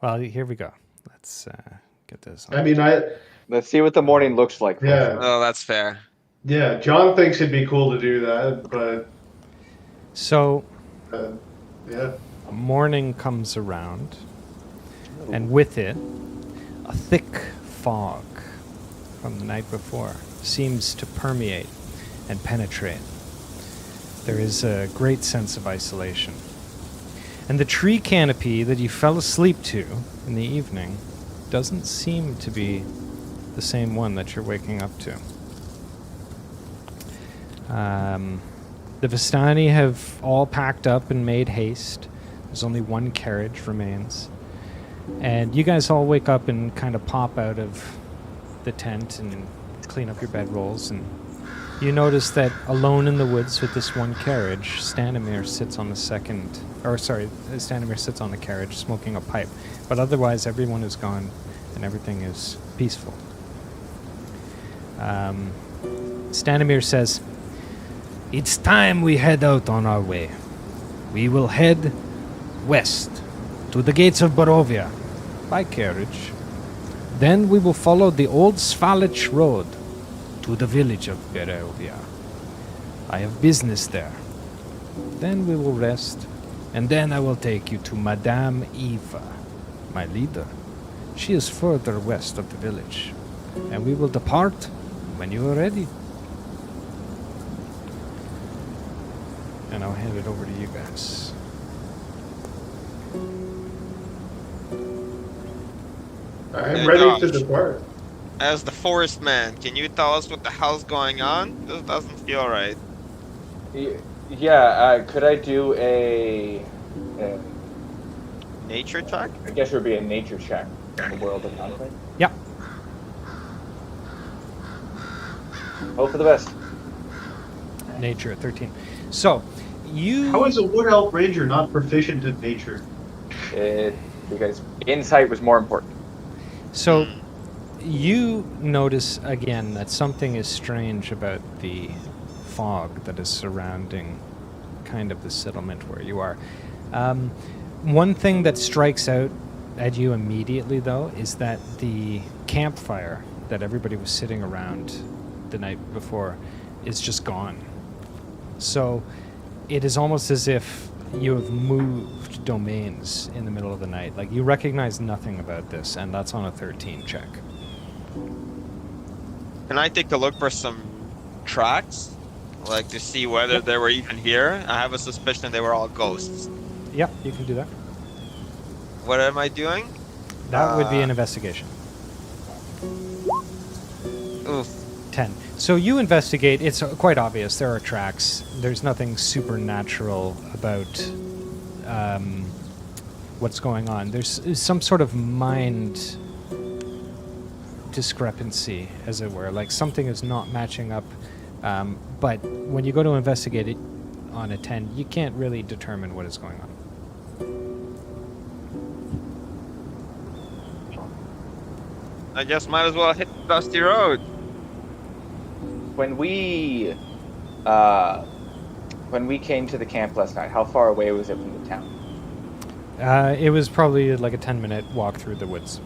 Well, here we go. Let's get this on. I mean, Let's see what the morning looks like. Yeah. Oh, that's fair. Yeah, John thinks it'd be cool to do that, but So, yeah. morning comes around, and with it, a thick fog from the night before seems to permeate and penetrate. There is a great sense of isolation. And the tree canopy that you fell asleep to in the evening doesn't seem to be the same one that you're waking up to. The Vistani have all packed up and made haste. There's only one carriage remains. And you guys all wake up and kind of pop out of the tent and clean up your bedrolls. And you notice that alone in the woods with this one carriage, Stanimir sits on the Stanimir sits on the carriage smoking a pipe. But otherwise, everyone is gone and everything is peaceful. Stanimir says, "It's time we head out on our way. We will head west to the gates of Barovia by carriage. Then we will follow the old Svalich road to the village of Barovia. I have business there. Then we will rest, and then I will take you to Madame Eva, my leader. She is further west of the village, and we will depart when you are ready." And I'll hand it over to you guys. I'm Yeah, ready to Josh. depart. As the forest man, can you tell us what the hell's going on? This doesn't feel right. Yeah, could I do a Nature check? I guess it would be a nature check in the world of hunting? Yep. Hope for the best. Nature at 13. So, you... How is a Wood Elf Ranger not proficient in nature? Because insight was more important. So, you notice again that something is strange about the fog that is surrounding kind of the settlement where you are. One thing that strikes out at you immediately, though, is that the campfire that everybody was sitting around the night before is just gone. So, it is almost as if you have moved domains in the middle of the night. Like, you recognize nothing about this, and that's on a 13 check. Can I take a look for some tracks? Like to see whether they were even here? I have a suspicion they were all ghosts. Yep, you can do that. What am I doing? That would be an investigation. Oof. 10. So you investigate. It's quite obvious. There are tracks. There's nothing supernatural about what's going on. There's some sort of mind discrepancy, as it were. Like something is not matching up. But when you go to investigate it on a 10, you can't really determine what is going on. I guess might as well hit the dusty road. When we came to the camp last night, how far away was it from the town? It was probably like a 10-minute walk through the woods.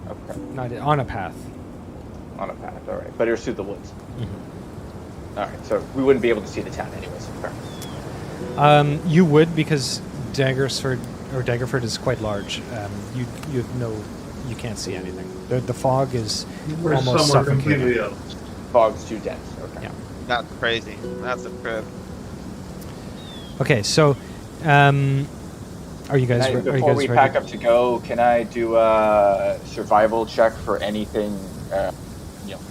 Okay. Not on a path. On a path, all right. But it was through the woods. Mm-hmm. All right, so we wouldn't be able to see the town anyways. Fair. You would, because Daggerford is quite large. You have you can't see anything. The fog is We're almost somewhere suffocating. completely else. Fog's too dense. Okay. Yeah. That's crazy. That's a crib. Okay, so are you guys? Before we pack up to go, can I do a survival check for anything,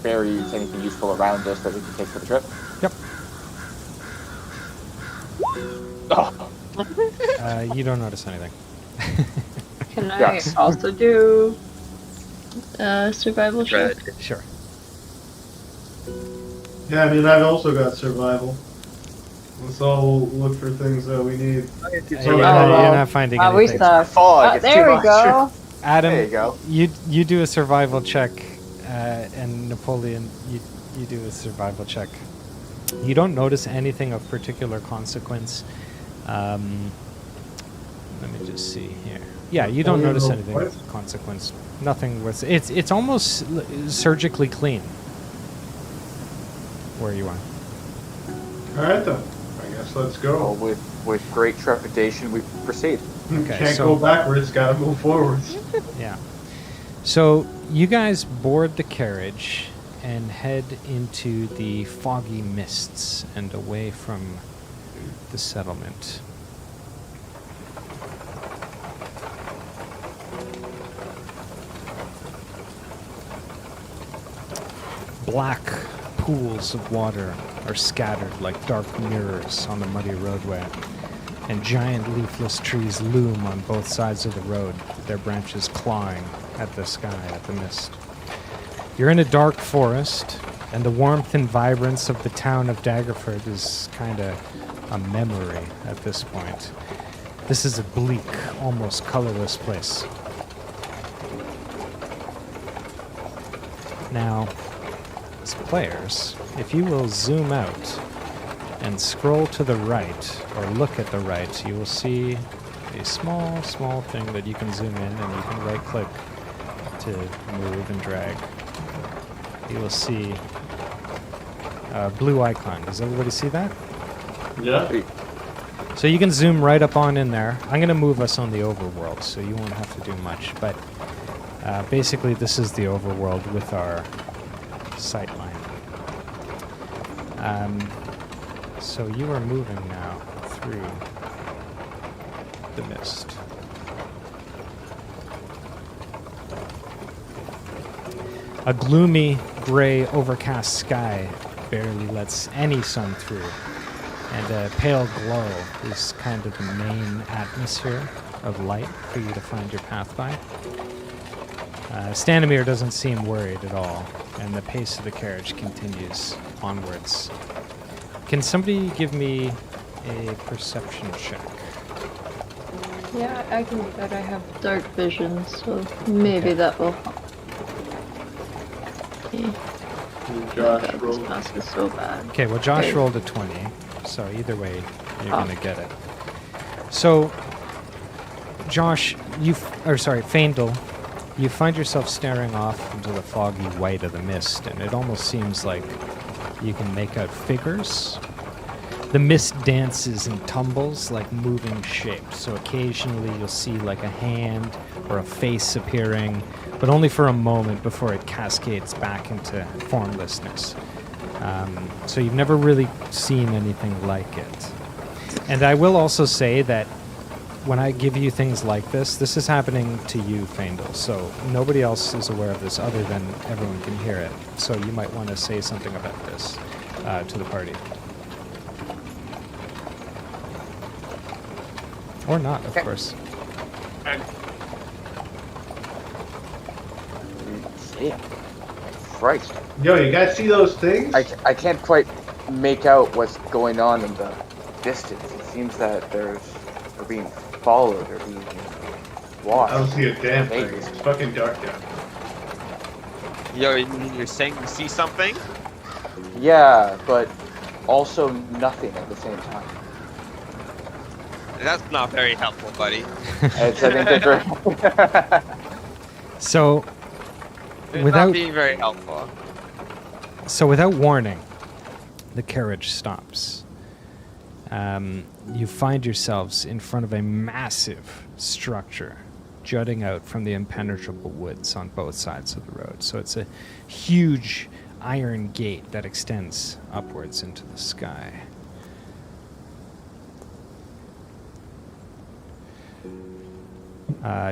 berries, anything useful around us that we can take for the trip? Yep. Oh. You don't notice anything. Can I Yes. also do survival check? Sure. Yeah, I mean, I've also got survival. Let's all look for things that we need. You're not finding We anything. suck. Fog. It's There too we much. go. Adam, There you go. You do a survival check, and Napoleon, you do a survival check. You don't notice anything of particular consequence. Let me just see here. Yeah, you don't notice anything of consequence. Nothing worth. It's almost surgically clean where you are. All right, then. I guess let's Well, go. with great trepidation, we proceed. Okay, Can't so- go backwards, gotta move forwards. Yeah. So you guys board the carriage and head into the foggy mists and away from the settlement. Black pools of water are scattered like dark mirrors on the muddy roadway, and giant leafless trees loom on both sides of the road, their branches clawing at the sky, at the mist. You're in a dark forest, and the warmth and vibrance of the town of Daggerford is kind of a memory at this point. This is a bleak, almost colorless place. Now, as players, if you will zoom out and scroll to the right, or look at the right, you will see a small thing that you can zoom in, and you can right-click to move and drag. You will see a blue icon. Does everybody see that? Yeah. So you can zoom right up on in there. I'm going to move us on the overworld, so you won't have to do much. But basically, this is the overworld with our sightline. So you are moving now through the mist. A gloomy, gray, overcast sky barely lets any sun through, and a pale glow is kind of the main atmosphere of light for you to find your path by. Stanimir doesn't seem worried at all, and the pace of the carriage continues onwards. Can somebody give me a perception check? Yeah, I can do that. I have dark vision, so maybe Okay. that will help. Okay. Josh God, this rolled. mask is so bad. Okay, well, Josh Okay. rolled a 20, so either way, you're Oh. going to get it. So, Josh, Faendal, you find yourself staring off into the foggy white of the mist, and it almost seems like you can make out figures. The mist dances and tumbles like moving shapes, so occasionally you'll see like a hand or a face appearing, but only for a moment before it cascades back into formlessness. So you've never really seen anything like it. And I will also say that when I give you things like this is happening to you, Faendal, so nobody else is aware of this other than everyone can hear it. So you might want to say something about this to the party. Or not, of course. Yeah. Christ. Yo, you guys see those things? I can't quite make out what's going on in the distance. It seems that they're being followed or being watched. I don't see a damn thing. Maybe. It's fucking dark down. Yo, you're saying you see something? Yeah, but also nothing at the same time. That's not very helpful, buddy. It's an individual. So, It's Without- not being very helpful. without warning, the carriage stops. You find yourselves in front of a massive structure jutting out from the impenetrable woods on both sides of the road. So it's a huge iron gate that extends upwards into the sky.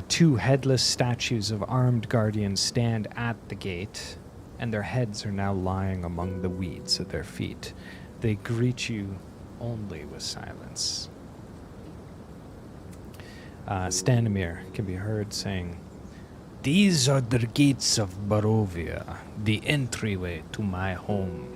Two headless statues of armed guardians stand at the gate, and their heads are now lying among the weeds at their feet. They greet you only with silence. Stanimir can be heard saying, "These are the gates of Barovia, the entryway to my home."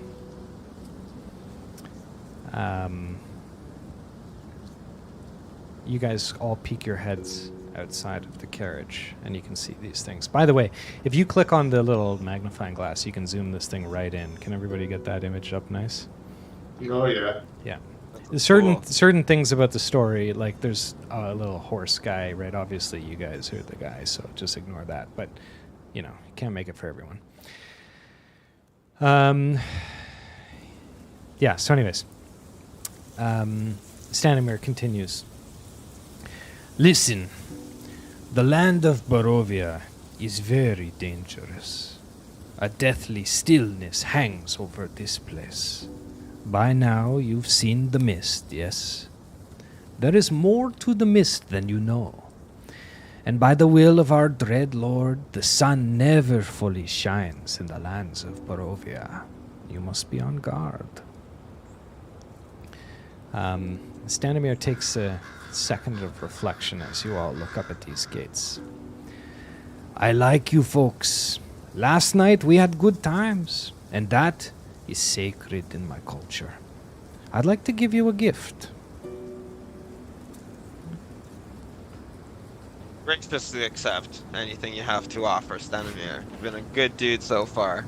You guys all peek your heads outside of the carriage, and you can see these things. By the way, if you click on the little magnifying glass, you can zoom this thing right in. Can everybody get that image up nice? Oh, yeah. Yeah. That's Certain cool. certain things about the story, like there's a little horse guy, right? Obviously, you guys are the guy, so just ignore that. But, you know, you can't make it for everyone. Yeah, so anyways. Stanimir continues. "Listen, the land of Barovia is very dangerous. A deathly stillness hangs over this place. By now you've seen the mist, yes? There is more to the mist than you know. And by the will of our dread lord, the sun never fully shines in the lands of Barovia. You must be on guard. Stanimir takes a second of reflection as you all look up at these gates. I like you folks. Last night we had good times, and that is sacred in my culture. I'd like to give you a gift. Graciously accept anything you have to offer, Stanimir. You've been a good dude so far.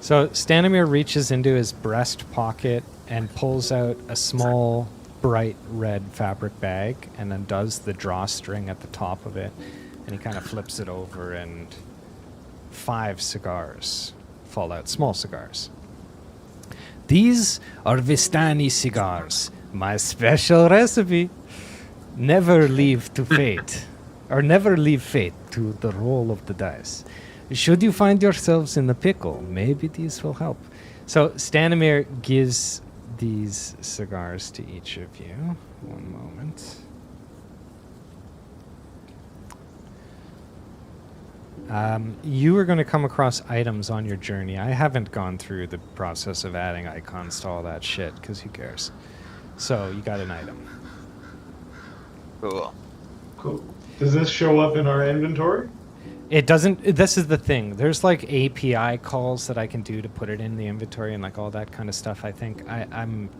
So Stanimir reaches into his breast pocket and pulls out a small, bright red fabric bag and undoes the drawstring at the top of it. And he kind of flips it over, and 5 cigars fall out, small cigars. These are Vistani cigars, my special recipe. Never leave to fate, or never leave fate to the roll of the dice. Should you find yourselves in the pickle, maybe these will help. So Stanimir gives these cigars to each of you. One moment. You are going to come across items on your journey. I haven't gone through the process of adding icons to all that shit, because who cares? So, you got an item. Cool. Cool. Does this show up in our inventory? It doesn't. This is the thing. There's like API calls that I can do to put it in the inventory and like all that kind of stuff. I think I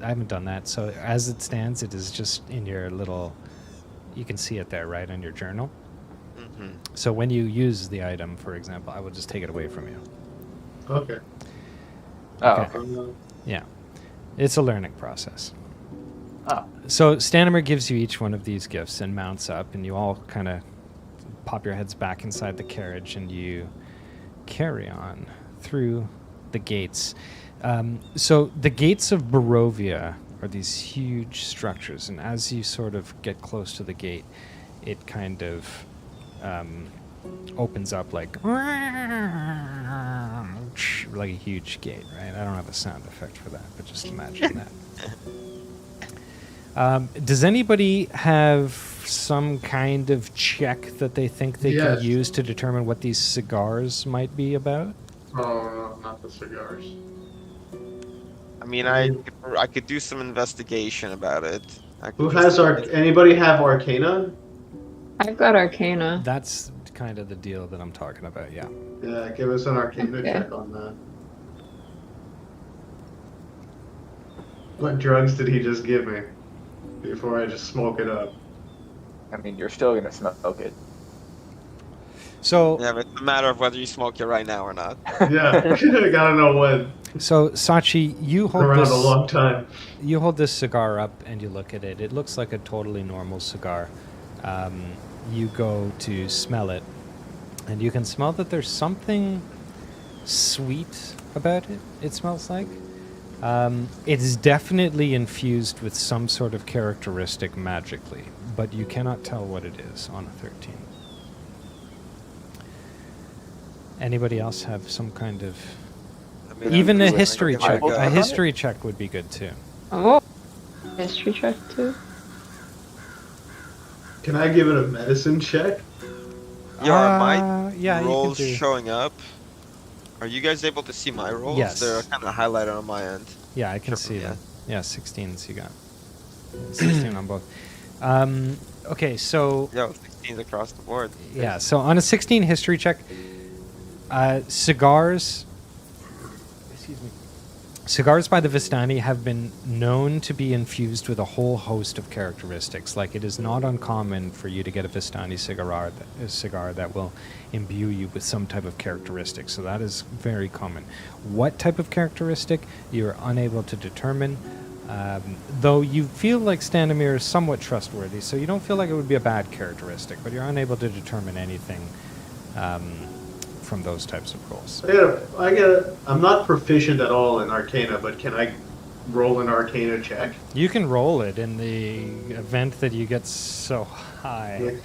haven't done that. So as it stands, it is just in your little. You can see it there, right, on your journal. Mm-hmm. So when you use the item, for example, I will just take it away from you. Okay. Oh, Okay. Yeah, it's a learning process. Oh. So Stanimir gives you each one of these gifts and mounts up, and you all kind of pop your heads back inside the carriage, and you carry on through the gates. So the gates of Barovia are these huge structures, and as you sort of get close to the gate, it kind of opens up like a huge gate, right? I don't have a sound effect for that, but just imagine that. Does anybody have some kind of check that they think they Yes. can use to determine what these cigars might be about? Oh, no, not the cigars. I mean, I could do some investigation about it. Who has anybody have Arcana? I've got Arcana. That's kind of the deal that I'm talking about, yeah. Yeah, give us an Arcana Okay. check on that. What drugs did he just give me? Before I just smoke it up. I mean, you're still gonna smoke it. So, Yeah, but it's a matter of whether you smoke it right now or not. Yeah, I gotta know when. so Sachi, you hold Around this. a long time. You hold this cigar up and you look at it. It looks like a totally normal cigar. You go to smell it, and you can smell that there's something sweet about it. It smells like. It is definitely infused with some sort of characteristic magically, but you cannot tell what it is on a 13. Anybody else have some kind of... I mean, Even a I'm history check. Bible A on it? history check would be good too. Oh, history check too. Can I give it a medicine check? Yeah, are my yeah, rolls you can do. showing up? Are you guys able to see my rolls? Yes. They're kind of highlighted on my end. Yeah, I can Sure, see yeah. that. Yeah, 16s you got. 16 on both. Okay, so Yeah, 16s across the board. yeah, so on a 16 history check, cigars. Excuse me. Cigars by the Vistani have been known to be infused with a whole host of characteristics. Like, it is not uncommon for you to get a Vistani cigar that will imbue you with some type of characteristic. So that is very common. What type of characteristic, you're unable to determine. Though you feel like Stanimir is somewhat trustworthy, so you don't feel like it would be a bad characteristic, but you're unable to determine anything from those types of rolls. I'm not proficient at all in Arcana, but can I roll an Arcana check? You can roll it in the event that you get so high.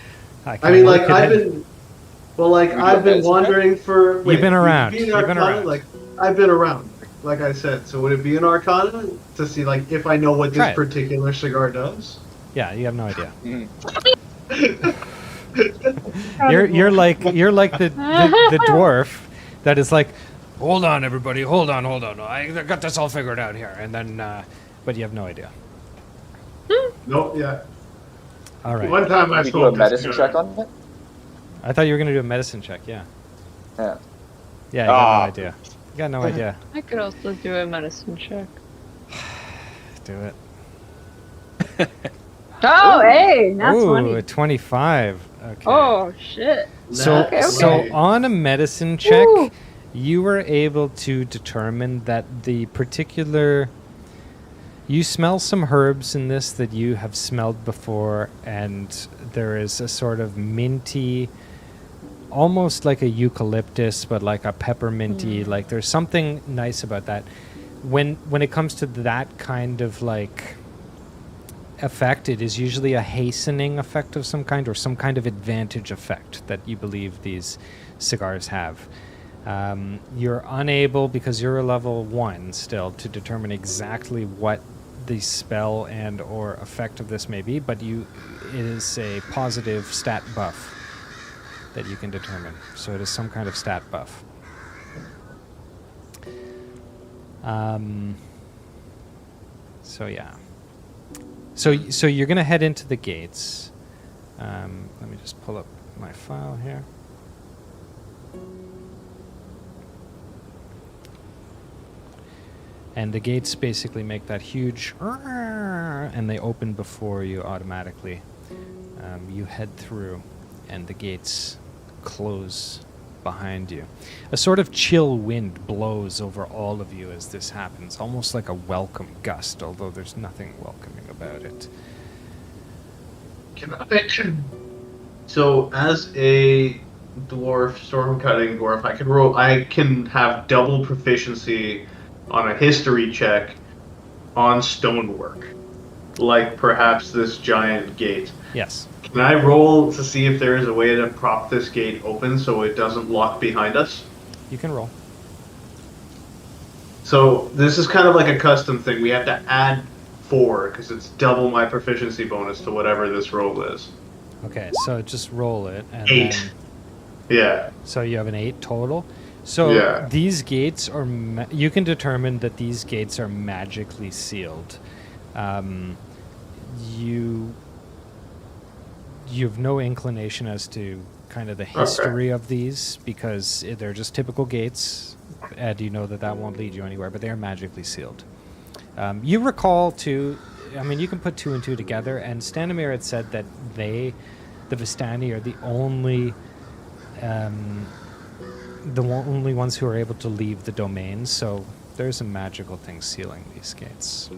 I mean, like, I've been wondering for... You've been around. would it be an You've been Arcana? around. Like, I've been around, like I said. So would it be an Arcana to see, like, if I know what Try this it. particular cigar does? Yeah, you have no idea. You're like the dwarf that is like, hold on, everybody, hold on. I got this all figured out here, and then, but you have no idea. Nope. Yeah. All right. One time I Can we do a spoke medicine check on it? I thought you were gonna do a medicine check. Yeah. Yeah. Yeah. You got no Ah. idea. You got no idea. I could also do a medicine check. Do it. Oh, hey, that's Ooh, 20. a 25. Okay. Oh, shit. So, Okay, okay. so on a medicine check, Woo. you were able to determine that the particular. You smell some herbs in this that you have smelled before, and there is a sort of minty, almost like a eucalyptus, but like a pepperminty. Like there's something nice about that. When it comes to that kind of like effect, it is usually a hastening effect of some kind or some kind of advantage effect that you believe these cigars have. You're unable, because you're a level 1 still, to determine exactly what the spell and or effect of this may be, but it is a positive stat buff that you can determine. So it is some kind of stat buff. So yeah. So you're gonna head into the gates. Let me just pull up my file here. And the gates basically make that huge, and they open before you automatically. You head through, and the gates close behind you. A sort of chill wind blows over all of you as this happens, almost like a welcome gust, although there's nothing welcoming about it. Can I? So, as a dwarf, storm cutting dwarf, I can have double proficiency on a history check on stonework, like perhaps this giant gate. Yes. Can I roll to see if there is a way to prop this gate open so it doesn't lock behind us? You can roll. So this is kind of like a custom thing. We have to add 4 because it's double my proficiency bonus to whatever this roll is. Okay, so just roll it. And 8. Then, Yeah. so you have an 8 total. So Yeah. these gates are, you can determine that these gates are magically sealed. You have no inclination as to kind of the history of these because they're just typical gates, and you know that won't lead you anywhere, but they are magically sealed. You recall too, I mean, you can put 2 and 2 together, and Stanimir had said that the Vistani are the only ones who are able to leave the domain, so there's a magical thing sealing these gates.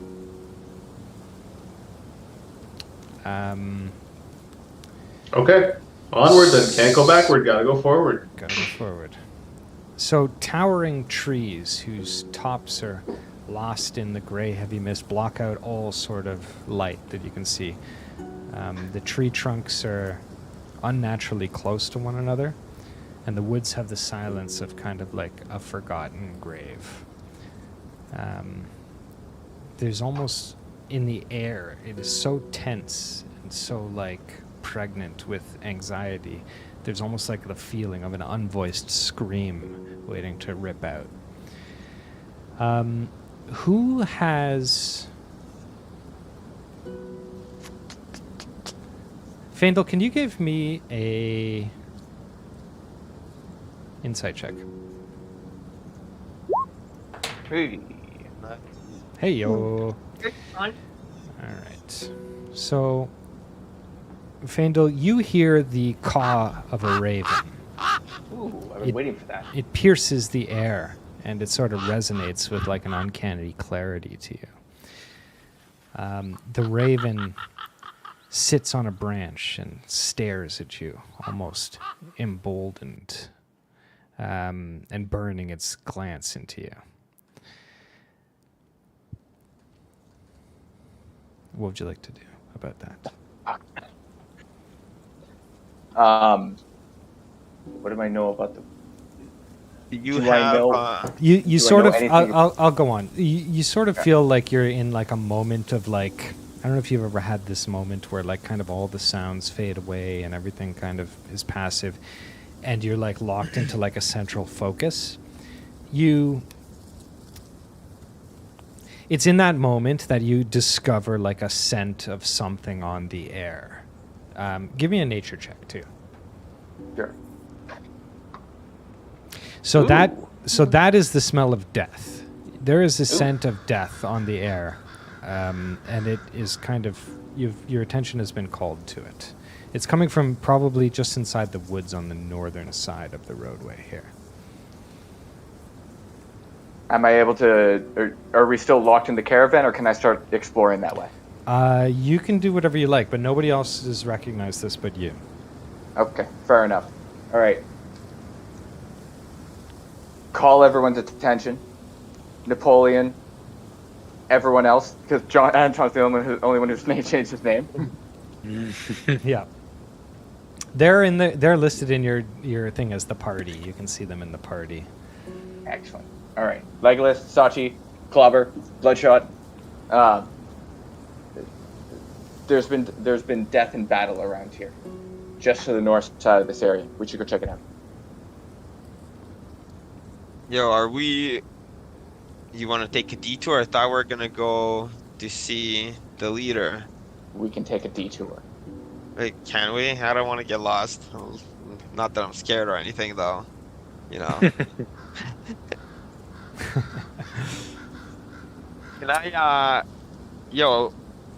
Okay. Onward then. Can't go backward. Gotta go forward. Gotta go forward. So towering trees whose tops are lost in the gray heavy mist block out all sort of light that you can see. The tree trunks are unnaturally close to one another, and the woods have the silence of kind of like a forgotten grave. There's almost in the air, it is so tense and so like pregnant with anxiety. There's almost like the feeling of an unvoiced scream waiting to rip out. Who has... Faendal, can you give me a insight check? Hey. Hey, yo. Good one. All right. So, Faendal, you hear the caw of a raven. Ooh, I've been waiting for that. It pierces the air, and it sort of resonates with like an uncanny clarity to you. The raven sits on a branch and stares at you, almost emboldened, and burning its glance into you. What would you like to do about that? What do I know about the... You Do I have know- You Do I sort know of anything- I'll go on. You sort of feel like you're in like a moment of like I don't know if you've ever had this moment where like kind of all the sounds fade away and everything kind of is passive, and you're like locked into like a central focus. It's in that moment that you discover like a scent of something on the air. Give me a nature check too. Sure. So that is the smell of death. There is a scent of death on the air, and it is kind of your attention has been called to it. It's coming from probably just inside the woods on the northern side of the roadway here. Am I able to? Are we still locked in the caravan, or can I start exploring that way? You can do whatever you like, but nobody else has recognized this but you. Okay, fair enough. All right. Call everyone's attention. Napoleon, everyone else, because Anton's the only one who's changed his name. Yeah. They're listed in your thing as the party. You can see them in the party. Excellent. All right. Legolas, Sachi, Clobber, Bloodshot. There's been death and battle around here, just to the north side of this area. We should go check it out. Yo, you want to take a detour? I thought we were gonna go to see the leader. We can take a detour. Wait, can we? I don't want to get lost. Not that I'm scared or anything, though. You know. Can I,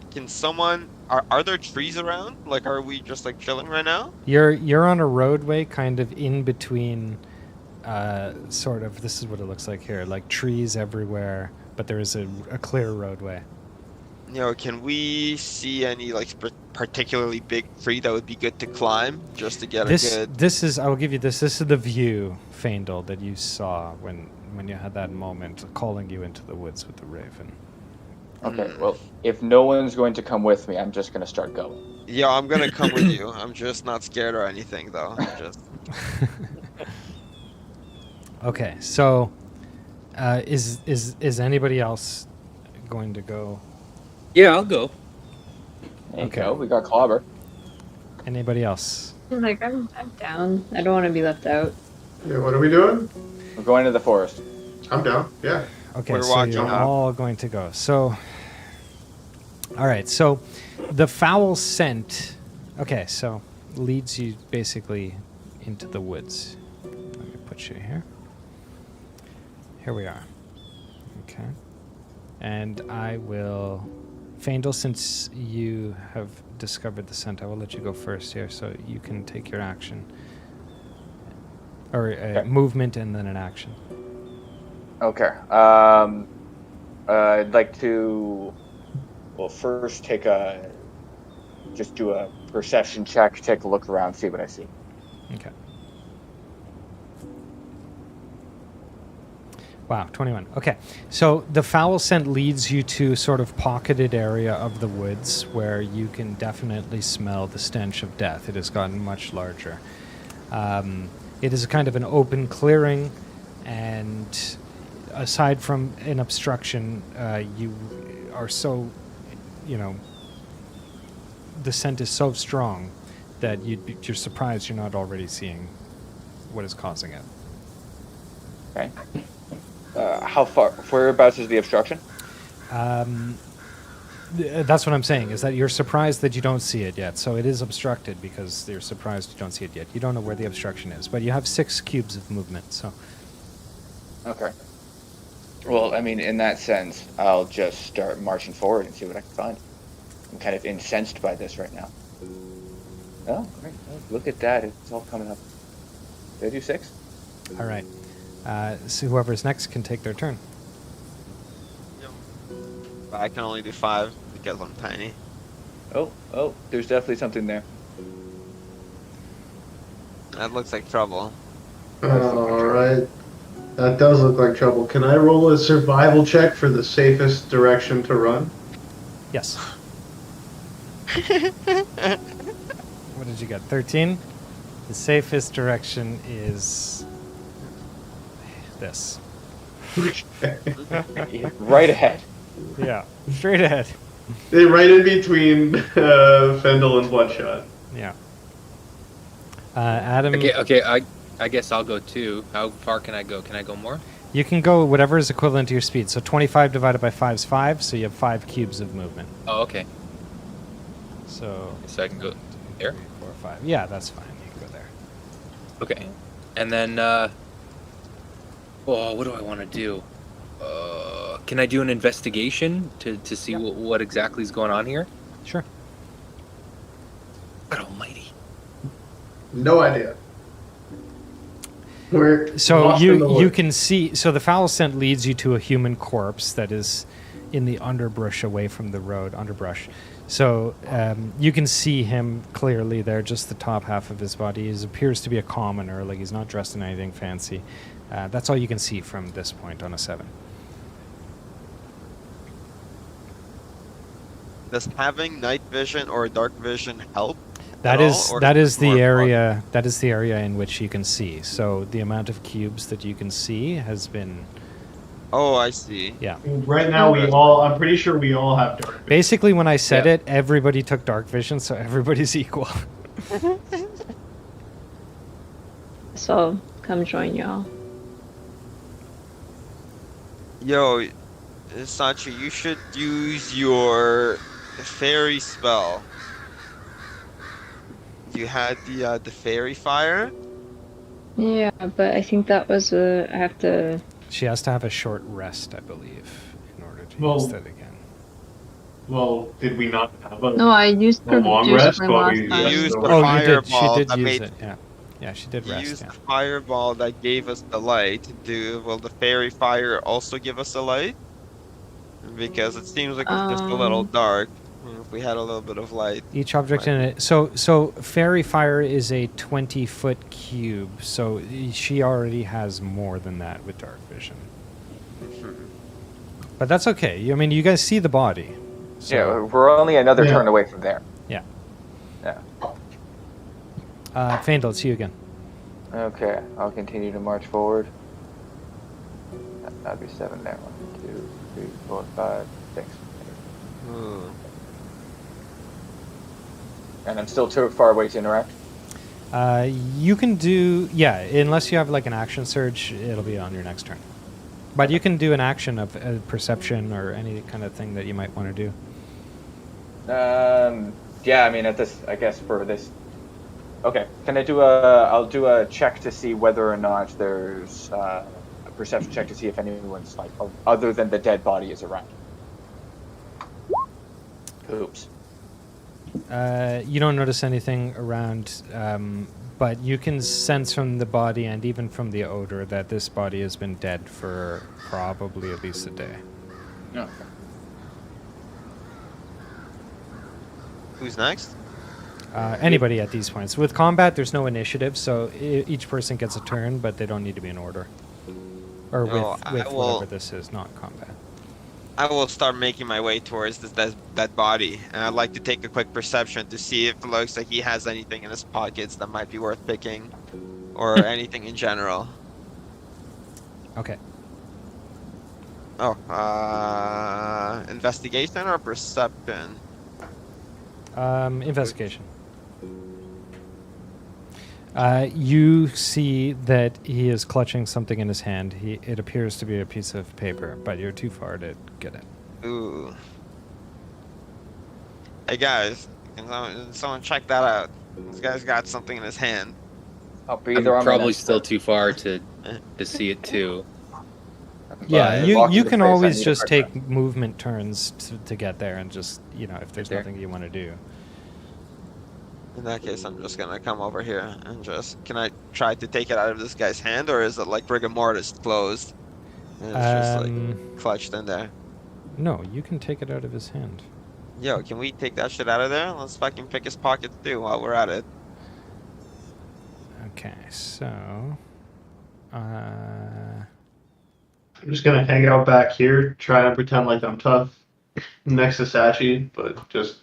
can someone... Are there trees around? Like, are we just, like, chilling right now? You're on a roadway kind of in between... sort of, this is what it looks like here, like trees everywhere, but there is a clear roadway. Can we see any like particularly big tree that would be good to climb just to get a good... This is, I will give you this is the view, Faendal, that you saw when you had that moment calling you into the woods with the raven. Okay, well, if no one's going to come with me, I'm just going to start going. Yeah, I'm going to come with you. I'm just not scared or anything, though. Just... Okay, so is anybody else going to go? Yeah, I'll go. There you go. We got Clobber. Anybody else? Like, I'm down. I don't want to be left out. Yeah, what are we doing? We're going to the forest. I'm down. Yeah. Okay, We're so walking you're up. all going to go. So, all right. So, the foul scent. Okay, so leads you basically into the woods. Let me put you here. Here we are. Okay, and I will, Faendal, since you have discovered the scent, I will let you go first here, so you can take your action, or movement and then an action. Okay. I'd like to, first just do a perception check, take a look around, see what I see. Okay. Wow, 21. Okay, so the foul scent leads you to sort of pocketed area of the woods where you can definitely smell the stench of death. It has gotten much larger. It is a kind of an open clearing, and aside from an obstruction, you are so, the scent is so strong that you're surprised you're not already seeing what is causing it. Okay. How far? Whereabouts is the obstruction? That's what I'm saying, is that you're surprised that you don't see it yet. So it is obstructed because you're surprised you don't see it yet. You don't know where the obstruction is, but you have 6 cubes of movement, so... Okay. Well, I mean, in that sense, I'll just start marching forward and see what I can find. I'm kind of incensed by this right now. Oh, great. Oh, look at that. It's all coming up. Did I do 6? All right. So whoever's next can take their turn. I can only do 5 because I'm tiny. Oh, there's definitely something there. That looks like trouble. Alright. That does look like trouble. Can I roll a survival check for the safest direction to run? Yes. What did you get? 13? The safest direction is this. Right ahead. Yeah, straight ahead. Right in between Fendel and Bloodshot. Yeah. Adam, Okay. I guess I'll go too. How far can I go? Can I go more? you can go whatever is equivalent to your speed. So 25 divided by 5 is 5, so you have 5 cubes of movement. Oh, okay. So So I can go there? 3, 4, 5. Yeah, that's fine. You can go there. Okay. And then, what do I want to do? Can I do an investigation to see what exactly is going on here? Sure. God almighty. No idea. We're So lost in the you woods. can see. So the foul scent leads you to a human corpse that is in the underbrush away from the road. Underbrush. So you can see him clearly there, just the top half of his body. He appears to be a commoner, like he's not dressed in anything fancy. That's all you can see from this point on a 7. Does having night vision or dark vision help? That at all, is or that is is it the more area. That is the area in which you can see. So the amount of cubes that you can see has been, Oh, I see. yeah. Right now, I'm pretty sure we all have dark vision. Basically, when I said Yeah. it, everybody took dark vision, so everybody's equal. So come join y'all. Yo, Sachi, you should use your fairy spell. You had the fairy fire. Yeah, but I think that was I have to. She has to have a short rest, I believe, in order to Well- use that again. Well, did we not have a? No, I used A long produce rest my while last we time. You used Oh, the Oh, you did. She fireball did that use made. it. Yeah, yeah, she did You rest. used Yeah. the fireball that gave us the light. Will the fairy fire also give us a light? Because it seems like it's just a little dark. If we had a little bit of light. Each object Right. in it. So fairy fire is a 20-foot cube. So she already has more than that with dark vision. But that's okay. I mean, you guys see the body. So, Yeah, we're only another Yeah. turn away from there. yeah. Yeah. Faendal, it's you again. Okay, I'll continue to march forward. That'd be 7 there. 1, 2, 3, 4, 5, 6. Hmm. And I'm still too far away to interact. You can do, yeah, unless you have like an action surge, it'll be on your next turn. But you can do an action of perception or any kind of thing that you might want to do. Yeah, I mean, at this, I guess for this. Okay, can I do I'll do a check to see whether or not there's a perception check to see if anyone's like other than the dead body is around. Oops. You don't notice anything around, but you can sense from the body and even from the odor that this body has been dead for probably at least a day. No. Who's next? Anybody at these points. With combat, there's no initiative, so each person gets a turn, but they don't need to be in order. Or No, with I will- whatever this is, not combat. I will start making my way towards that body, and I'd like to take a quick perception to see if it looks like he has anything in his pockets that might be worth picking, or anything in general. Okay. Oh, investigation or perception? Investigation. You see that he is clutching something in his hand. It appears to be a piece of paper, but you're too far to get it. Ooh. Hey guys, can someone check that out? This guy's got something in his hand. I'll be I'm either on my probably next still turn. too far to see it too. Yeah, But you walking you the can place, I always need a just hard take rest. movement turns to get there, and just if there's there. nothing you want to do. In that case, I'm just gonna come over here and can I try to take it out of this guy's hand, or is it like rigor mortis closed? And it's just like clutched in there. No, you can take it out of his hand. Yo, can we take that shit out of there? Let's fucking pick his pockets too while we're at it. Okay, so I'm just gonna hang out back here, try and pretend like I'm tough next to Sachi, but just,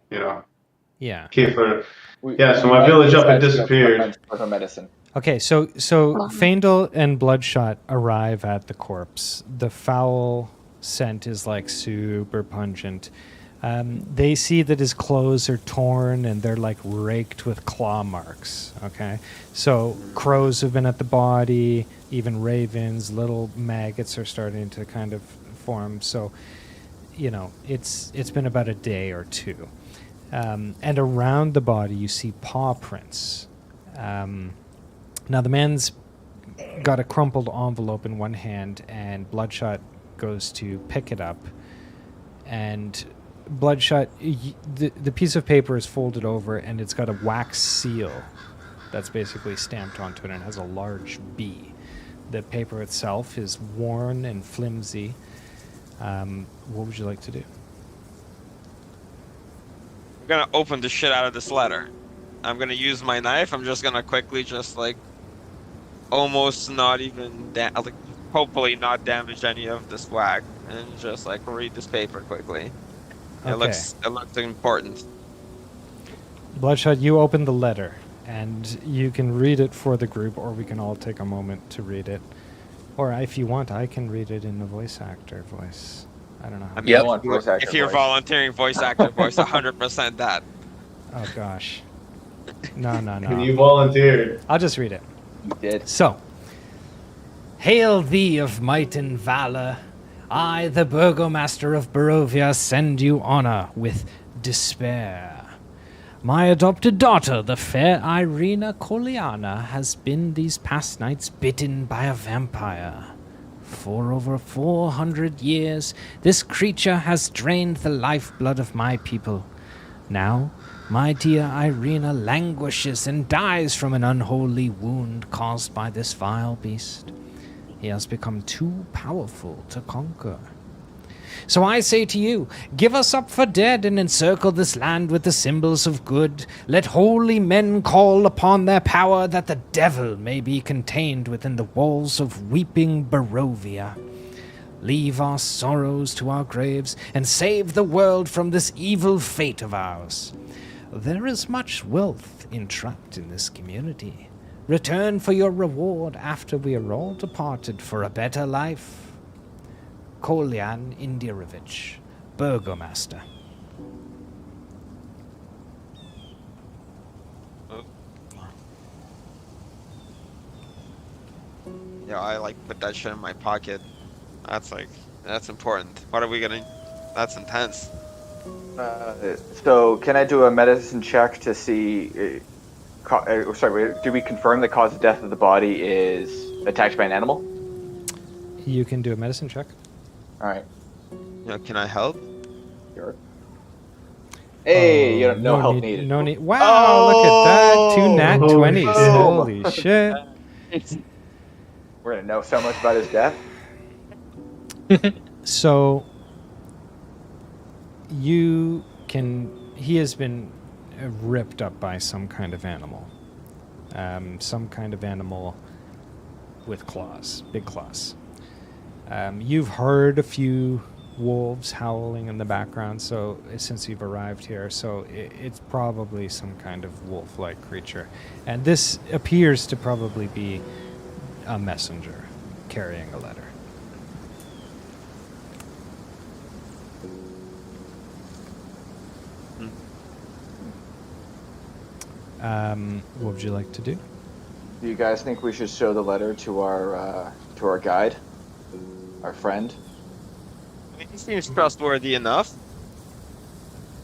yeah. keep her. We- Yeah, so we my might village up and decide to go disappeared. for her medicine. Okay, so Faendal and Bloodshot arrive at the corpse. The foul scent is like super pungent. They see that his clothes are torn and they're like raked with claw marks. Okay, so crows have been at the body, even ravens, little maggots are starting to kind of form. So, you know, it's been about a day or two. And around the body, you see paw prints. Now, the man's got a crumpled envelope in one hand, and Bloodshot goes to pick it up. And Bloodshot, the piece of paper is folded over, and it's got a wax seal that's basically stamped onto it, and has a large B. The paper itself is worn and flimsy. What would you like to do? I'm gonna open the shit out of this letter. I'm gonna use my knife. I'm just gonna quickly just like almost not even like hopefully not damage any of this wax and just like read this paper quickly. Okay. It looks important. Bloodshot, you open the letter, and you can read it for the group, or we can all take a moment to read it. Or if you want, I can read it in the voice actor voice. I don't know. I mean, Yep. I want voice actor if you're voice. volunteering voice actor voice, 100% that. Oh, gosh. No. You volunteered. I'll just read it. You did. So, hail thee of might and valor. I, the burgomaster of Barovia, send you honor with despair. My adopted daughter, the fair Irina Koliana, has been these past nights bitten by a vampire. For over 400 years, this creature has drained the lifeblood of my people. Now, my dear Irina languishes and dies from an unholy wound caused by this vile beast. He has become too powerful to conquer. So I say to you, give us up for dead and encircle this land with the symbols of good. Let holy men call upon their power that the devil may be contained within the walls of weeping Barovia. Leave our sorrows to our graves and save the world from this evil fate of ours. There is much wealth entrapped in this community. Return for your reward after we are all departed for a better life. Kolyan Indirovich, Burgomaster. Yeah, I like put that shit in my pocket. That's important. What are we gonna? That's intense. So, can I do a medicine check to see? Do we confirm the cause of death of the body is attacked by an animal? You can do a medicine check. All right. Can I help? Sure. Hey, Oh, you don't, no help needed. No need. Wow, look at that. 2 nat Oh, 20s. shit. Holy shit. We're gonna know so much about his death. So, he has been ripped up by some kind of animal. Some kind of animal with claws, big claws. You've heard a few wolves howling in the background, so since you've arrived here, so it's probably some kind of wolf-like creature. And this appears to probably be a messenger carrying a letter. What would you like to do? Do you guys think we should show the letter to our guide, our friend? He seems trustworthy enough.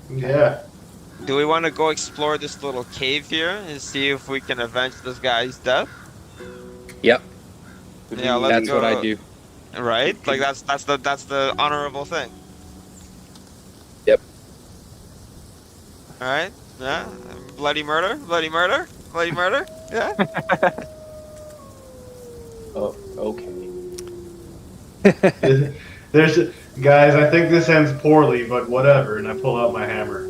Yeah. Do we want to go explore this little cave here and see if we can avenge this guy's death? Yep, Yeah, let's that's go. what I do. Right? Like that's the honorable thing. Yep. All right. Yeah. Bloody murder. Bloody murder. Bloody murder. Yeah. Oh, okay. Guys, I think this ends poorly, but whatever. And I pull out my hammer.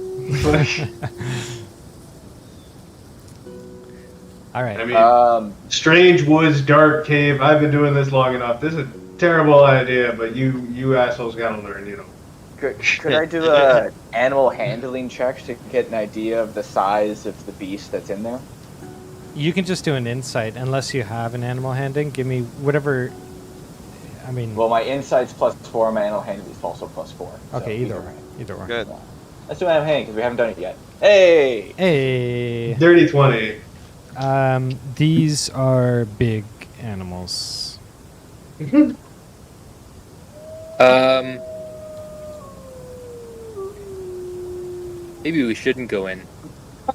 All right. I mean, strange woods, dark cave. I've been doing this long enough. This is a terrible idea, but you assholes gotta learn, you know. Could I do a animal handling check to get an idea of the size of the beast that's in there? You can just do an insight, unless you have an animal handling. Give me whatever. I mean, Well, my insight's +4, my animal handling is also +4. okay, so either way. Either way. Good. Let's do animal handling because we haven't done it yet. Hey! Hey. Dirty 20. These are big animals. Maybe we shouldn't go in. I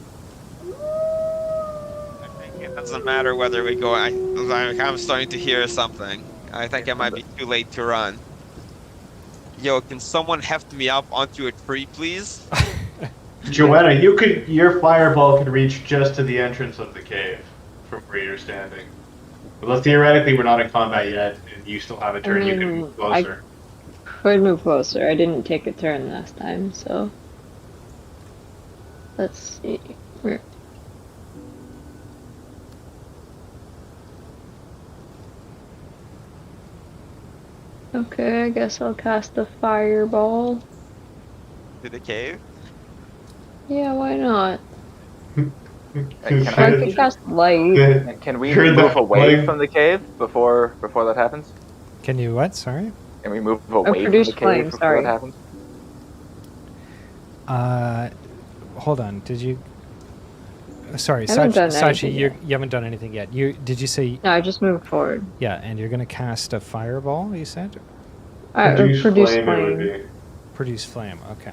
think it doesn't matter whether we go. I'm starting to hear something. I think it might be too late to run. Yo, can someone heft me up onto a tree, please? Joanna, your fireball could reach just to the entrance of the cave from where you're standing. Well, theoretically, we're not in combat yet, and you still have a turn. You can move closer. Could move closer. I didn't take a turn last time, so let's see. Where? Okay, I guess I'll cast a fireball. To the cave? Yeah, why not? Can I could cast light. Can we Heard move that away flame? from the cave before that happens? Can you what? Sorry? Can we move away from produce the cave flame, before sorry. that happens? Hold on. Did you? Sorry, I haven't done Sachi, anything you haven't done anything yet. Did you say? No, I just moved forward. Yeah, and you're gonna cast a fireball. You said Produce flame, flame. it would be. produce flame. Okay.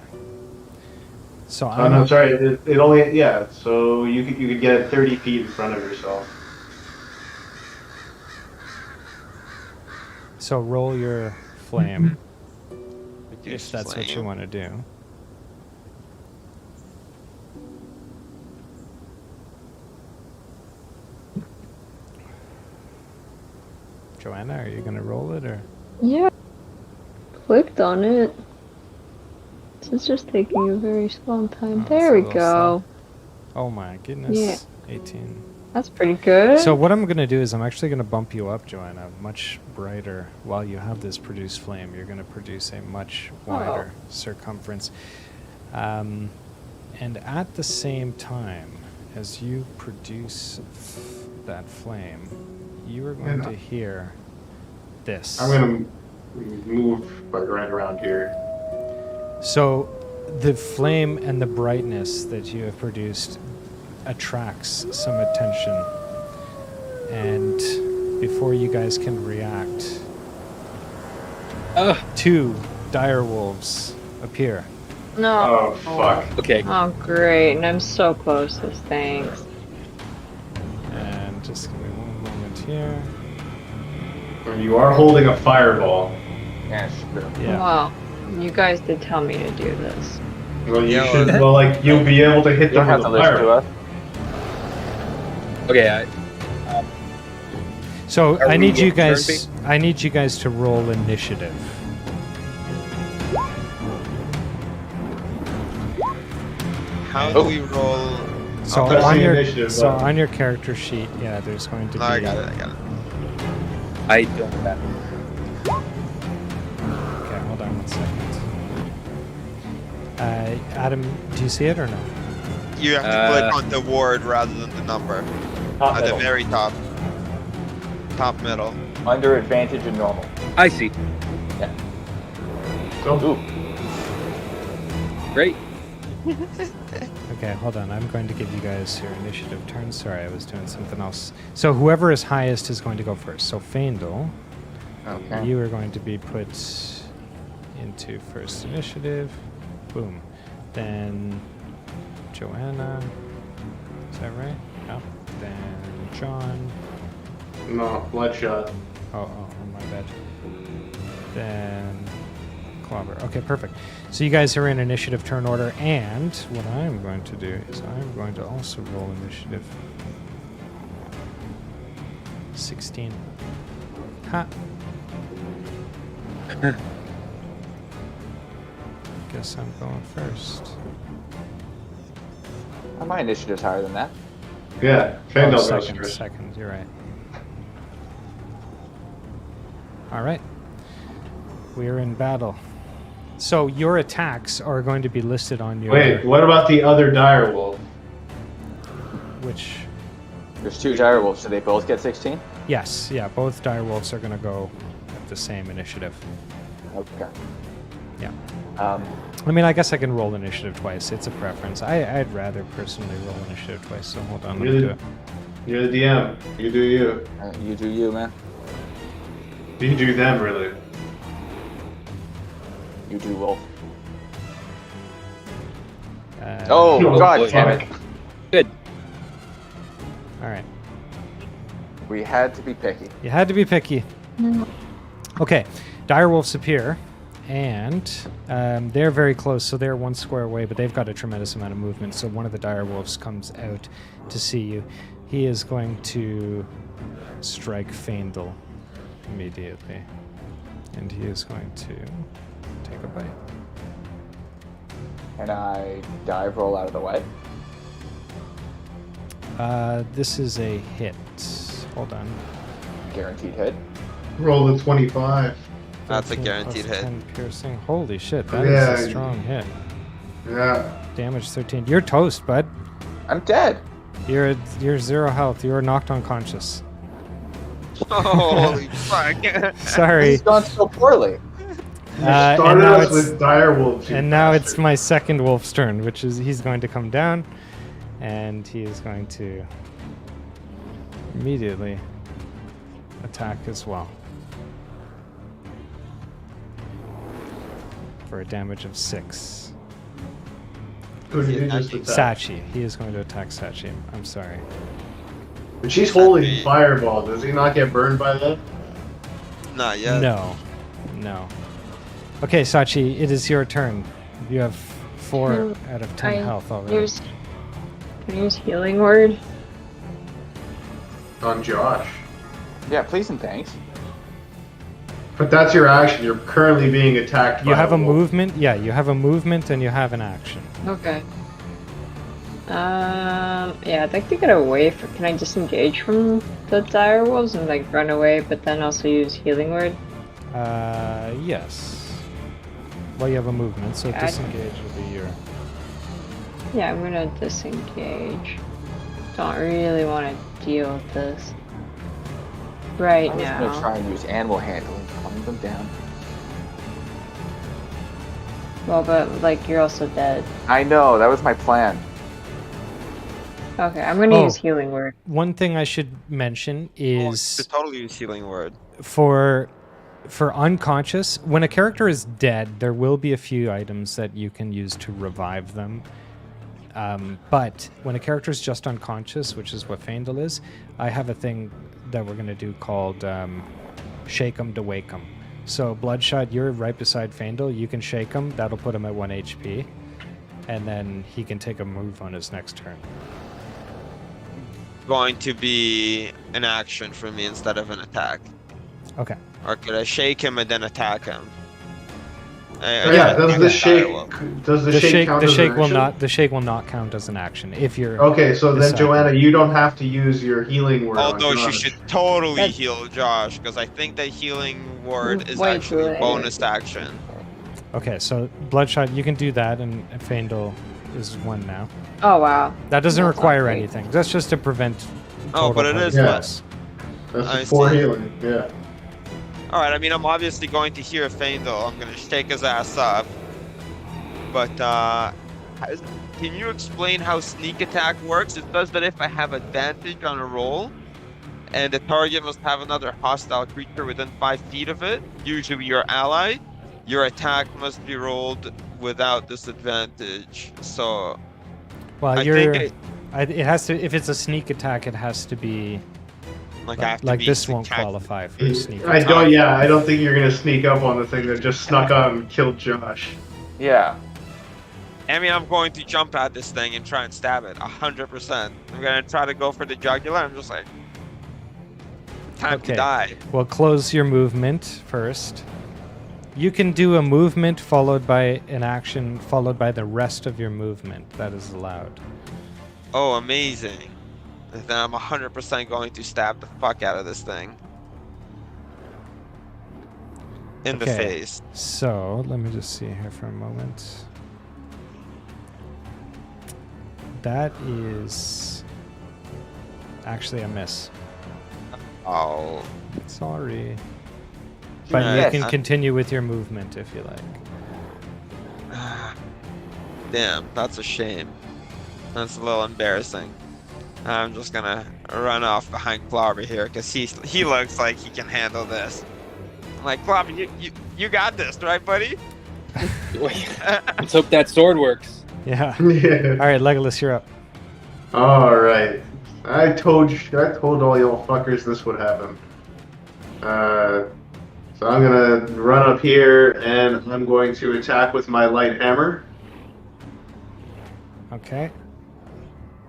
So Oh no, sorry. It only So you could get 30 feet in front of yourself. So roll your flame Reduce if that's what you flame. want to do. Joanna, are you gonna roll it or? Yeah. Clicked on it. It's just taking a very long time. Oh, There we it's a little go. Oh my goodness. Yeah. 18. That's pretty good. So what I'm going to do is I'm actually going to bump you up, Joanna, much brighter. While you have this produce flame, you're going to produce a much wider circumference. And at the same time as you produce that flame, you are going to hear this. I'm gonna move right around here. So the flame and the brightness that you have produced attracts some attention. And before you guys can react, two dire wolves appear. no. Oh fuck! Okay. Oh, great. And I'm so close to thanks. And just give me one moment here. You are holding a fireball. Yeah, sure. Yeah. Wow. You guys did tell me to do this. Well, you Yeah, should. well, Well, like you'll be able to hit You don't them have with to a listen to fireball. us. Okay. So Are I we need you getting turn guys. I need you guys to roll initiative. How do we roll? So press on the your initiative button. on your character sheet, yeah, there's going to be. No, I got it. I don't have. Okay, hold on 1 second. Adam, do you see it or no? You have to click on the word rather than the number. Top At the middle. very top. Top middle. Under advantage and normal. I see. Ooh. Great. Okay, hold on. I'm going to give you guys your initiative turn. Sorry, I was doing something else. So whoever is highest is going to go first. So Faendal, Okay. you are going to be put into first initiative. Boom. Then Joanna. Is that right? No. Then John. No, bloodshot. Oh, my bad. Then Clobber. Okay, perfect. So you guys are in initiative turn order, and what I'm going to do is I'm going to also roll initiative. 16. Ha! Guess I'm going first. My initiative's higher than that. Yeah, Oh, Fandel goes second, first. second. You're right. All right. We're in battle. So your attacks are going to be listed on your... Wait, what about the other dire wolf? Which... There's two dire wolves. Do they both get 16? Yes, yeah, both dire wolves are going to go the same initiative. Okay. Yeah. Um, I mean, I guess I can roll initiative twice. It's a preference. I'd rather personally roll initiative twice. So hold on, let me do it. You're the DM. You do you. you do you, man. You do them, really. You do Wolf. Oh, God boy. damn it. Good. All right. We had to be picky. You had to be picky. Okay, direwolves appear, and they're very close, so they're 1 square away, but they've got a tremendous amount of movement. So one of the direwolves comes out to see you. He is going to strike Faendal immediately, and he is going to take a bite. And I dive roll out of the way. This is a hit. Hold on. Guaranteed hit. Roll the 25. That's a 13 guaranteed plus hit. 10 piercing. Holy shit, that is Yeah, a strong hit. Yeah. Damage 13. You're toast, bud. I'm dead. You're 0 health. You're knocked unconscious. Holy fuck. Sorry. It's gone so poorly. You and started now us it's with direwolves. and now it's my second wolf's turn, which is he's going to come down, and he is going to immediately attack as well for a damage of 6. Who did you just attack? Sachi. He is going to attack Sachi. I'm sorry. But she's holding fireball. Does he not get burned by that? Not yet. No. Okay, Sachi, it is your turn. You have 4 out of 10 health already. Can I use healing word? On Josh. Yeah, please and thanks. But that's your action. You're currently being attacked by You have a wolf. movement. Yeah, you have a movement and you have an action. Okay. Yeah, I'd like to get away from. Can I disengage from the direwolves and like run away, but then also use healing word? Yes. Well, you have a movement, so Yeah, disengage will be your. Yeah, I'm gonna disengage. Don't really want to deal with this right I was now. gonna try and use animal handling, calming them down. Well, but like you're also dead. I know, that was my plan. Okay, I'm gonna Oh. use healing word. One thing I should mention Oh, you is should totally use healing word. for unconscious, when a character is dead, there will be a few items that you can use to revive them. But when a character is just unconscious, which is what Faendal is, I have a thing that we're going to do called Shake 'em to Wake 'em. So Bloodshot, you're right beside Faendal. You can shake him. That'll put him at 1 HP. And then he can take a move on his next turn. Going to be an action for me instead of an attack. Okay. Or could I shake him and then attack him? Yeah, does the shake count The as shake an will action? not. The shake will not count as an action if you're. Okay, so then beside Joanna, him. you don't have to use your healing word. on Although she Josh. should totally That's- heal Josh, because I think that healing word is Way actually too a late. bonus action. Okay, so Bloodshot, you can do that, and Faendal is 1 now. Oh wow. That doesn't That's not require great. anything. That's just to prevent. Oh, total but it party is loss. That's I for see. healing. Yeah. Alright, I mean, I'm obviously going to hear Faendal. I'm going to shake his ass up. But, can you explain how sneak attack works? It says that if I have advantage on a roll, and the target must have another hostile creature within 5 feet of it, usually your ally, your attack must be rolled without disadvantage. So, Well, I you're. think it has to. If it's a sneak attack, it has to be. I have to Like be this won't spectacular. qualify for a sneak I attack. don't. Yeah, I don't think you're gonna sneak up on the thing that just snuck out and killed Josh. Yeah. I mean, I'm going to jump at this thing and try and stab it, 100%. I'm going to try to go for the jugular. I'm just like, time to Okay. die. Well, close your movement first. You can do a movement followed by an action followed by the rest of your movement. That is allowed. Oh, amazing. And then I'm 100% going to stab the fuck out of this thing. In the Okay. face. So, let me just see here for a moment. That is actually a miss. Oh. Sorry. But you Yes. can continue with your movement if you like. Damn, that's a shame. That's a little embarrassing. I'm just gonna run off behind Clobber here because he looks like he can handle this. I'm like, Clobber, you got this, right, buddy? Let's hope that sword works. Yeah. Yeah. All right, Legolas, you're up. All right. I told all y'all fuckers this would happen. So I'm gonna run up here and I'm going to attack with my light hammer. Okay.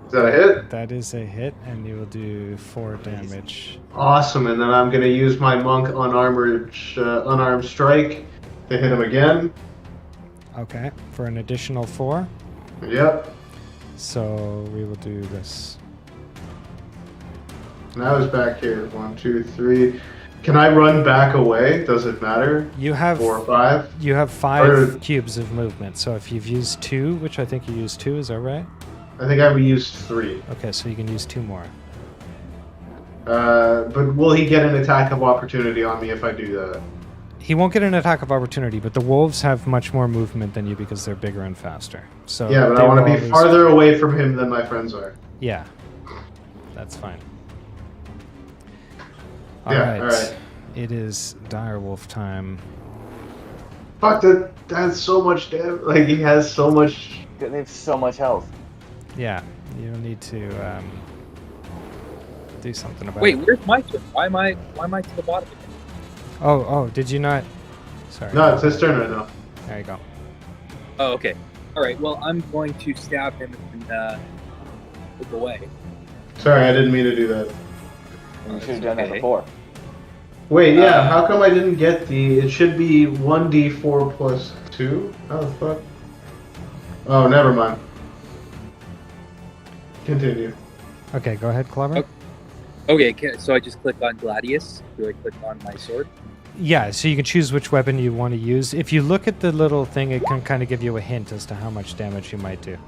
Is that a hit? That is a hit, and you will do 4 damage. Awesome. And then I'm gonna use my monk unarmed strike to hit him again. Okay. For an additional 4. Yep. So we will do this. Now he's back here. 1, 2, 3. Can I run back away? Does it matter? You have 4 or 5? You have 5 Or- cubes of movement. So if you've used 2, which I think you used 2, is that right? I think I've used 3. Okay, so you can use 2 more. But will he get an attack of opportunity on me if I do that? He won't get an attack of opportunity, but the wolves have much more movement than you because they're bigger and faster. So Yeah, but they I want to will be always- farther away from him than my friends are. Yeah, that's fine. Yeah, Alright. alright. It is direwolf time. Fuck, that's so much damage. Like, he has so much... They have so much health. Yeah, you need to do something about Wait, it. where's my turn? Why am I to the bottom again? Oh, did you not? Sorry. No, it's his turn right now. There you go. Oh, okay. All right. Well, I'm going to stab him and look away. Sorry, I didn't mean to do that. You should have done that Okay. before. Wait, yeah, how come I didn't get the... It should be 1d4 plus 2? How the fuck? Oh, never mind. Continue. Okay, go ahead, Clever. Okay. So I just click on Gladius. Do I click on my sword? Yeah, so you can choose which weapon you want to use. If you look at the little thing, it can kind of give you a hint as to how much damage you might do.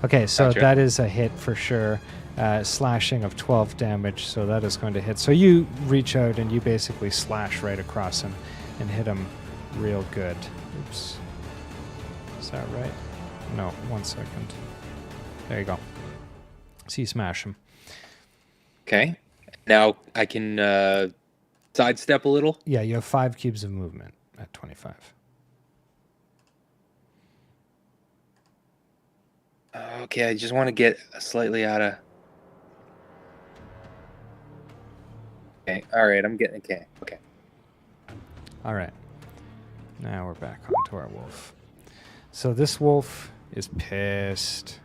Okay, so Gotcha. that is a hit for sure. Slashing of 12 damage, so that is going to hit. So you reach out and you basically slash right across him and hit him real good. Oops. Is that right? No, 1 second. There you go. So you smash him. Okay. Now I can sidestep a little. Yeah, you have 5 cubes of movement at 25. Okay, I just want to get slightly out of... Okay, alright, I'm getting... Okay. All right. Now we're back onto our wolf. So this wolf is pissed.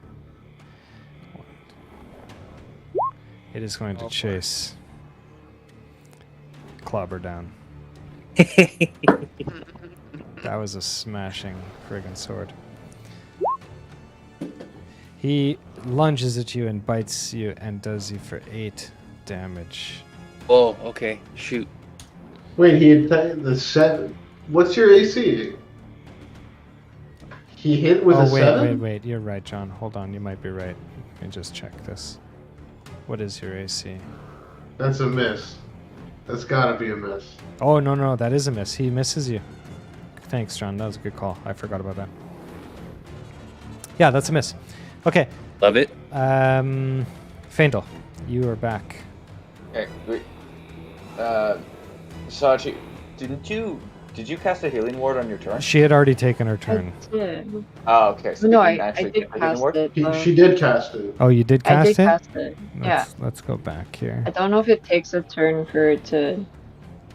It is going to chase Clobber down. That was a smashing friggin' sword. He lunges at you and bites you and does you for 8 damage. Oh, okay. Shoot. Wait, he had the 7. What's your AC? He hit with a 7? Wait. You're right, John. Hold on. You might be right. Let me just check this. What is your AC? That's a miss. That's gotta be a miss. Oh, no. That is a miss. He misses you. Thanks, John. That was a good call. I forgot about that. Yeah, that's a miss. Okay. Love it. Faendal, you are back. Okay, wait. Sachi, did you cast a healing ward on your turn? She had already taken her turn. I did. Oh, okay. So No, you I didn't actually did cast a healing cast ward? it. She did cast it. Oh, you did I cast did it? cast it. Yeah. Let's go back here. I don't know if it takes a turn for it to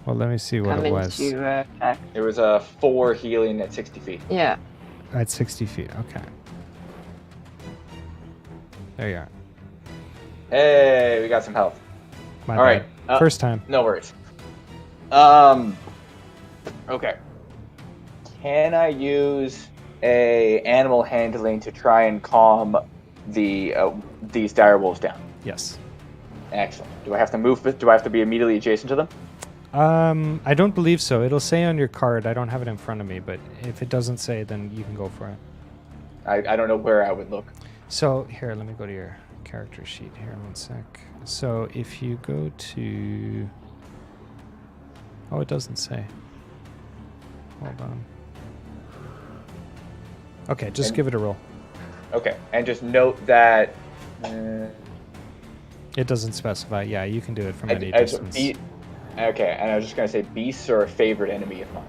Well, let me see what come it was. into effect. It was a 4 healing at 60 feet. Yeah. At 60 feet. Okay. There you are. Hey, we got some health. My All right. bad. First time. No worries. Okay. Can I use a animal handling to try and calm these dire wolves down? Yes. Excellent. Do I have to move? Do I have to be immediately adjacent to them? I don't believe so. It'll say on your card. I don't have it in front of me, but if it doesn't say, then you can go for it. I don't know where I would look. So here, let me go to your character sheet here. 1 sec. So if you go to... Oh, it doesn't say. Hold on. Okay, just And- give it a roll. Okay, and just note that. It doesn't specify. Yeah, you can do it from any Okay, distance. and I was just gonna say beasts are a favorite enemy of mine.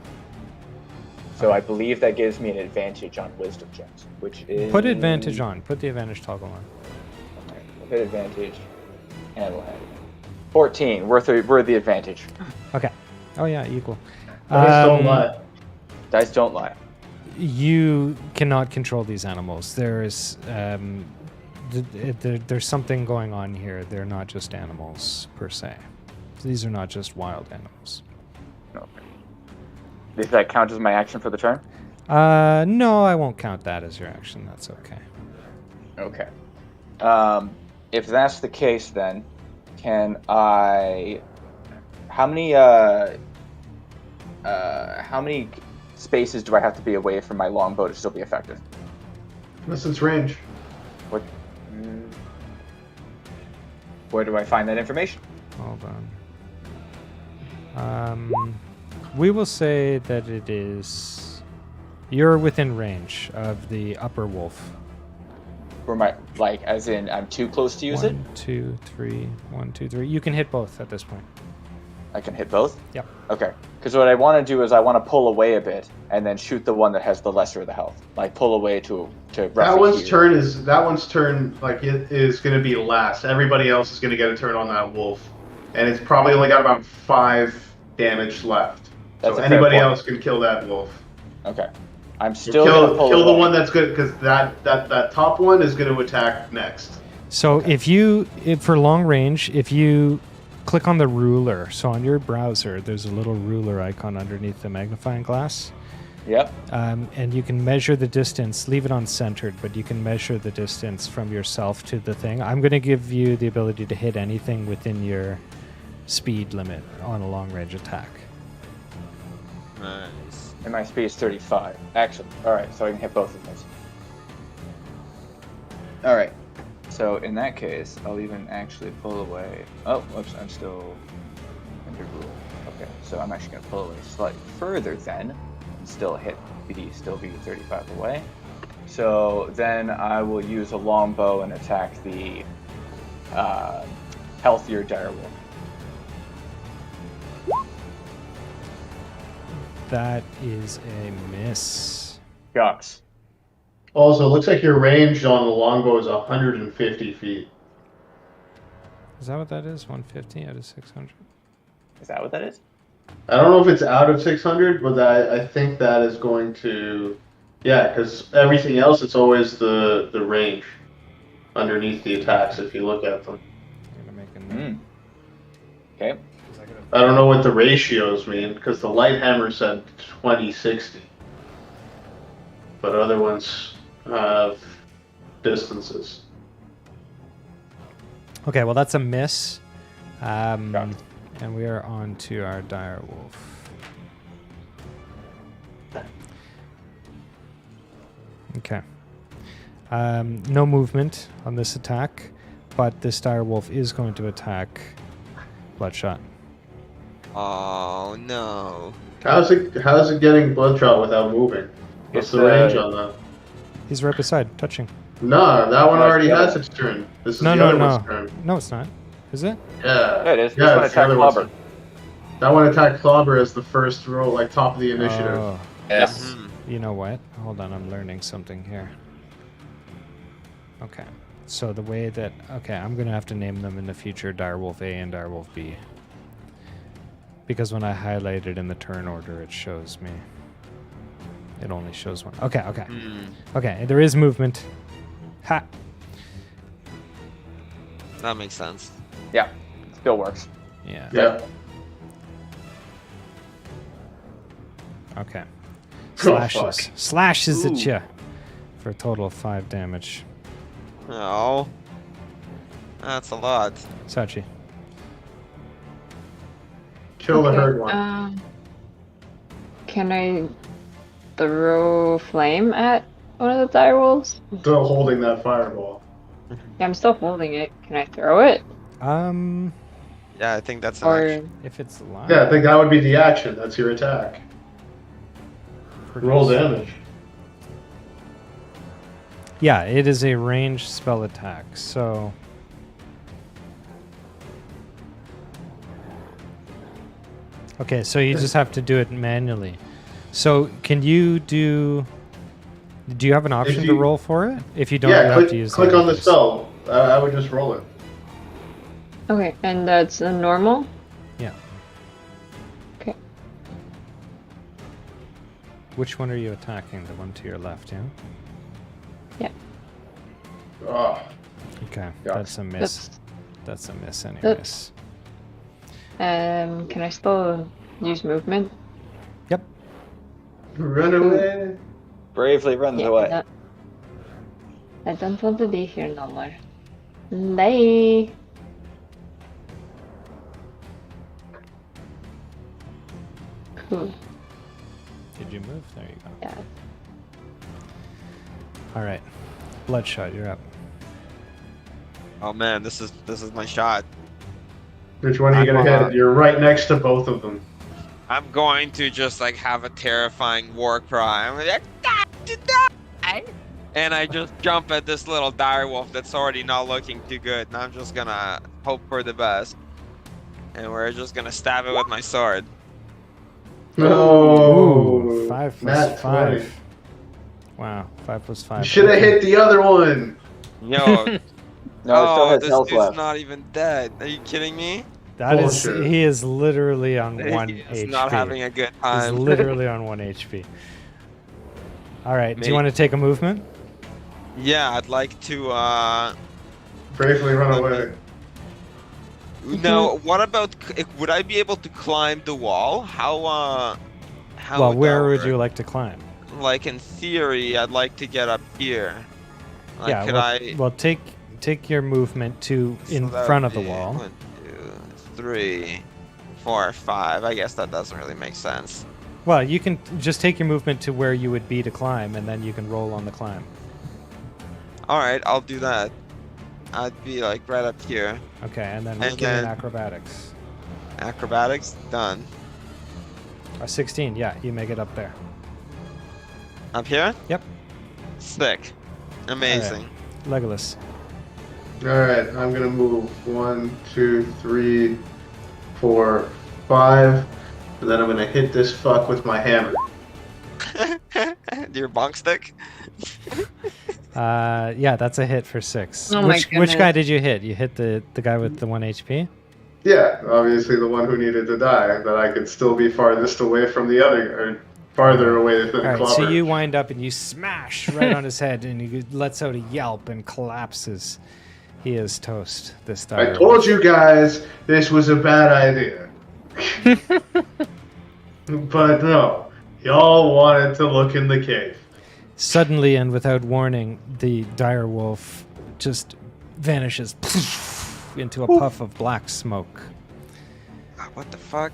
So I believe that gives me an advantage on wisdom checks, which is Put advantage on. Put the advantage toggle on. Okay, put advantage, and we'll add it. 14, worth the advantage. Okay. Oh yeah, equal. Dice don't lie. Dice don't lie. You cannot control these animals. There's there's something going on here. They're not just animals per se. These are not just wild animals. Okay. Does that count as my action for the turn? No, I won't count that as your action. That's okay. Okay. If that's the case, then can I? How many spaces do I have to be away from my longbow to still be effective? Unless it's range. What? Where do I find that information? Hold on. We will say that it is. You're within range of the upper wolf. Where my as in I'm too close to use it? 1, 2, 3. 1, 2, 3. You can hit both at this point. I can hit both? Yep. Okay. Because what I want to do is I want to pull away a bit and then shoot the one that has the lesser of the health. Like pull away to roughly That one's here. turn like it is going to be last. Everybody else is going to get a turn on that wolf, and it's probably only got about 5 damage left. That's so a fair anybody point. else can kill that wolf. Okay. I'm So still gonna pull kill the away. one that's good because that top one is going to attack next. So if for long range, if you click on the ruler, so on your browser, there's a little ruler icon underneath the magnifying glass. Yep. And you can measure the distance, leave it on centered, but you can measure the distance from yourself to the thing. I'm going to give you the ability to hit anything within your speed limit on a long range attack. Nice. And my speed is 35. Excellent. Alright, so I can hit both of those. Alright. So in that case, I'll even actually pull away. Oh, whoops, I'm still under rule. Okay, so I'm actually going to pull away slightly further then, and still be 35 away. So then I will use a longbow and attack the healthier direwolf. That is a miss. Shucks. Also, it looks like your range on the longbow is 150 feet. Is that what that is? 150 out of 600? Is that what that is? I don't know if it's out of 600, but I think that is going to... Yeah, because everything else, it's always the range underneath the attacks if you look at them. I'm gonna make a note. Okay. I don't know what the ratios mean, because the light hammer said 20-60. But other ones have distances. Okay, well that's a miss. Got it. And we are on to our dire wolf. Okay. No movement on this attack, but this dire wolf is going to attack Bloodshot. Oh no. How's it getting Bloodshot without moving? What's It's, the range on that? He's right beside, touching. No, that one No, it's already the other has one. its turn. This is No, the no, other no. one's turn. No, it's not. Is it? Yeah. Yeah, it is. This Yeah, one it's the attacked other one's Clobber. turn. That one attacked Clobber as the first roll, like top of the initiative. Oh, Yes. Mhm. you know what? Hold on, I'm learning something here. Okay. So the way that... Okay, I'm going to have to name them in the future Direwolf A and Direwolf B. Because when I highlight it in the turn order, it shows me. It only shows one. Okay, okay. Hmm. Okay, there is movement. Ha! That makes sense. Yeah, still works. Yeah. Yeah. Okay. Oh, Slashes. fuck. Slashes at Ooh. you for a total of 5 damage. Oh. That's a lot. Sachi. Kill the Okay, herd one. Can I throw flame at one of the direwolves? Still holding that fireball. Yeah, I'm still holding it. Can I throw it? Yeah, I think that's an Or action. If it's live. Yeah, I think that would be the action. That's your attack. Roll damage. Yeah, it is a ranged spell attack. So okay, so you just have to do it manually. So can you do? Do you have an option to you- roll for it? If you don't, Yeah, you have to use. click on the others. spell. I would just roll it. Okay, and that's a normal? Yeah. Okay. Which one are you attacking? The one to your left, yeah? Oh, Okay, Yeah. that's a miss. That's, That's a miss anyways. can I still use movement? Yep. run away. Bravely runs Yeah, away. I don't want to be here no more. Bye. Cool. Did you move? There you go. Yeah. All right. Bloodshot, you're up. Oh man, this is my shot. Which one are you I'm, gonna hit? You're right next to both of them. I'm going to just like have a terrifying war cry. I'm like, and I just jump at this little direwolf that's already not looking too good. And I'm just gonna hope for the best. And we're just gonna stab it with my sword. No. Ooh, 5 plus Nat 5. 20. Wow, 5 plus 5. You should have hit the other one. Yo, No, it still oh, has this health dude's left. not even dead. Are you kidding me? That is, Bullshit. he is literally on 1 He's HP. not having a good He's time. literally on 1 HP. All right, do you Mate. want to take a movement? Yeah, I'd like to. Bravely run away. No, what about? Would I be able to climb the wall? How Well, would where that would work? you like to climb? Like in theory, I'd like to get up here. Like, Yeah, could well, I? well, take your movement to So in that front would of the be wall. 1, 2, 3, 4, 5. I guess that doesn't really make sense. Well, you can just take your movement to where you would be to climb, and then you can roll on the climb. All right, I'll do that. I'd be like right up here. Okay, and then And give me an then- acrobatics. Acrobatics done. A 16, yeah, you make it up there. Up here? Yep. Sick. Amazing. Legolas. Alright, I'm gonna move 1, 2, 3, 4, 5. And then I'm gonna hit this fuck with my hammer. Your bonk stick? Yeah, that's a hit for 6. Oh my which goodness. guy did you hit? You hit the guy with the 1 HP? Yeah, obviously the one who needed to die, that I could still be farthest away from the other, or farther away than All right, Clobber. so you wind up and you smash right on his head, and he lets out a yelp and collapses. He is toast. This I dire told you guys this was a bad idea. But no, y'all wanted to look in the cave. Suddenly and without warning, the dire wolf just vanishes into a puff of black smoke. What the fuck?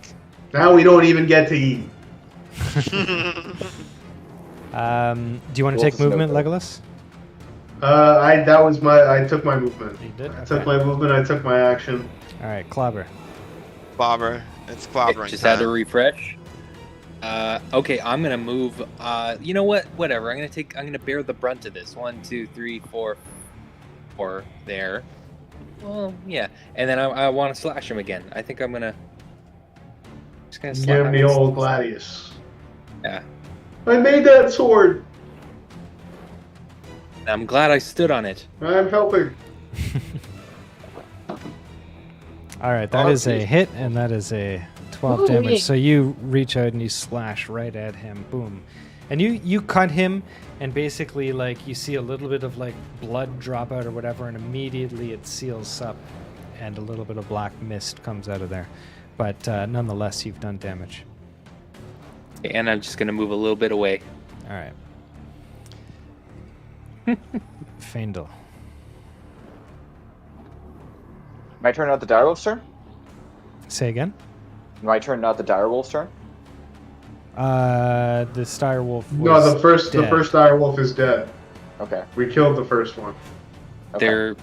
Now we don't even get to eat. Do you want to Wolf take is no movement, good. Legolas? I took my movement. You did? I took Okay. my movement, I took my action. All right, clobber. Clobber. It's clobbering Just had to time. refresh. Okay, I'm gonna move. You know what? Whatever. I'm gonna bear the brunt of this. 1, 2, 3, 4, 4 there. Well, yeah. And then I want to slash him again. I think I'm gonna. Just gonna slap Give him. me old Gladius. Yeah. I made that sword. I'm glad I stood on it. I'm helping. All right, that is a hit, and that is a 12 Ooh, damage. yeah. So you reach out and you slash right at him. Boom. And you cut him, and basically, like, you see a little bit of, like, blood drop out or whatever, and immediately it seals up, and a little bit of black mist comes out of there. But nonetheless, you've done damage. And I'm just gonna move a little bit away. All right. Faendal. My turn, not the direwolf's turn? Say again? My turn, not the direwolf's turn? The dire wolf was No, the first dead. dire wolf is dead. Okay. We killed the first one. Okay. There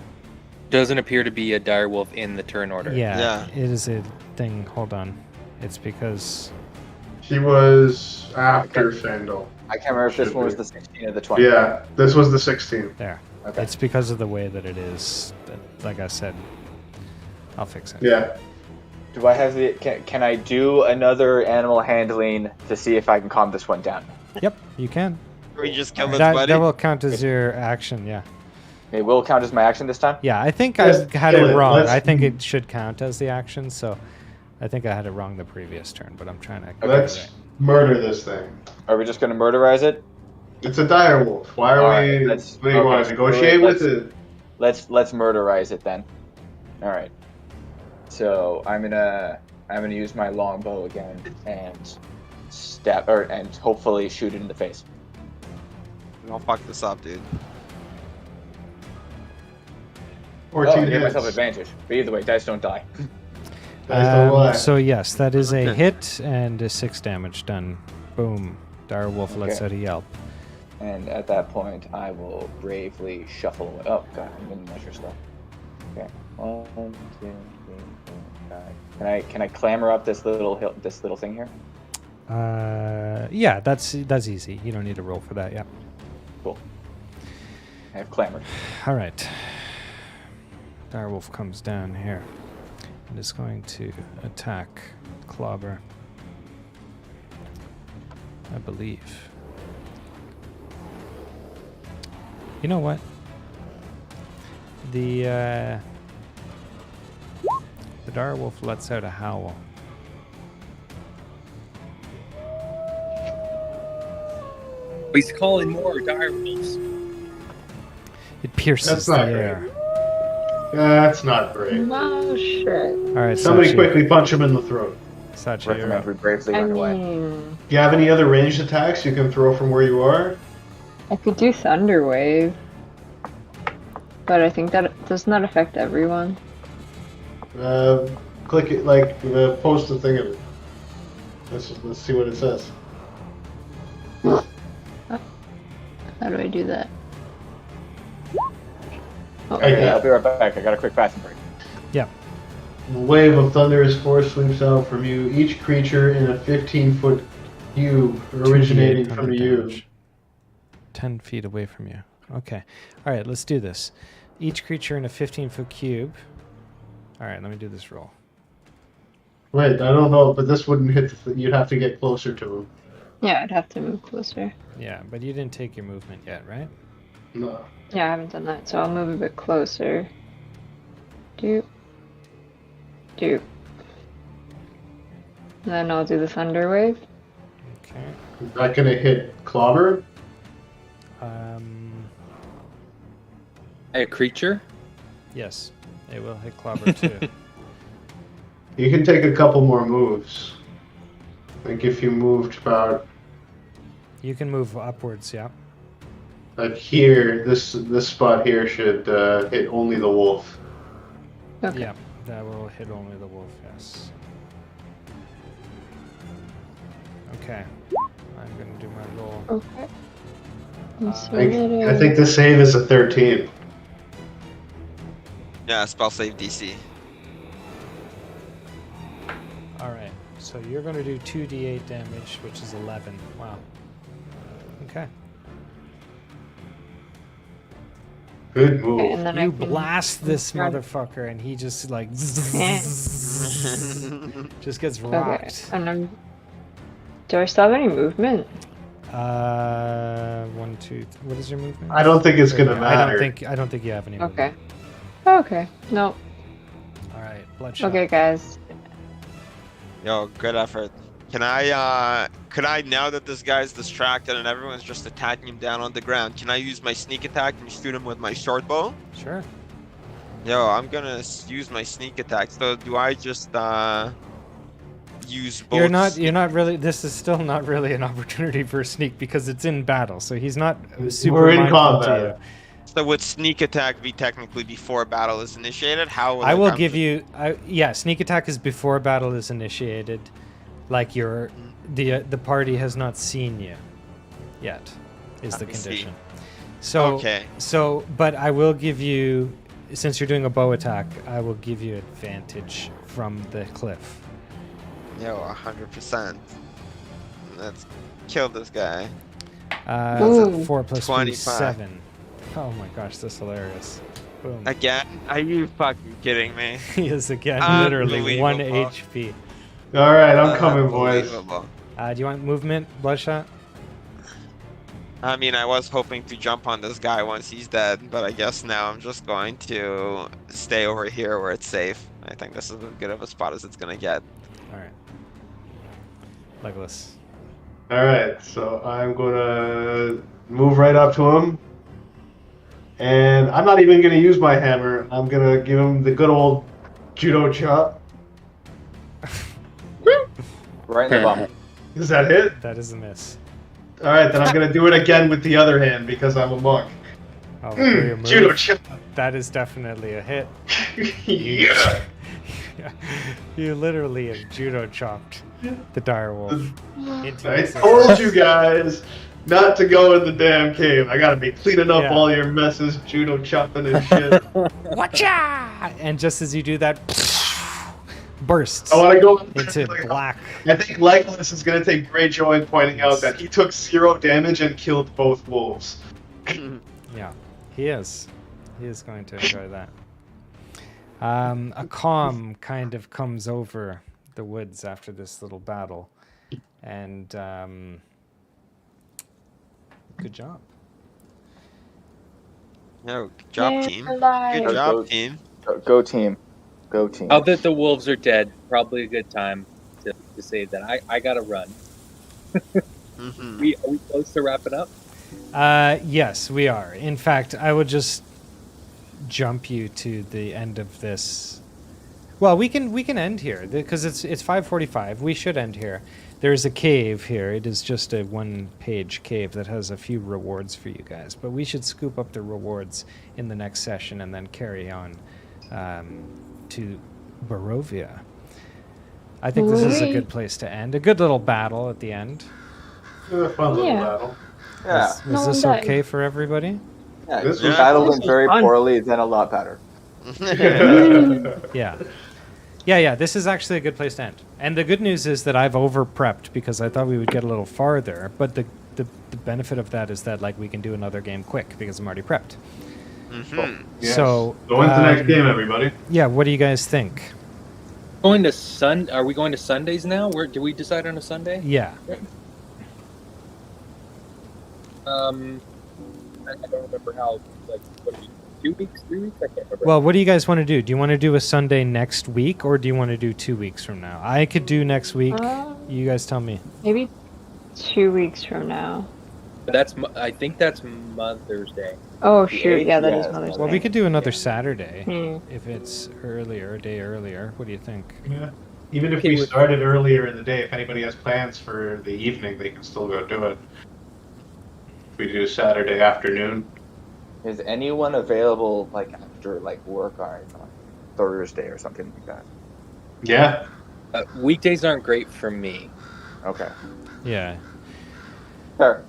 doesn't appear to be a direwolf in the turn order. Yeah, Yeah. it is a thing. Hold on. It's because He was after Sandal. I can't remember if this Should one was be. the 16 or the 20. Yeah, this was the 16. There. Okay. It's because of the way that it is. That, like I said, I'll fix it. Yeah. Do I have the? Can I do another animal handling to see if I can calm this one down? Yep, you can. Or you just kill this That, buddy? that will count as your action, yeah. It will count as my action this time. Yeah, I think Let's I had kill it it. wrong. Let's- I think it should count as the action, so I think I had it wrong the previous turn, but I'm trying to get it Let's right. murder this thing. Are we just going to murderize it? It's a dire wolf. Why are Alright, we? let's- What do you okay, want so to negotiate let's- with it? Let's murderize it then. All right. So I'm gonna use my longbow again and and hopefully shoot it in the face. Don't fuck this up, dude. 14 I gave hits. myself advantage. But either way, dice don't die. Dice don't lie. So yes, that is a Okay. hit and a 6 damage done. Boom. Direwolf lets Okay. out a yelp. And at that point, I will bravely shuffle away. Oh god, I'm gonna measure stuff. Okay. 1, 2, 3, 4, 5. Can I clamber up this little thing here? Yeah, that's easy. You don't need to roll for that. Yeah. Cool. I have clambered. All right. Direwolf comes down here and is going to attack Clobber. I believe. You know what? The direwolf lets out a howl. He's calling more dire wolves. It pierces That's the not air. That's not great. Oh shit. All right, Somebody Sachi. quickly punch him in the throat. Sachi, you're Recommend up. we bravely I run away. mean, Do you have any other ranged attacks you can throw from where you are? I could do Thunder Wave, but I think that does not affect everyone. Click it, like, post the thing of it. Let's see what it says. How do I do that? Oh, Okay. I'll be right back. I got a quick bathroom break. Yeah. A wave of thunderous force sweeps out from you. Each creature in a 15-foot cube originating 2d8 from thunder you. damage. 10 feet away from you. Okay. All right, let's do this. Each creature in a 15-foot cube. All right, let me do this roll. Wait, I don't know, but this wouldn't hit. You'd have to get closer to him. Yeah, I'd have to move closer. Yeah, but you didn't take your movement yet, right? No. Yeah, I haven't done that, so I'll move a bit closer. Doop. Doop. And then I'll do the Thunder Wave. Okay. Is that gonna hit Clobber? A creature? Yes, it will hit Clobber too. You can take a couple more moves. Like if you moved about You can move upwards, yeah. like here, this spot here should hit only the wolf. Okay. Yeah, that will hit only the wolf, yes. Okay, I'm gonna do my roll. Okay. Let's I see I think the save is a 13. Yeah, spell save DC. All right, so you're gonna do 2d8 damage, which is 11. Wow. Okay. Good move. Okay, and then You I can blast this run. motherfucker, and he just like just gets Okay, rocked. and do I still have any movement? 1, 2. What is your movement? I don't think it's gonna Okay, matter. I don't think you have any. Okay. Movement. Okay. No. All right, bloodshot. Okay, guys. Yo, good effort. Can I, now that this guy's distracted and everyone's just attacking him down on the ground, can I use my sneak attack and shoot him with my short bow? Sure. Yo, I'm gonna use my sneak attack. So do I just, use both? You're not really. This is still not really an opportunity for a sneak because it's in battle. So he's not super We're in mindful to combat. you. So would sneak attack be technically before battle is initiated? How would I will come give to- you. Yeah, sneak attack is before battle is initiated. Like the party has not seen you yet, is the I see. condition. So Okay. So, but I will give you, since you're doing a bow attack, I will give you advantage from the cliff. Yo, 100%. Let's kill this guy. Ooh. 4 plus 3, 25. 7. Oh my gosh, that's hilarious. Boom. Again? Are you fucking kidding me? He is again literally 1 Unbelievable. HP. All right, I'm coming, boys. Unbelievable. Do you want movement, Bloodshot? I mean, I was hoping to jump on this guy once he's dead, but I guess now I'm just going to stay over here where it's safe. I think this is as good of a spot as it's gonna get. Alright. Legolas. All right, so I'm gonna move right up to him, and I'm not even gonna use my hammer. I'm gonna give him the good old judo chop. Right in the bum. Does that hit? That is a miss. All right, then I'm gonna do it again with the other hand because I'm a monk. Oh, for your move, Judo chop. that is definitely a hit. Yeah. You literally have judo chopped the direwolf into I existence. told you guys not to go in the damn cave. I gotta be cleaning up Yeah. all your messes, judo chopping and shit. Watcha! And just as you do that, bursts I want to go into black. I think Legolas is gonna take great joy in pointing out that he took 0 damage and killed both wolves. Yeah, he is. He is going to enjoy that. A calm kind of comes over the woods after this little battle, and good job. No, good job, Yay, team. we're alive. Good job, Go- team. Go team. Go team. Now that the wolves are dead, probably a good time to save that. I gotta run. Hmm Are we close to wrapping up? Yes, we are. In fact, I would just jump you to the end of this. Well, we can end here because it's 5:45. We should end here. There's a cave here. It is just a 1-page cave that has a few rewards for you guys. But we should scoop up the rewards in the next session and then carry on to Barovia. I think this is a good place to end. A good little battle at the end. A fun little Yeah. battle. Yeah. Was No this one okay for everybody? Yeah. This You was- battled this him was very fun. poorly, then a lot better. Yeah. Yeah, this is actually a good place to end. And the good news is that I've over-prepped because I thought we would get a little farther, but the benefit of that is that like we can do another game quick because I'm already prepped. Hmm Yes. So, So when's the next game, everybody? Yeah, what do you guys think? Going to Are we going to Sundays now? Where do we decide on a Sunday? Yeah. I don't remember how. Like, what are we, 2 weeks, 3 weeks? I can't remember. Well, what do you guys want to do? Do you want to do a Sunday next week or do you want to do 2 weeks from now? I could do next week. You guys tell me. Maybe 2 weeks from now. I think that's Mother's Day. Oh The shoot! Yeah, that eighth, is yeah, Mother's Well, Day. we could do another Saturday Hmm. if it's earlier, a day earlier. What do you think? Yeah. Even if Okay, we with- started earlier in the day, if anybody has plans for the evening, they can still go do it. If we do Saturday afternoon. Is anyone available like after like work on Thursday or something like that? Yeah. Weekdays aren't great for me. Okay. Yeah. Fair.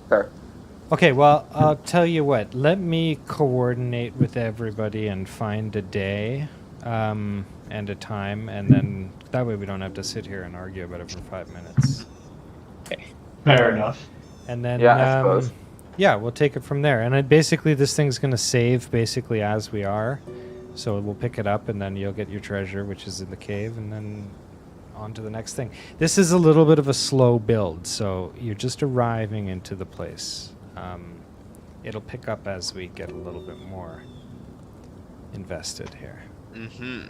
Okay, well, I'll tell you what. Let me coordinate with everybody and find a day and a time, and then that way we don't have to sit here and argue about it for 5 minutes. Fair enough. And then, Yeah, I suppose. yeah, we'll take it from there. And basically, this thing's going to save basically as we are. So we'll pick it up, and then you'll get your treasure, which is in the cave, and then on to the next thing. This is a little bit of a slow build, so you're just arriving into the place. It'll pick up as we get a little bit more invested here.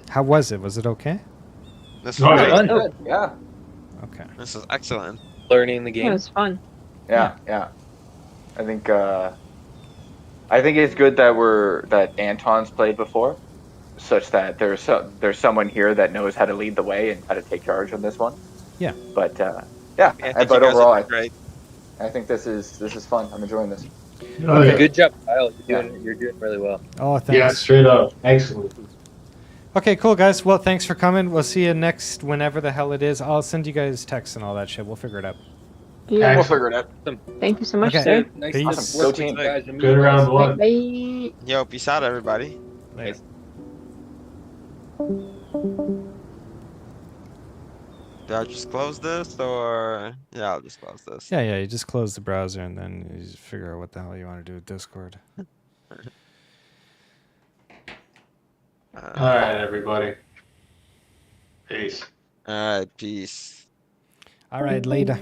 How was it? Was it okay? This Oh, is yeah. great. Oh, Yeah. Okay. This is excellent. Learning the yeah, it game. was fun. Yeah. I think it's good that Anton's played before, such that there's someone here that knows how to lead the way and how to take charge on this one. Yeah. But I think you but guys overall, are great. I think this is fun. I'm enjoying this. Oh, yeah. Good job, Kyle. You're doing really well. Oh, thanks. Yeah, straight up. Excellent. Okay, cool, guys. Well, thanks for coming. We'll see you next whenever the hell it is. I'll send you guys texts and all that shit. We'll figure it out. Yeah. We'll figure it out. Thank you so much, Okay. sir. Nice Peace. to Awesome. work Go with team. you guys and meet Good you guys. round one. Bye. Yo, peace out, everybody. Later. Do I just close this or yeah, I'll just close this. Yeah, you just close the browser and then you just figure out what the hell you want to do with Discord. All right, everybody. Peace. All right, peace. All right, later.